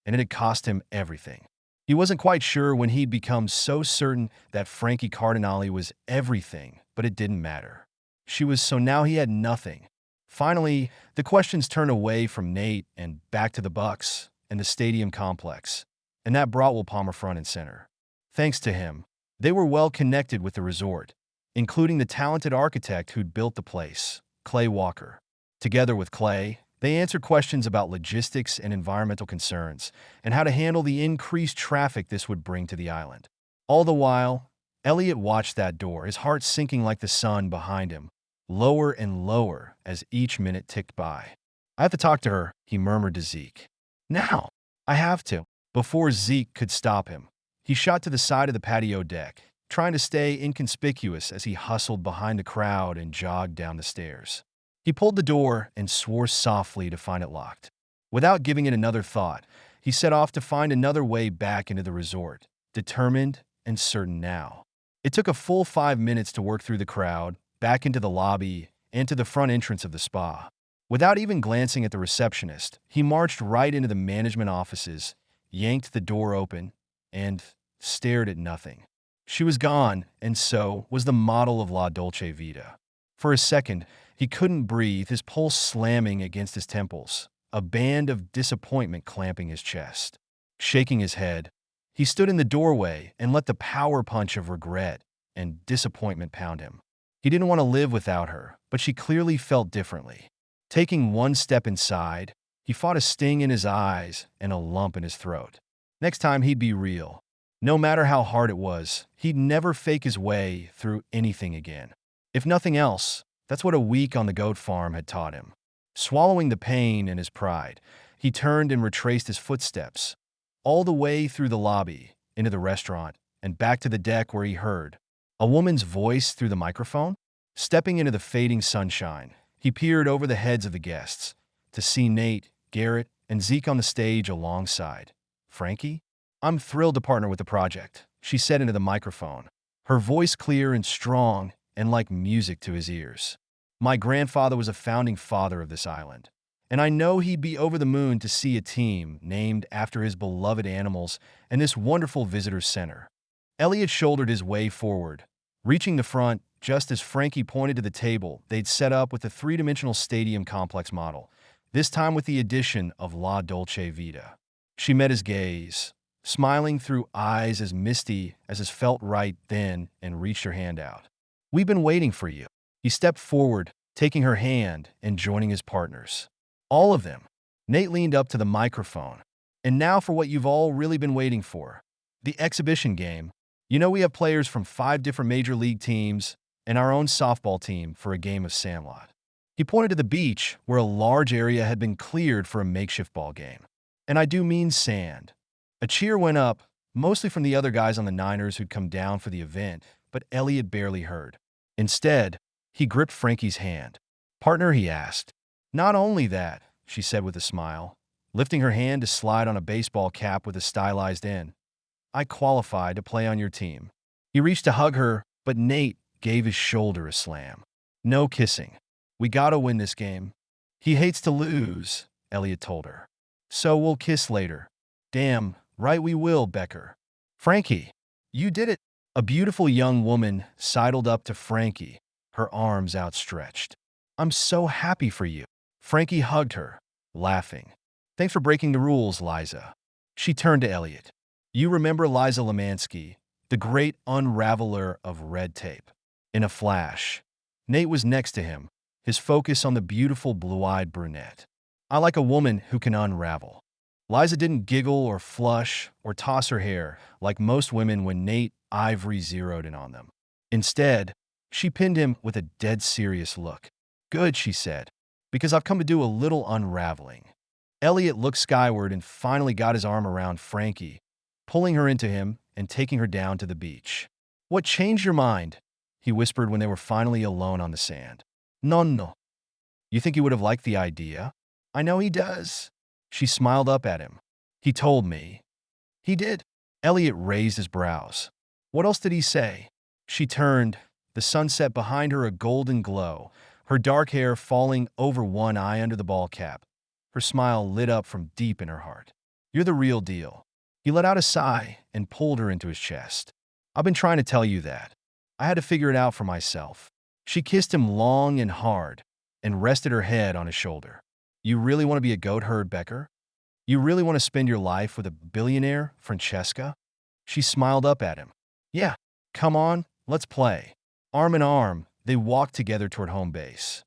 Speaker 1: and it had cost him everything. He wasn't quite sure when he'd become so certain that Frankie Cardinale was everything, but it didn't matter. So now he had nothing. Finally, the questions turned away from Nate and back to the Bucks and the stadium complex, and that brought Will Palmer front and center. Thanks to him, they were well connected with the resort, including the talented architect who'd built the place, Clay Walker. Together with Clay, they answered questions about logistics and environmental concerns and how to handle the increased traffic this would bring to the island. All the while, Elliott watched that door, his heart sinking like the sun behind him, lower and lower as each minute ticked by. I have to talk to her, he murmured to Zeke. Now, I have to. Before Zeke could stop him, he shot to the side of the patio deck, trying to stay inconspicuous as he hustled behind the crowd and jogged down the stairs. He pulled the door and swore softly to find it locked. Without giving it another thought, he set off to find another way back into the resort, determined and certain now. It took a full 5 minutes to work through the crowd, back into the lobby, and to the front entrance of the spa. Without even glancing at the receptionist, he marched right into the management offices, yanked the door open, and stared at nothing. She was gone, and so was the model of La Dolce Vita. For a second, he couldn't breathe, his pulse slamming against his temples, a band of disappointment clamping his chest. Shaking his head, he stood in the doorway and let the power punch of regret and disappointment pound him. He didn't want to live without her, but she clearly felt differently. Taking one step inside, he fought a sting in his eyes and a lump in his throat. Next time he'd be real. No matter how hard it was, he'd never fake his way through anything again. If nothing else, that's what a week on the goat farm had taught him. Swallowing the pain and his pride, he turned and retraced his footsteps, all the way through the lobby, into the restaurant, and back to the deck where he heard a woman's voice through the microphone. Stepping into the fading sunshine, he peered over the heads of the guests to see Nate, Garrett, and Zeke on the stage alongside. Frankie? I'm thrilled to partner with the project, she said into the microphone, her voice clear and strong and like music to his ears. My grandfather was a founding father of this island, and I know he'd be over the moon to see a team named after his beloved animals and this wonderful visitor center. Elliott shouldered his way forward, reaching the front just as Frankie pointed to the table they'd set up with the three-dimensional stadium complex model, this time with the addition of La Dolce Vita. She met his gaze, smiling through eyes as misty as his felt right then, and reached her hand out. We've been waiting for you. He stepped forward, taking her hand and joining his partners. All of them. Nate leaned up to the microphone. And now for what you've all really been waiting for. The exhibition game. You know we have players from 5 different major league teams and our own softball team for a game of sandlot. He pointed to the beach where a large area had been cleared for a makeshift ball game. And I do mean sand. A cheer went up, mostly from the other guys on the Niners who'd come down for the event, but Elliott barely heard. Instead, he gripped Frankie's hand. "Partner," he asked. "Not only that," she said with a smile, lifting her hand to slide on a baseball cap with a stylized end. "I qualify to play on your team." He reached to hug her, but Nate gave his shoulder a slam. "No kissing. We gotta win this game." "He hates to lose," Elliott told her. "So we'll kiss later." "Damn right we will, Becker." "Frankie, you did it." A beautiful young woman sidled up to Frankie, her arms outstretched. "I'm so happy for you." Frankie hugged her, laughing. "Thanks for breaking the rules, Liza." She turned to Elliott. "You remember Liza Lemansky, the great unraveler of red tape." In a flash, Nate was next to him, his focus on the beautiful blue-eyed brunette. "I like a woman who can unravel." Liza didn't giggle or flush or toss her hair like most women when Nate Ivory zeroed in on them. Instead, she pinned him with a dead serious look. "Good," she said, "because I've come to do a little unraveling." Elliott looked skyward and finally got his arm around Frankie, pulling her into him and taking her down to the beach. "What changed your mind?" he whispered when they were finally alone on the sand. "No. You think he would have liked the idea?" "I know he does." She smiled up at him. "He told me." "He did?" Elliott raised his brows. "What else did he say?" She turned, the sunset behind her a golden glow, her dark hair falling over one eye under the ball cap. Her smile lit up from deep in her heart. "You're the real deal." He let out a sigh and pulled her into his chest. "I've been trying to tell you that. I had to figure it out for myself." She kissed him long and hard and rested her head on his shoulder. "You really want to be a goat herd, Becker? You really want to spend your life with a billionaire, Francesca?" She smiled up at him. "Yeah, come on, let's play." Arm in arm, they walked together toward home base.